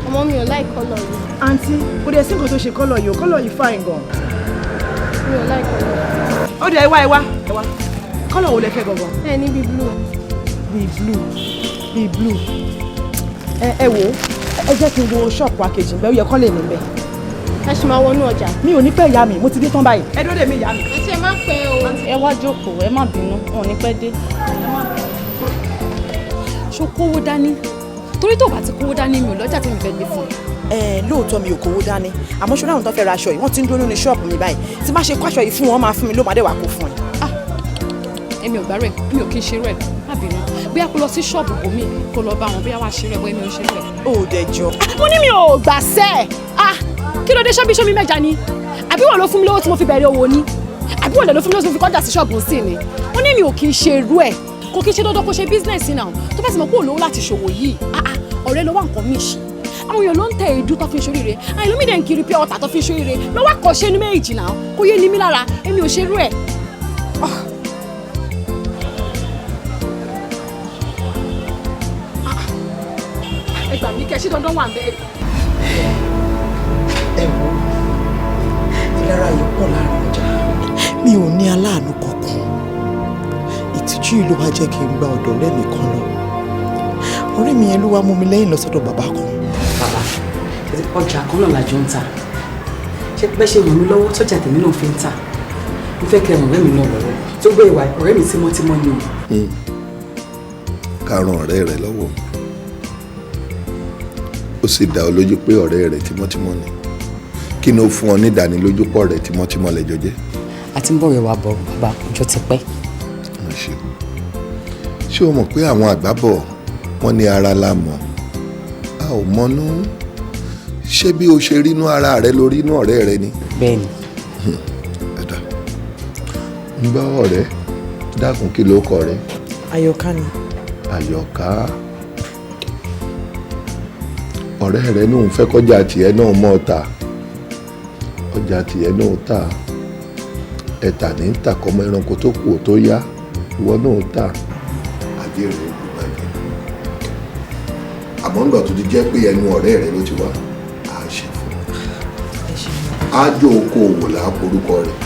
ọmọ mi ò láì kọ́lọ̀ yìí. àǹtí kò dẹ̀ sí nǹkan tó ṣe kọ́lọ̀ yìí kọ́lọ̀ yìí fine gan. mi ò láì kọ́lọ̀ yìí. ó dẹ̀ ẹ wá kọ́lọ̀ wo lẹ fẹ́ gangan. ẹ ní bíi blue. bíi blue ẹ wò ẹ jẹ́ kí n wo ṣọ́ọ̀pù akejì bẹ́ẹ̀ ó yẹ kọ́ lè ní bẹ́ẹ̀. ẹ ṣì máa wọnú ọjà. mi ò ní pẹ́ ìyá mi mo ti dé tán báyìí. ẹ dúró dè mí ìyá mi. àti ẹ má pẹ́ o. ẹ wá jókòó ẹ má bínú wọn ò ní pẹ́ dé. ṣó kówó dání torí tó bá ti kówó dání mi ò lọ́jà tí mi fẹ́ gbé fún ẹ. lóòótọ́ mi ò kówó dání àmọ́ ṣọ́ra àwọn tó fẹ́ ra aṣọ yìí wọ́n ti ń dúró nínú ṣọ́ọ̀pù mi báyìí tí má ṣe kó aṣọ yìí fún wọn máa fún mi ló máa dẹ̀ wá kó fún ẹ. èmi ò gbá rẹ̀ mi ò kí ń ṣe rẹ̀ má bínú bí a kò lọ sí ṣọ́ọ̀bù bòmí kó lọ bá wọn bí a wá ṣe rẹ̀ bọ́ èmi ò ṣe rẹ̀. ó dẹ̀ jọ. mo ní mi ò gbà sẹ́ kí ló dé ṣọ́bí mẹ́ja ni àbí wọ́n ló fún mi lówó tí mo fi bẹ̀rẹ̀ owó ni àbí wọ́n ló fún mi lówó tí mo fi kọjá sí ṣọ́ọ̀bù sí ni mo ní mi ò kí ń ṣe irú ẹ̀ kò kí ń ṣe dandan kó ṣe bísínẹ̀sì náà tó bá ti mọ̀ pé olówó láti ṣòwò yìí ọ̀rẹ́ ló wà nǹkan mí ṣe àwọn èèyàn ló ń tẹ èédú tó fi ń ṣoríire àwọn ìlú mi dẹ̀ ń kiri pé ọ̀tà tó fi ń ṣoríire lọ́wọ́ àkọ́ṣe ní méjì náà kó yé ní mí lára èmi ò ṣe irú ẹ̀. ẹ gbà mí kẹ́ ṣé dandan wà ń bẹ́ẹ̀. ẹ wo ìlara yìí pọ̀ láàrin ọjà mi ò ní aláàánú kankan ìtìjú yìí ló wá jẹ́ kí n gba ọ̀dọ̀ ọ̀rẹ́ mi kan lọ ọ̀rẹ́ mi yẹn ló wá mú mi lẹ́yìn lọ sọ́dọ̀ bàbá kan. bàbá ọjà kan náà làjọ ń ta ṣé bẹ́ẹ̀ ṣe ràn mí lọ́wọ́ sọ́jà tèmi náà fi ń ta mo fẹ́ kẹ́ ọ̀rẹ́ mi náà lọ́wọ́ tó gbé ìwà ọ̀rẹ́ mi tímọ́tímọ́ ni o. ká ran ọ̀rẹ́ rẹ lọ́wọ́ ó sì dá ọ lójú pé ọ̀rẹ́ rẹ tímọ́tímọ́ ni kí ni ó fún ọ ní ìdánilójú pọ̀ rẹ tímọ́tímọ́ lẹ́jọ́ jẹ́. àti ń bọ̀ rẹ̀ wá bọ̀ bàbá ọjọ́ ti pẹ́. ṣé o mọ̀ pé àwọn àgbà bọ̀ wọ́n ní ara la mọ̀ a ò mọnú ṣé bí o ṣe rínú ara rẹ lórí inú ọ̀rẹ́ rẹ ni. bẹ́ẹ̀ni. ẹ̀dá ń bá ọ̀rẹ́ dákun kí ló kọ rẹ. Àyọ̀ká ni. Àyọ̀ká ọ̀rẹ́ rẹ ní òun fẹ́ kọjá tiẹ̀ náà mọ́ ta ọjà tiẹ̀ náà ta ẹ̀tà ní ń tà kọ́mọ ẹranko tó kù tó yá ìwọ náà ta ajé rẹ ò gbàgbé àmọ́ ńgbà tó ti jẹ́ pé ẹnu ọ̀rẹ́ rẹ ló ti wá à á ṣe fún un ájò okòòwò là á porúkọ rẹ̀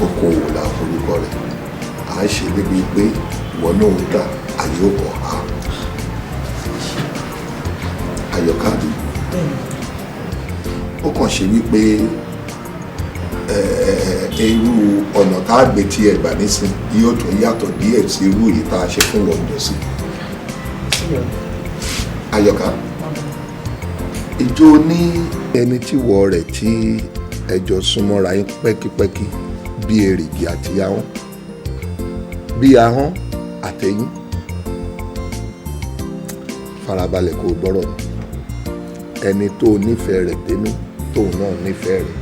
okòòwò là á porúkọ rẹ̀ à á ṣe débi pé ìwọ náà ń tà àyè ó kọ̀ á Àyọ̀ká bí ó kàn ṣe wípé irú ọ̀nà tá a gbé tí ẹ gbà nísìn yóò tún yàtọ̀ díẹ̀ sí irú èyí tá a ṣe fún lọ́dún sí. Àyọ̀ká ìjọ ní ẹni tí wọ rẹ̀ tí ẹjọ́ súnmọ́ra yín pẹ́kípẹ́kí bí èrìgì àti ahọ́n bí ahọ́n àtẹ̀yìn farabalẹ̀ kó gbọ́rọ̀ ni ẹni tó nífẹ̀ẹ́ rẹ̀ dénú tóun náà nífẹ̀ẹ́ rẹ̀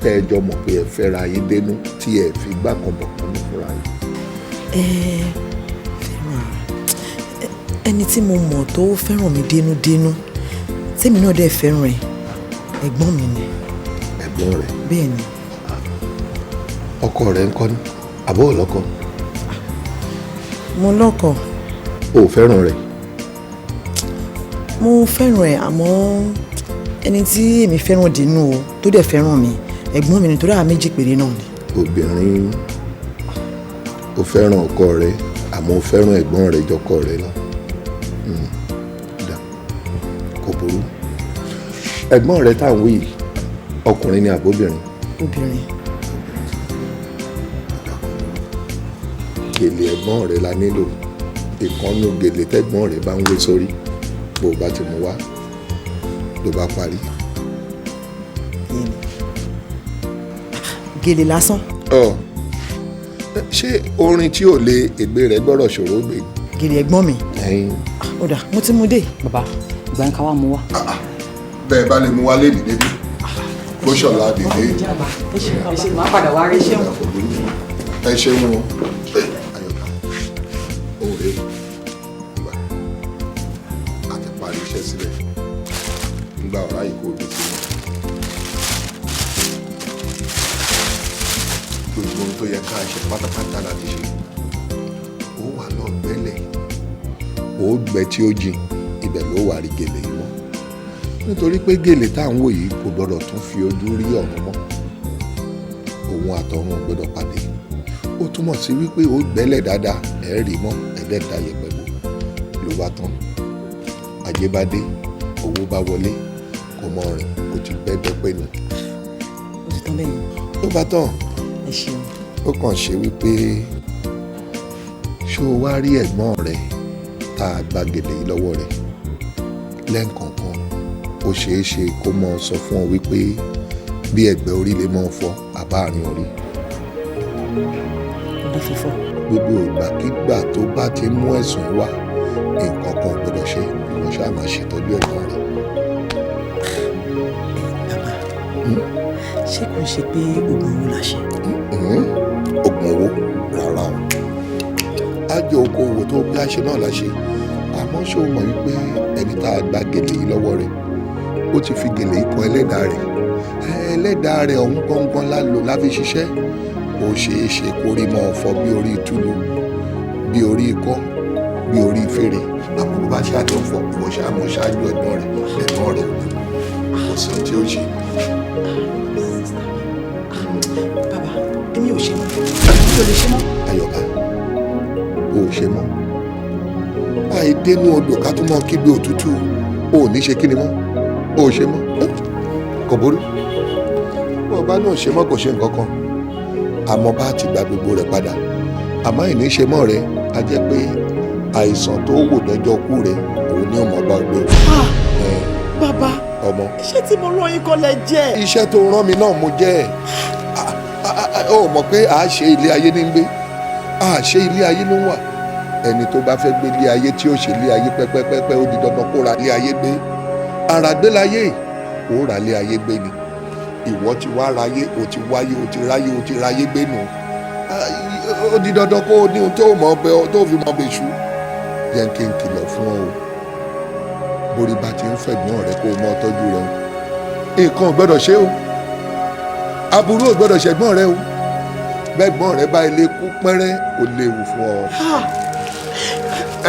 tẹ́ẹ̀jọ́ mọ̀ pé ẹ fẹ́ra yín dénú tí ẹ fi gbàkànbọ̀ kan ní fúnra yín. fẹ́ràn ẹni tí mo mọ̀ tó fẹ́ràn mi dénúdénú tèmi náà dẹ̀ fẹ́ràn ẹ̀ ẹ̀gbọ́n mi ni. ẹ̀gbọ́n rẹ̀. bẹ́ẹ̀ ni. ọkọ rẹ̀ ńkọ́ ni àbọ̀ ọlọ́kọ. mo lọ́kọ. o ò fẹ́ràn rẹ̀. mo fẹ́ràn ẹ̀ àmọ́ ẹni tí èmi fẹ́ràn dínú o tó dẹ̀ fẹ́ràn mi ẹ̀gbọ́n mi nítorí àwọn méjì péré náà ni. obìnrin o fẹ́ràn ọkọ rẹ àmọ́ o fẹ́ràn ẹ̀gbọ́n rẹ jọkọ rẹ lọ kò burú ẹ̀gbọ́n rẹ tá à ń wí yìí ọkùnrin ni àbóbìnrin. obìnrin. gèlè ẹ̀gbọ́n rẹ la nílò ìkànnù gèlè tẹ́gbọ́n rẹ bá ń wé sórí bó o bá ti mú wá ló bá parí. gèlè lásán. ṣé orin tí ò lè ègbé rẹ gbọ́dọ̀ ṣòro gbé. gèlè ẹ̀gbọ́n mi. ó dà mo ti mú dé. bàbá ìgbà yẹn ká wá mú wá. bẹ́ẹ̀ bá lè mú wá lédi dédé bó ṣọ̀la dèdè. ẹ ṣe máa padà wá rí ṣẹ́wọ̀n. ẹ ṣeun o Àyọ̀ká òun rèé gbà àti parí iṣẹ́ sílẹ̀ nígbà ọ̀rá yìí kò bí sí gbogbo ohun tó yẹ ká ṣe pátápátá láti ṣe ó wà lọ gbẹ́lẹ̀ ó gbẹ́ tí ó jìn ibẹ̀ ló wà rí gèlè yìí mọ́ nítorí pé gèlè tá à ń wò yìí kò gbọdọ̀ tún fi ojú rí ọ̀run mọ́ òun àtọ̀run ò gbọdọ̀ pàdé ó túmọ̀ sí wípé ó gbẹ́lẹ̀ dáadáa ẹ̀ rí mọ́ ẹ̀ẹ́dẹ́gbẹ̀ta yẹpẹ̀ bò ló bá tán ajé bá dé owó bá wọlé kò mọ rìn ó ti bẹ́ dọ́pẹ́ nù. ó ti tán bẹ́ẹ̀. ó bá tán. ẹ ṣeun. ó kàn ṣe wípé ṣó o wá rí ẹ̀gbọ́n rẹ tá a gba gèlè yìí lọ́wọ́ rẹ̀ lẹ́ǹkọ̀ọ̀kan ó ṣeé ṣe kó mọ sọ fún ọ wípé bí ẹ̀gbẹ́ orí lè mọ́ fọ́ àbá àárín orí. orí fífọ́. gbogbo ìgbàkigbà tó bá ti mú ẹ̀sùn wá nǹkan kan gbọdọ̀ ṣe ìwọ ṣáà máa ṣètọ́jú ẹ̀gbọ́n rẹ̀. ṣé kò ṣe pé oògùn owó la ṣe. oògùn owó rárá o ájò okòwò tó bí a ṣe náà la ṣe àmọ́ ṣé o mọ̀ wípé ẹni tá a gba gèlè yìí lọ́wọ́ rẹ̀ ó ti fi gèlè yìí kan ẹlẹ́dàá rẹ̀ ẹlẹ́dàá rẹ̀ ọ̀hún gbọ̀ngàn lálò láfi ṣiṣẹ́ ó ṣeé ṣe kó rí mọ́ ọ̀fọ́ bí orí túlù bí orí ikọ́ bí orí fèrè àmọ́ bó bá ṣe àjọ fọ ìwọ ṣáàmù ṣáájú ẹ̀gbọ́n rẹ̀ kò sí ohun tí ó ṣe. bàbá èmi ò ṣe mọ́ èmi ò lè ṣe mọ́. Àyọ̀ká o ò ṣe mọ́ àìdénú odò ká tún mọ́ kígbe òtútù o ò ní ṣe kíni mọ́ o ò ṣe mọ́ kò burú bó o bá náà ṣe mọ́ kò ṣe nǹkan kan àmọ́ bá ti gba gbogbo rẹ̀ padà àmọ́ ìníṣe mọ́ rẹ á jẹ́ pé àìsàn tó wò dọ́jọ́ kú rẹ òun ni ó mọ̀ bá gbé. bàbá ọmọ iṣẹ́ tí mo rán yín kọ́ lẹ jẹ́. iṣẹ́ tó rán mi náà mo jẹ́ ó mọ̀ pé a ṣe ilé ayé ní gbé a ṣe ilé ayé ló wà ẹni tó bá fẹ́ gbé ilé ayé tí ó ṣe ilé ayé pẹ́pẹ́pẹ́pẹ́ ó di dandan kó ra ilé ayé gbé ara gbé láyé ó ra ilé ayé gbé ni ìwọ ti wá ráyé o ti wáyé o ti ráyé o ti ráyé gbé nù ó di dandan kó o ní ohun tó mọ̀ ọbẹ̀ tó fi mọ̀ ọbẹ̀ ṣú yẹn kí n kìlọ̀ fún ọ o borí bá ti ń fẹ̀gbọ́n rẹ kó o mọ tọ́jú rẹ o nǹkan ò gbọ́dọ̀ ṣe o aburú ò gbọ́dọ̀ ṣẹ̀gbọ́n rẹ o bẹ́gbọ́n rẹ bá ilé kú pẹ́rẹ́ ò léwu fún ọ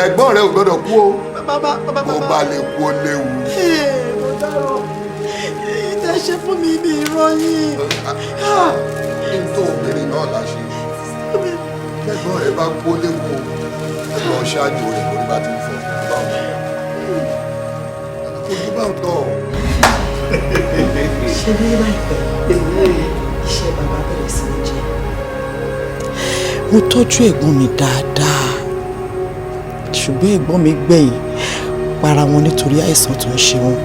ẹ̀gbọ́n rẹ ò gbọ́dọ̀ kú o bó bá lè kú ó léwu. mo dárò ìtẹ́ ṣe fún mi ní ìròyìn. kí n tó obìnrin náà láṣẹ bẹ́gbọ́n rẹ bá kú ó léwu o lọ ṣáájú rẹ lórí bá ti ń fọ ojú bá ń tọ̀. ṣe bí láìpẹ́ iṣẹ́ bàbá bẹ̀rẹ̀ sí ní jẹ́. mo tọ́jú ẹ̀gbọ́n mi dáadáa ṣùgbọ́n ẹ̀gbọ́n mi gbẹ̀yìn para wọn nítorí àìsàn tó ń ṣe wọn.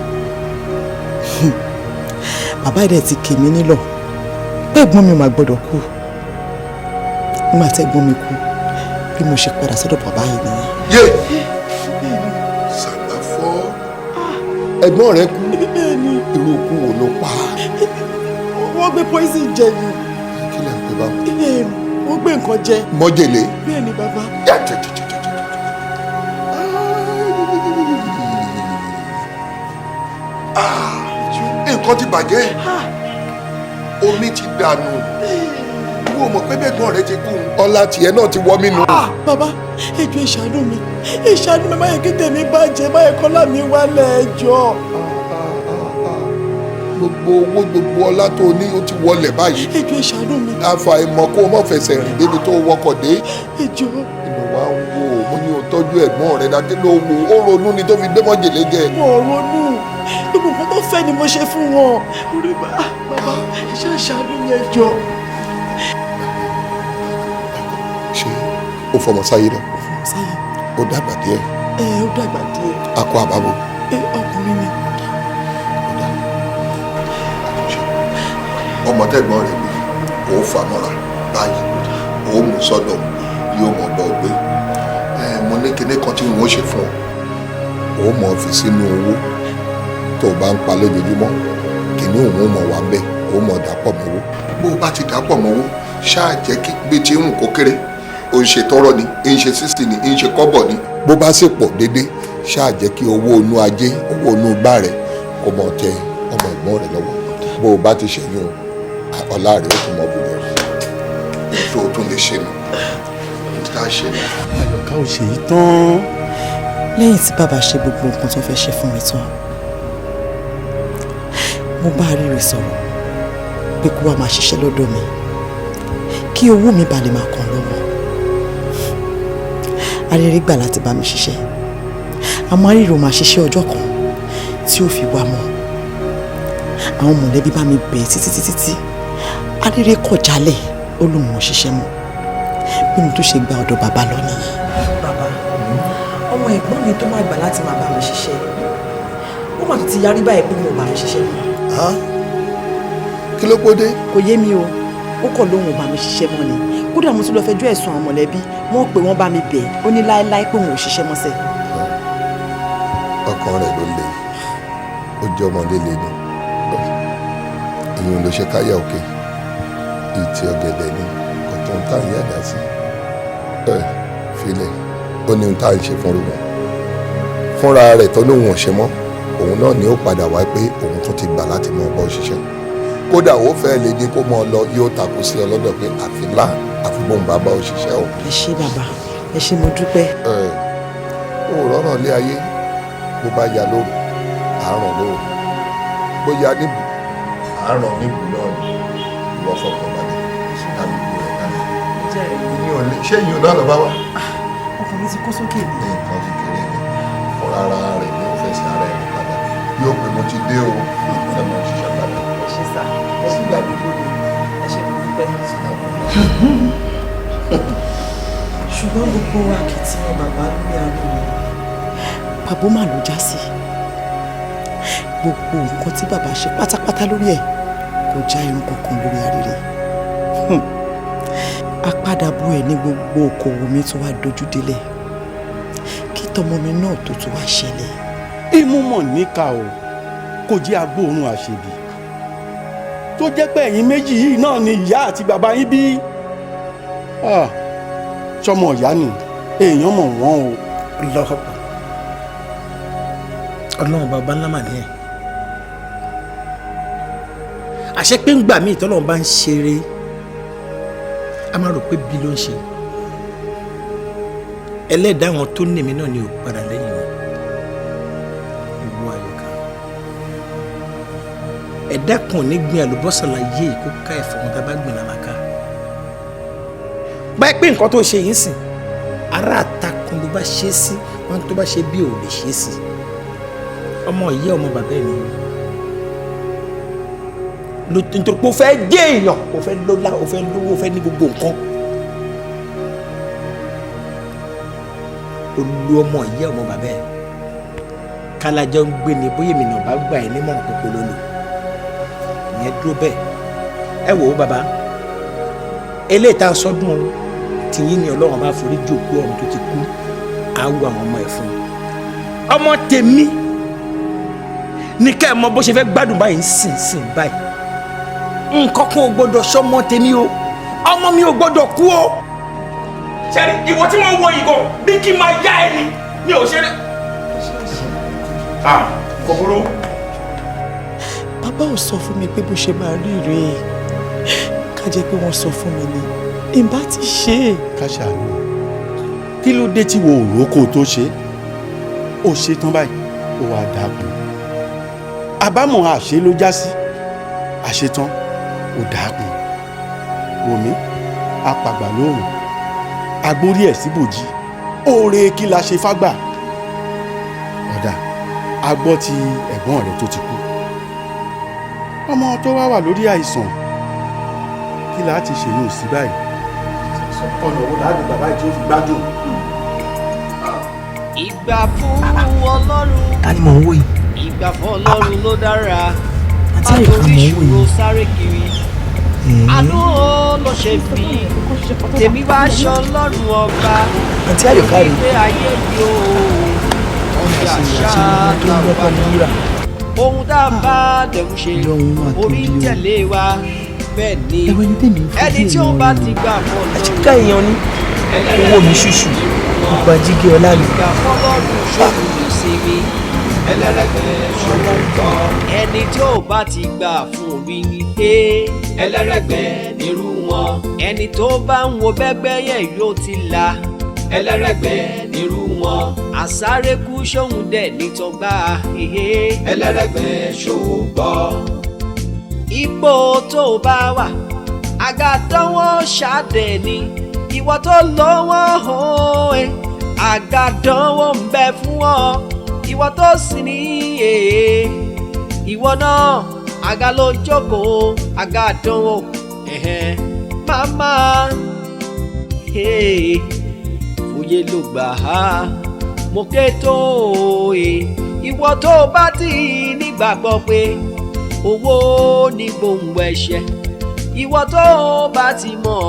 bàbá ẹ̀dẹ̀ ti kì mí nílọ̀ pé ẹ̀gbọ́n mi ò máa gbọ́dọ̀ kú. nígbà tí ẹ̀gbọ́n mi kú bí mo ṣe padà sọ́dọ̀ bàbá yìí nìyẹn. yé sàgbàfọ́ ẹ̀gbọ́n rẹ kú irú ikú wo ló pa á. wọ́n gbé poison jẹ ni. kí lè ń pè báwo. wọ́n gbé nǹkan jẹ. mọ́jèlé. bẹ́ẹ̀ ni bàbá. nǹkan ti bàjẹ́ omi ti dànù wo mọ̀ pé bẹ́ẹ̀gbọ́n rẹ ti kú ọlá tiẹ̀ náà ti wọ́ mí nù. bàbá ẹjọ́ ìṣàánú mi máa yẹ kí tèmi bàjẹ́ máa yẹ kọ́lá mi wálẹ̀ ẹjọ́. gbogbo owó gbogbo ọlá tó ní ó ti wọlẹ̀ báyìí. ẹjọ́ ìṣàánú mi. àfàìmọ̀ kó o mọ̀ fẹsẹ̀ rìn débi tó wọkọ̀ dé. ẹjọ́. inú wa ń wo mo ní o tọ́jú ẹ̀gbọ́n rẹ dáké ló wo ó ronú ni tó fi gbé mọ́jèlé jẹ. mo ronú gbogbo nǹkan tó fẹ́ ni mo ṣe fún wọn. orí bàbá iṣẹ́ ìṣàánú mi ẹjọ́. ṣé o fọmọ sáyé náà. o fọmọ sáyé. o dàgbà díẹ̀. ó dàgbà díẹ̀. akọ àbábọ̀. ọkùnrin ni. ọmọ tẹ́gbọ́n rẹ̀ bí ó fà mọ́ra báyìí ó mú sọ́dọ̀ yóò mọ̀ bọ́ gbé mo ní kinní kan tí wọ́n ṣe fún ọ ó mọ̀ fi sínú owó tó o bá ń pa lójoojúmọ́ kinní òun mọ̀ wá bẹ́ẹ̀ ó mọ̀ dàpọ̀ mọ́wó bó o bá ti dàpọ̀ mọ́wó ṣáà jẹ́ kí bí ti ń kó kéré ó ń ṣe tọrọ ni ń ṣe sísì ni ń ṣe kọ́bọ̀ ni bó bá sì pọ̀ déédéé ṣáà jẹ́ kí owó inú ajé owó inú gbá rẹ̀ kó mọ̀ tẹ ọmọ ẹ̀gbọ́n rẹ̀ lọ́wọ́ bó o bá ti ṣẹ́yìn o ọlá rẹ̀ ó tún mọ bùrẹ̀ tó tún lè ṣe nù tá a ṣe nù. àyọ̀ká ò ṣe yìí tán. lẹ́yìn tí bàbá ṣe gbogbo nǹkan tó fẹ́ ṣe fún mi tán mo bá rírì sọ̀rọ̀ pé kó wá máa ṣiṣẹ́ lọ́dọ̀ mi kí owó mi balẹ̀ máa kàn lọ́wọ́. arére gbà láti bá mi ṣiṣẹ́ àmọ́ àríro máa ṣiṣẹ́ ọjọ́ kan tí ó fi wá mọ́ àwọn mọ̀lẹ́bí bá mi bẹ̀ títí arére kọ̀ jálẹ̀ ó lóun ò ṣiṣẹ́ mọ́ bí mo tún ṣe gba ọ̀dọ̀ bàbá lọ nìyí. bàbá ọmọ ẹ̀gbọ́n mi tó máa gbà láti máa bá mi ṣiṣẹ́ ó mà tún ti yarí báyìí pé mo bá mi ṣiṣẹ́ mọ́. kí ló kó dé. kò yé mi o ó kọ̀ lóun ò bá mi ṣiṣẹ́ mọ́ ni kódà mo tún lọ fẹjọ́ ẹ̀sùn àwọn mọ̀lẹ́bí wọ́n pé wọ́n bá mi bẹ̀ ó ní láéláé pé òun ò ṣiṣẹ́ mọ́sẹ̀. ọkàn rẹ̀ ló le ó jẹ́ ọmọdé le ni ìyẹn ló ṣe káyà òkè ìtì ọ̀gẹ̀dẹ̀ ni ọ̀tọ̀ ń tà ń yàdá sí filẹ̀ ó ní ohun tá à ń ṣe fún rúbọ fúnra rẹ̀ tó lóun ò ṣe mọ́ òun náà ni ó padà wá pé òun tún ti gbà láti mọ ọba òṣìṣẹ́ kódà ó fẹ́ lè ní kó mọ ọ lọ yóò takú sí ọlọ́dọ̀ pé àfilà àfibọ̀n bàbá òṣìṣẹ́ o. ẹ ṣé bàbá ẹ ṣé mo dúpẹ́. ó rọ́nà lé ayé bó bá ya lóru àárọ̀ lóru bó ya níbù àárọ̀ níbù náà ni ìwọ fọkàn balẹ̀ ìṣúná mi kú rẹ̀ kalẹ̀. ṣé ìyún náà lọ bá wa. ọkùnrin ti kó sókè mi. nǹkan kékeré ni fúnra ara rẹ̀ ni ó fẹ́ sí ara ẹ̀ padà yóò pé mo ti dé o fẹ́ mọ ṣiṣẹ́ padà. ẹ ṣé sá ẹ ṣé gbàgbé gbogbo ẹ ṣé mo dúpẹ́. ṣùgbọ́n gbogbo akitiyan bàbá lórí ariwo pàbó mà ló já sí gbogbo nǹkan tí bàbá ṣe pátápátá lórí ẹ̀ kò já irun kankan lórí arére apádàbọ̀ ẹ̀ ní gbogbo okòwò mi tó wá dojú délẹ̀ kí tọmọ mi náà tó tún wá ṣẹlẹ̀. ìmúmọ̀ níkà o kò jẹ́ agbóòrùn àṣebí tó jẹ́ pé ẹ̀yin méjì yìí náà ni ìyá àti bàbá yín bí sọmọ ìyá ni èèyàn mọ̀ wọ́n o. lọ́pọ̀ ọlọ́run bàbá ńlá mà ní ẹ̀ àṣẹ pé ń gbà mí ìtọ́lọ́run bá ń ṣeré a máa rò pé bí ló ń ṣe ẹlẹ́dàá àwọn tó ní mi náà ni ò padà lẹ́yìn wọn ìwọ Àyọ̀ká ẹ̀dá kan ò ní gbin àlùbọ́sà láyé kó ká ẹ̀fọ́ wọn tá a bá gbìn lámàká báyìí pé nǹkan tó ṣe yìí sìn ará àtakùn ló bá ṣe sí wọn tó bá ṣe bí ò lè ṣe sí ọmọ ìyá ọmọ bàbá ẹ̀ nìyẹn nítorí pé o fẹ́ jẹ́ èèyàn o fẹ́ lọ́lá o fẹ́ lówó o fẹ́ ní gbogbo nǹkan olú ọmọ ìyá ọmọ bàbá ẹ̀ kálájọ ń gbé ni bóyá èmi náà bá gbà ẹ́ nímọ̀ràn kókó lónìí ìyẹn dúró bẹ́ẹ̀ ẹ wò ó bàbá eléyìí tá a sọdún o tìyín ni ọlọ́run bá forí jòkó ọ̀run tó ti kú á wọ àwọn ọmọ ẹ̀ fún un ọmọ tèmi ní ká ẹ mọ bó ṣe fẹ́ gbádùn báyìí ń sìn báyìí nǹkan kan ò gbọdọ̀ sọmọ tèmi o ọmọ mi ò gbọdọ̀ kú o. sẹ́ni ìwọ tí wọ́n wọ ìgò bí kí n máa yá ẹni mi ò ṣeré. kòkòrò. bàbá ò sọ fún mi pé bó ṣe máa rí rèé ká jẹ́ pé wọ́n sọ fún mi ni ìbá ti ṣe é. ká ṣàánú kí ló dé tí wo òró kó tó ṣe ó ṣe tán báyìí ó wàá dàgbù àbámọ̀ àṣẹ ló já sí àṣetán ó dàgbù wòmí apàgbà lóòrùn agbórí ẹ̀ síbòjì oore kí la ṣe fágbà ọ̀dà a gbọ́ ti ẹ̀gbọ́n rẹ̀ tó ti kú ọmọ tó wá wà lórí àìsàn kí la ti ṣe yóò sí báyìí ọ̀nà wo láàbì bàbá yìí tí ó fi gbádùn. ìgbà fún ọlọ́run ta ni mò ń wò yìí. ìgbà fún ọlọ́run ló dára àti àyíká mò ń wò ìṣòro yìí. sáré kiri àánú ló ṣe fi tèmi wá aṣọ ọlọ́run ọba àti àyíká rèé. ìgbé ayé yóò ọjà ṣáàtàwà ohun tá a bá dẹ̀rù ṣe orí tẹ̀lé wa bẹ́ẹ̀ ni ẹni tí ó bá ti gbà fọ́ lọ́rùn àṣìká èèyàn ní owó mi ṣùṣù gbogbo ajígé ọlá mi. ìgbà fọlọ́run ṣòro ìsinmi ẹlẹ́rẹ̀gbẹ́ ṣòro tọ́ ẹni tí ó bá ti gbà fún orí ni ẹlẹ́rẹ̀gbẹ́ nírú wọn ẹni tó bá ń wo bẹ́gbẹ́ yẹn yóò ti la ẹlẹ́rẹ̀gbẹ́ nírú wọn àsáré-kú ṣóhun dẹ̀ nítọ́gbà ẹlẹ́rẹ̀gbẹ́ ṣòwò gbọ́ ipò tó bá wà àgàdánwò ṣàdẹ̀ ni ìwọ tó lọ́wọ́ òye àgàdánwò ń bẹ fún ọ ìwọ tó sì ní ìwọ náà àga ló jókòó àgàdánwò màmá fòye ló gbà á mo ké tó ìwọ tó bá ti nígbàgbọ́ pé owó ní gbòǹgbò ẹ̀ṣẹ̀ ìwọ tó bá ti mọ̀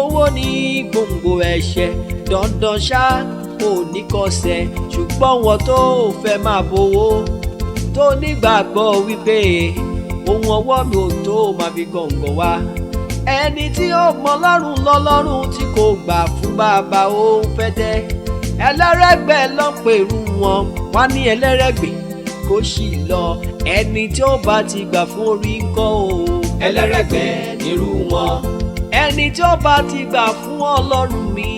owó ní gbòǹgbò ẹ̀ṣẹ̀ dandan ṣá ò ní kọsẹ̀ ṣùgbọ́n wọn tó fẹ́ máa bowó tó nígbàgbọ́ wípé ohun ọwọ́ mi ò tó máa fi gọ̀ǹgọ̀ wá ẹni tí ó mọ lọ́rùn lọ́lọ́run tí kò gbà fún bàbá òun fẹ́ tẹ́ ẹlẹ́rẹ́gbẹ́ ló ń pèrú wọn wá ní ẹlẹ́rẹ́gbẹ́ kó sì lọ ẹni tí ó bá ti gbà fún orí ńkọ́ o ẹlẹ́rẹ́gbẹ́ nírú wọn ẹni tí ó bá ti gbà fún ọlọ́run mi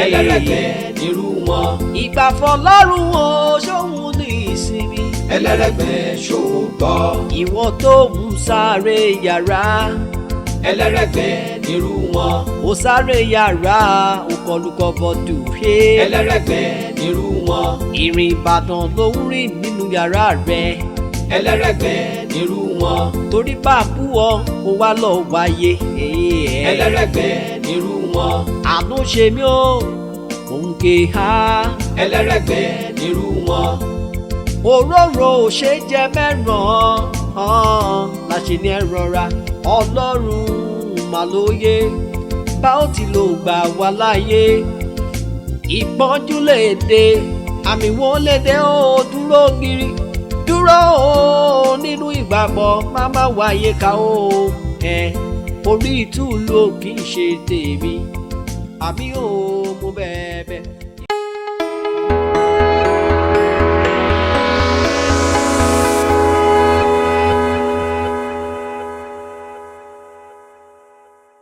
ẹlẹ́rẹ́gbẹ́ nírú wọn ìgbà fọlọ́run o ṣóhun ní ìsinmi ẹlẹ́rẹ́gbẹ́ ṣòwò gbọ́ ìwọ tó ń sáré yàrá ẹlẹ́rẹ́gbẹ́ nírú wọn ó sáré yàrá òkọlùkọ bọ́dù ẹlẹ́rẹ́gbẹ́ nírú wọn ìrìn Ìbàdàn ló ń rìn nínú yàrá rẹ ẹlẹ́rẹ́gbẹ́ nírú wọn torí bá a bú ọ ó wá lọ wáyé ẹlẹ́rẹ́gbẹ́ nírú wọn. àánú ṣe mí o mò ń ké ha ẹlẹ́rẹ̀gbẹ́ nírú wọn. òróró ò ṣe jẹ mẹ́ràn láṣẹ ní ẹ rọra ọlọ́run mà lóye bá ó ti lò gbà wá láyé. ìpọ́njú lè dé àmì wọn lè dé ó dúró gírí dúró ó nínú ìgbàgbọ́ má má wáyé ká ó orí ìtúlù kì í ṣe tèmi àmì ó mú bẹ́ẹ̀ bẹ́ẹ̀.